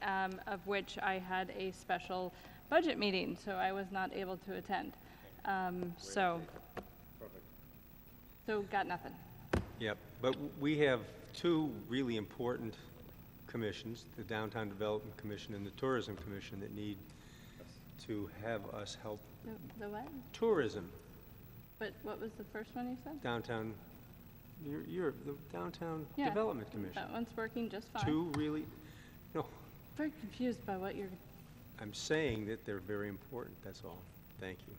of which I had a special budget meeting, so I was not able to attend. So got nothing. Yep, but we have two really important commissions, the Downtown Development Commission and the Tourism Commission, that need to have us help. The what? Tourism. But what was the first one you said? Downtown, you're the Downtown Yeah, Development Commission. That one's working just fine. Two really, no, Very confused by what you're. I'm saying that they're very important, that's all. Thank you.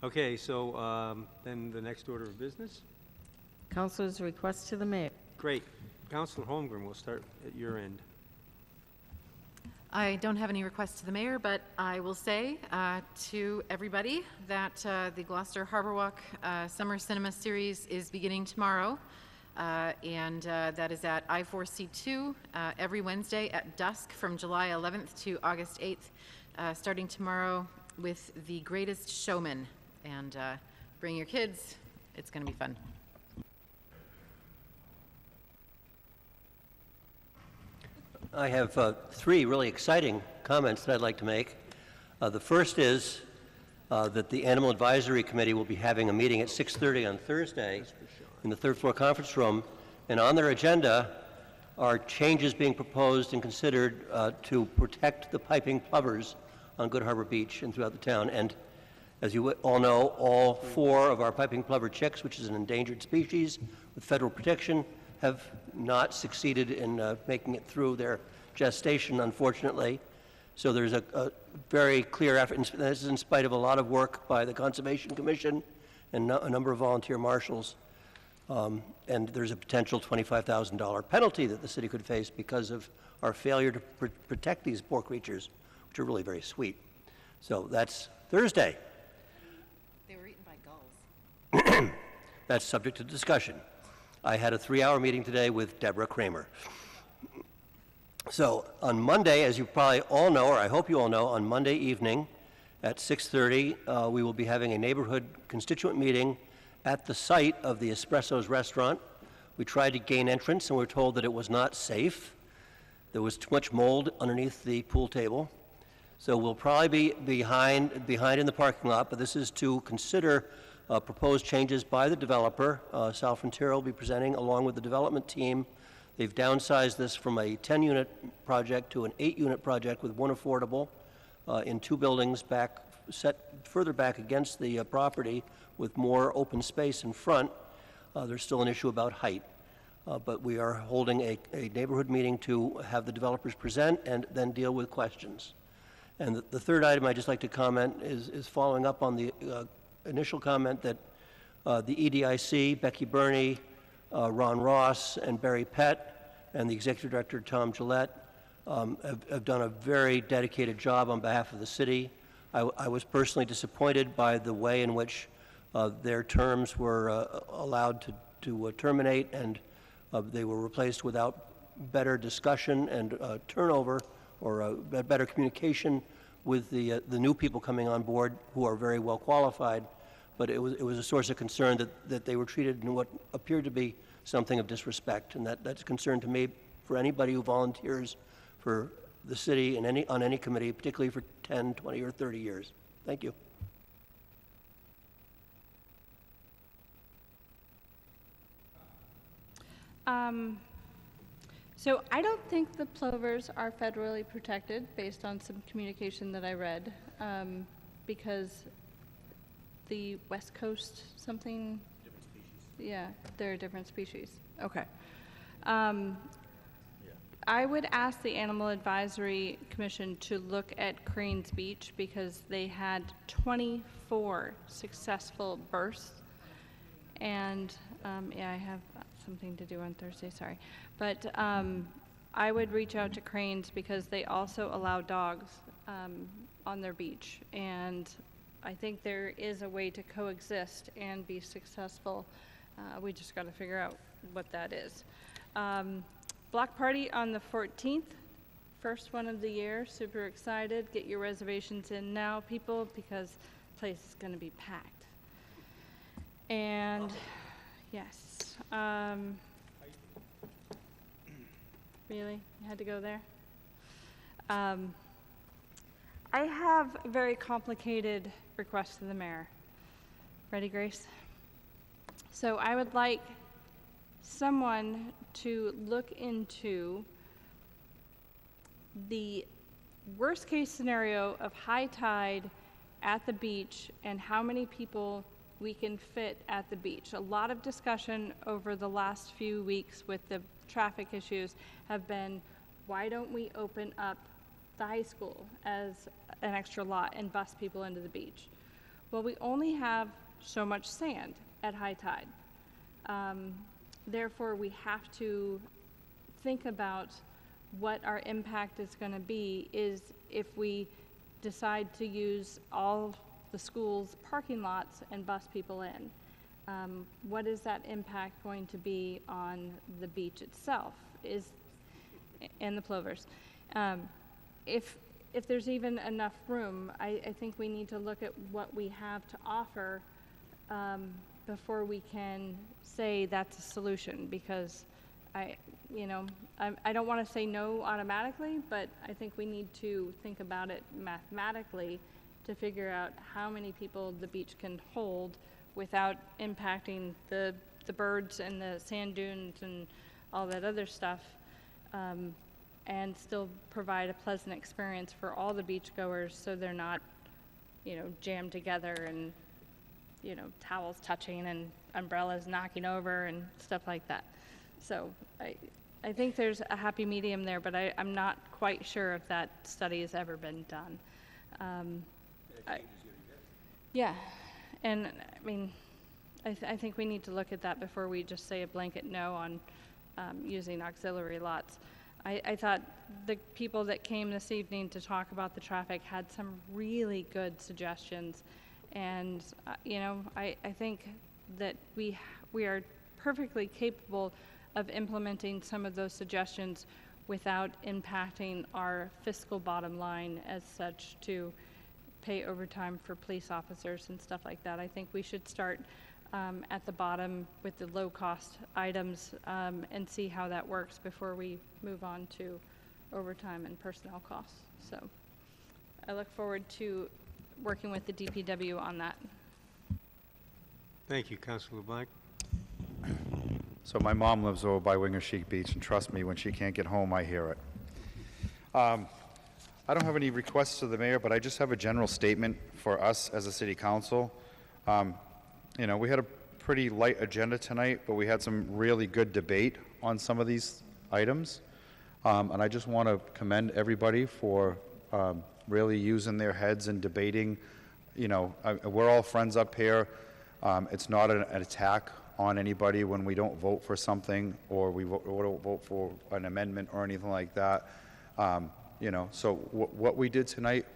Okay, so then the next order of business? Councilor's request to the mayor. Great. Councilor Holmgren, we'll start at your end. I don't have any requests to the mayor, but I will say to everybody that the Gloucester Harbor Walk Summer Cinema Series is beginning tomorrow, and that is at I-4C2 every Wednesday at dusk from July 11th to August 8th, starting tomorrow with The Greatest Showman. And bring your kids. It's going to be fun. I have three really exciting comments that I'd like to make. The first is that the Animal Advisory Committee will be having a meeting at 6:30 on Thursday in the third floor conference room, and on their agenda are changes being proposed and considered to protect the piping plovers on Good Harbor Beach and throughout the town. And as you all know, all four of our piping plover chicks, which is an endangered species with federal protection, have not succeeded in making it through their gestation, unfortunately. So there's a very clear effort, and this is in spite of a lot of work by the Conservation Commission and a number of volunteer marshals. And there's a potential $25,000 penalty that the city could face because of our failure to protect these poor creatures, which are really very sweet. So that's Thursday. They were eaten by gulls. That's subject to discussion. I had a 3-hour meeting today with Deborah Kramer. So on Monday, as you probably all know, or I hope you all know, on Monday evening at 6:30, we will be having a neighborhood constituent meeting at the site of the Espresso's restaurant. We tried to gain entrance and we were told that it was not safe. There was too much mold underneath the pool table. So we'll probably be behind in the parking lot, but this is to consider proposed changes by the developer. Sal Frontiero will be presenting along with the development team. They've downsized this from a 10-unit project to an 8-unit project with one affordable in 2 buildings set further back against the property with more open space in front. There's still an issue about height. But we are holding a neighborhood meeting to have the developers present and then deal with questions. And the third item I'd just like to comment is following up on the initial comment that the EDIC, Becky Burney, Ron Ross, and Barry Pett, and the Executive Director, Tom Gillette, have done a very dedicated job on behalf of the city. I was personally disappointed by the way in which their terms were allowed to terminate, and they were replaced without better discussion and turnover or better communication with the new people coming on board who are very well qualified. But it was a source of concern that they were treated in what appeared to be something of disrespect, and that's a concern to me for anybody who volunteers for the city and on any committee, particularly for 10, 20, or 30 years. Thank you. So I don't think the plovers are federally protected based on some communication that I read, because the West Coast something. Different species. Yeah, they're a different species. Okay. I would ask the Animal Advisory Commission to look at Cranes Beach because they had 24 successful births. And, yeah, I have something to do on Thursday, sorry. But I would reach out to Cranes because they also allow dogs on their beach. And I think there is a way to coexist and be successful. We just got to figure out what that is. Block party on the 14th, first one of the year. Super excited. Get your reservations in now, people, because the place is going to be packed. And yes, really, you had to go there. I have a very complicated request to the mayor. Ready, Grace? So I would like someone to look into the worst case scenario of high tide at the beach and how many people we can fit at the beach. A lot of discussion over the last few weeks with the traffic issues have been, why don't we open up the high school as an extra lot and bus people into the beach? Well, we only have so much sand at high tide. Therefore, we have to think about what our impact is going to be is if we decide to use all the school's parking lots and bus people in. What is that impact going to be on the beach itself and the plovers? If there's even enough room, I think we need to look at what we have to offer before we can say that's a solution, because I don't want to say no automatically, but I think we need to think about it mathematically to figure out how many people the beach can hold without impacting the birds and the sand dunes and all that other stuff, and still provide a pleasant experience for all the beachgoers so they're not, jammed together and, towels touching and umbrellas knocking over and stuff like that. So I think there's a happy medium there, but I'm not quite sure if that study has ever been done. Yeah, and I mean, I think we need to look at that before we just say a blanket no on using auxiliary lots. I thought the people that came this evening to talk about the traffic had some really good suggestions, and I think that we are perfectly capable of implementing some of those suggestions without impacting our fiscal bottom line as such to pay overtime for police officers and stuff like that. I think we should start at the bottom with the low-cost items and see how that works before we move on to overtime and personnel costs. So I look forward to working with the DPW on that. Thank you, Councilor LeBlanc. So my mom lives over by Wingershik Beach, and trust me, when she can't get home, I hear it. I don't have any requests to the mayor, but I just have a general statement for us as a city council. We had a pretty light agenda tonight, but we had some really good debate on some of these items. And I just want to commend everybody for really using their heads and debating. We're all friends up here. It's not an attack on anybody when we don't vote for something or we don't vote for an amendment or anything like that. So what we did tonight,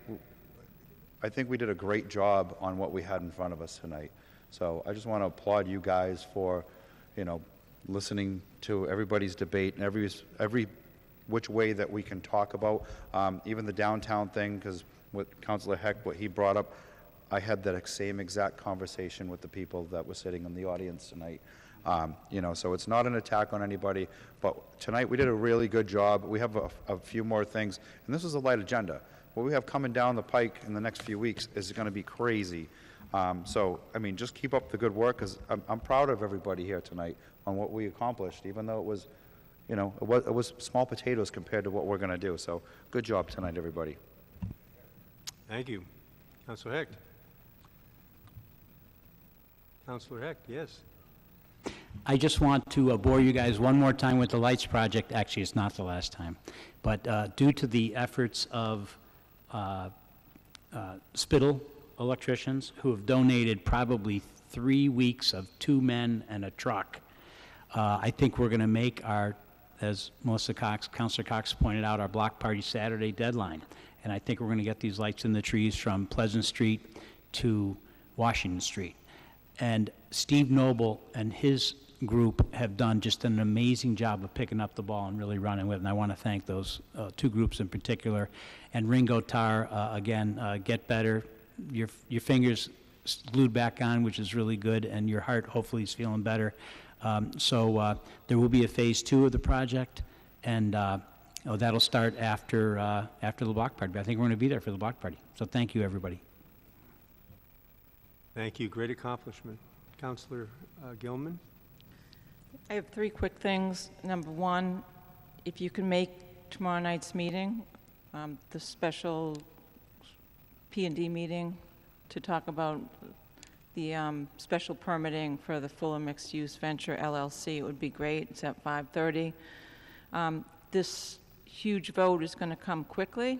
I think we did a great job on what we had in front of us tonight. So I just want to applaud you guys for, listening to everybody's debate and every which way that we can talk about, even the downtown thing, because with Councilor Heck, what he brought up, I had that same exact conversation with the people that were sitting in the audience tonight. So it's not an attack on anybody, but tonight we did a really good job. We have a few more things, and this is a light agenda. What we have coming down the pike in the next few weeks is going to be crazy. Just keep up the good work, because I'm proud of everybody here tonight on what we accomplished, even though it was, it was small potatoes compared to what we're going to do. So good job tonight, everybody. Thank you. Councilor Hecht. Councilor Hecht, yes. I just want to bore you guys one more time with the lights project. Actually, it's not the last time. But due to the efforts of Spittle electricians, who have donated probably 3 weeks of 2 men and a truck, I think we're going to make our, as Councilor Cox pointed out, our block party Saturday deadline. And I think we're going to get these lights in the trees from Pleasant Street to Washington Street. And Steve Noble and his group have done just an amazing job of picking up the ball and really running with it. And I want to thank those 2 groups in particular. And Ringo Tarr, again, get better. Your fingers glued back on, which is really good, and your heart hopefully is feeling better. So there will be a phase 2 of the project, and that'll start after the block party. But I think we're going to be there for the block party. So thank you, everybody. Thank you. Great accomplishment. Councilor Gilman? I have 3 quick things. Number 1, if you can make tomorrow night's meeting, the special P&D meeting to talk about the special permitting for the Fuller Mixed Use Venture LLC, it would be great. It's at 5:30. This huge vote is going to come quickly,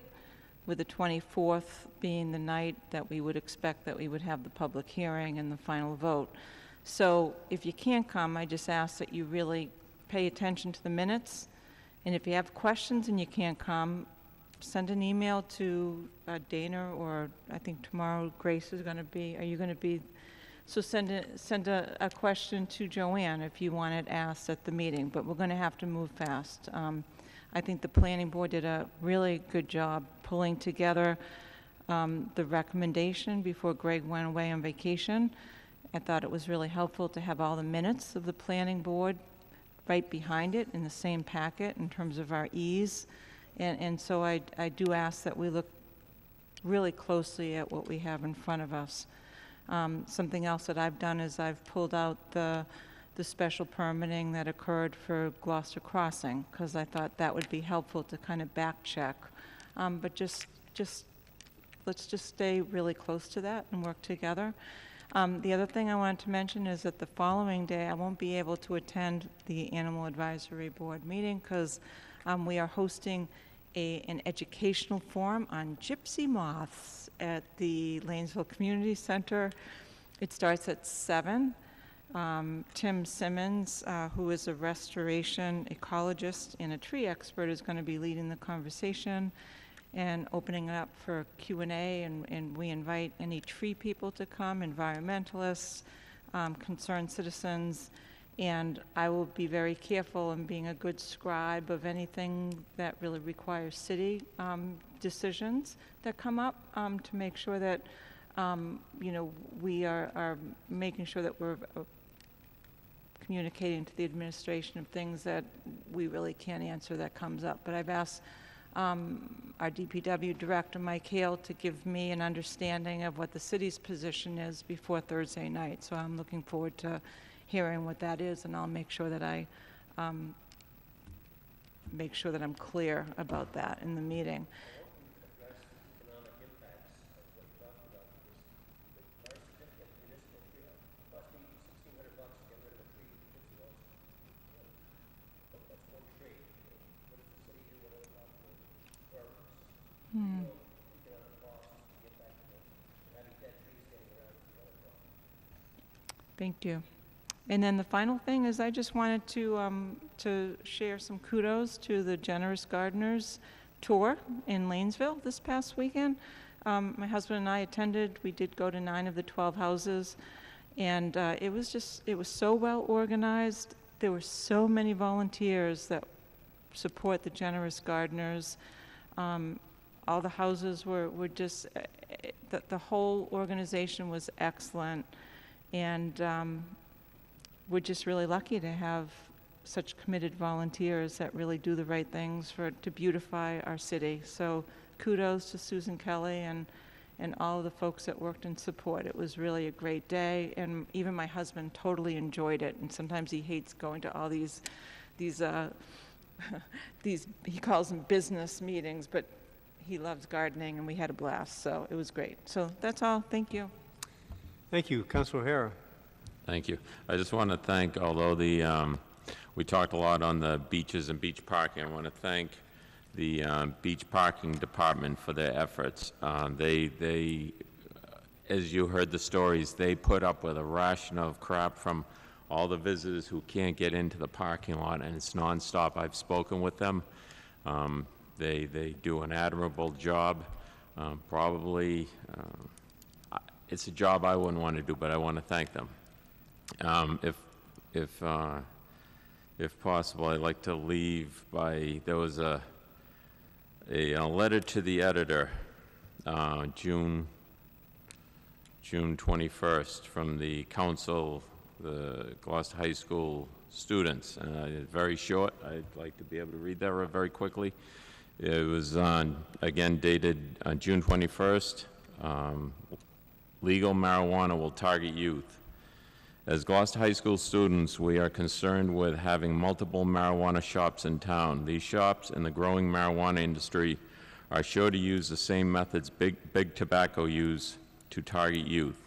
with the 24th being the night that we would expect that we would have the public hearing and the final vote. So if you can't come, I just ask that you really pay attention to the minutes. And if you have questions and you can't come, send an email to Dana, or I think tomorrow Grace is going to be, are you going to be? So send a question to Joanne if you want it asked at the meeting, but we're going to have to move fast. I think the planning board did a really good job pulling together the recommendation before Greg went away on vacation. I thought it was really helpful to have all the minutes of the planning board right behind it in the same packet in terms of our ease. And so I do ask that we look really closely at what we have in front of us. Something else that I've done is I've pulled out the special permitting that occurred for Gloucester Crossing, because I thought that would be helpful to kind of back check. But let's just stay really close to that and work together. The other thing I wanted to mention is that the following day I won't be able to attend the Animal Advisory Board meeting because we are hosting an educational forum on gypsy moths at the Lanesville Community Center. It starts at 7. Tim Simmons, who is a restoration ecologist and a tree expert, is going to be leading the conversation and opening it up for Q&A, and we invite any tree people to come, environmentalists, concerned citizens, and I will be very careful in being a good scribe of anything that really requires city decisions that come up, to make sure that we are making sure that we're communicating to the administration of things that we really can't answer that comes up. But I've asked our DPW director, Mike Hale, to give me an understanding of what the city's position is before Thursday night. So I'm looking forward to hearing what that is, and I'll make sure that I'm clear about that in the meeting. Thank you. And then the final thing is I just wanted to share some kudos to the Generous Gardeners tour in Lanesville this past weekend. My husband and I attended. We did go to 9 of the 12 houses, and it was so well organized. There were so many volunteers that support the Generous Gardeners. All the houses were just, the whole organization was excellent, and we're just really lucky to have such committed volunteers that really do the right things to beautify our city. So kudos to Susan Kelly and all of the folks that worked in support. It was really a great day, and even my husband totally enjoyed it. And sometimes he hates going to all these he calls them business meetings, but he loves gardening, and we had a blast. So it was great. So that's all. Thank you. Thank you. Councilor O'Hara. Thank you. I just want to thank, although we talked a lot on the beaches and beach parking, I want to thank the beach parking department for their efforts. They, as you heard the stories, they put up with a ration of crap from all the visitors who can't get into the parking lot, and it's nonstop. I've spoken with them. They do an admirable job. It's a job I wouldn't want to do, but I want to thank them. If possible, I'd like to leave by, there was a letter to the editor, June 21st, from the council, the Gloucester High School students. Very short. I'd like to be able to read that very quickly. It was again dated June 21st. Legal marijuana will target youth. As Gloucester High School students, we are concerned with having multiple marijuana shops in town. These shops in the growing marijuana industry are sure to use the same methods big tobacco use to target youth.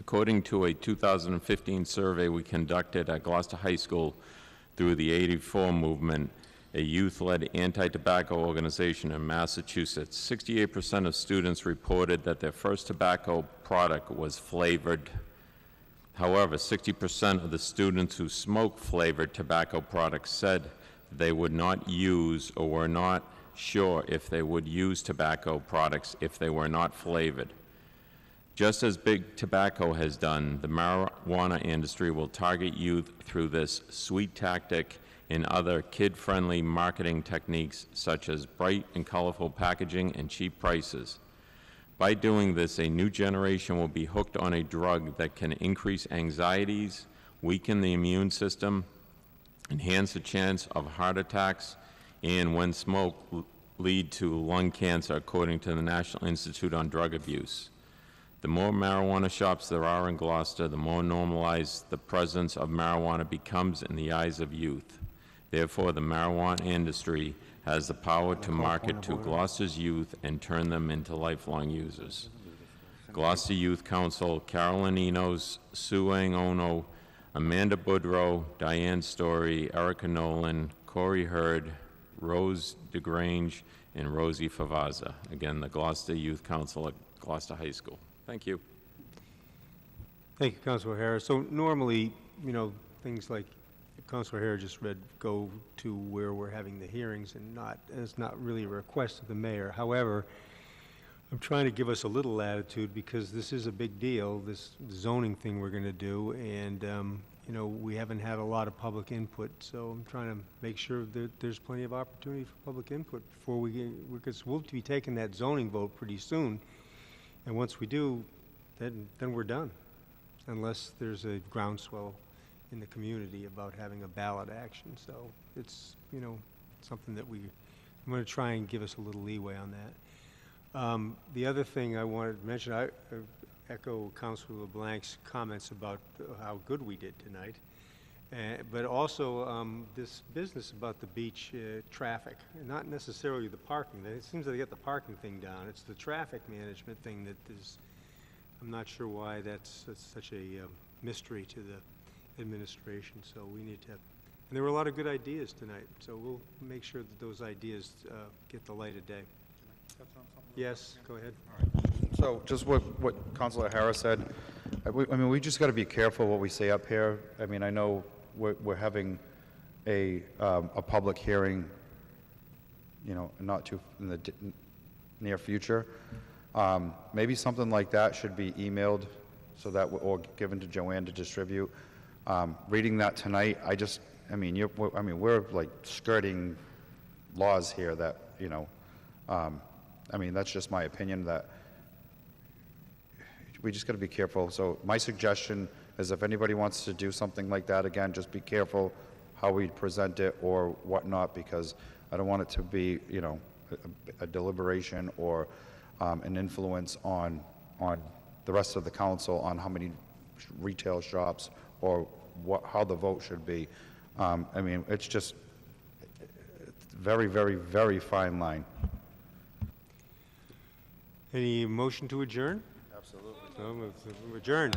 According to a 2015 survey we conducted at Gloucester High School through the 84 movement, a youth-led anti-tobacco organization in Massachusetts, 68% of students reported that their first tobacco product was flavored. However, 60% of the students who smoke flavored tobacco products said they would not use or were not sure if they would use tobacco products if they were not flavored. Just as big tobacco has done, the marijuana industry will target youth through this sweet tactic and other kid-friendly marketing techniques such as bright and colorful packaging and cheap prices. By doing this, a new generation will be hooked on a drug that can increase anxieties, weaken the immune system, enhance the chance of heart attacks, and when smoked, lead to lung cancer, according to the National Institute on Drug Abuse. The more marijuana shops there are in Gloucester, the more normalized the presence of marijuana becomes in the eyes of youth. Therefore, the marijuana industry has the power to market to Gloucester's youth and turn them into lifelong users. Gloucester Youth Council, Carolyn Enos, Sue Ang Ono, Amanda Boudreau, Diane Story, Erica Nolan, Corey Hurd, Rose DeGrange, and Rosie Favaza. Again, the Gloucester Youth Council at Gloucester High School. Thank you. Thank you, Councilor Harris. So normally, things like Councilor Harris just read go to where we're having the hearings and it's not really a request of the mayor. However, I'm trying to give us a little latitude because this is a big deal, this zoning thing we're going to do, and we haven't had a lot of public input, so I'm trying to make sure that there's plenty of opportunity for public input before because we'll be taking that zoning vote pretty soon, and once we do, then we're done, unless there's a groundswell in the community about having a ballot action. So it's, something that I'm going to try and give us a little leeway on that. The other thing I wanted to mention, I echo Councilor LeBlanc's comments about how good we did tonight, but also this business about the beach traffic, not necessarily the parking. It seems that they get the parking thing down. It's the traffic management thing that is, I'm not sure why that's such a mystery to the administration, so we need to, and there were a lot of good ideas tonight, so we'll make sure that those ideas get the light of day. Yes, go ahead. So just what Councilor Harris said, we just got to be careful what we say up here. I mean, I know we're having a public hearing, not too in the near future. Maybe something like that should be emailed so that or given to Joanne to distribute. Reading that tonight, we're like skirting laws here that, that's just my opinion, that we just got to be careful. So my suggestion is if anybody wants to do something like that, again, just be careful how we present it or whatnot, because I don't want it to be, a deliberation or an influence on the rest of the council on how many retail shops or how the vote should be. It's just very, very, very fine line. Any motion to adjourn? Absolutely. So, adjourned.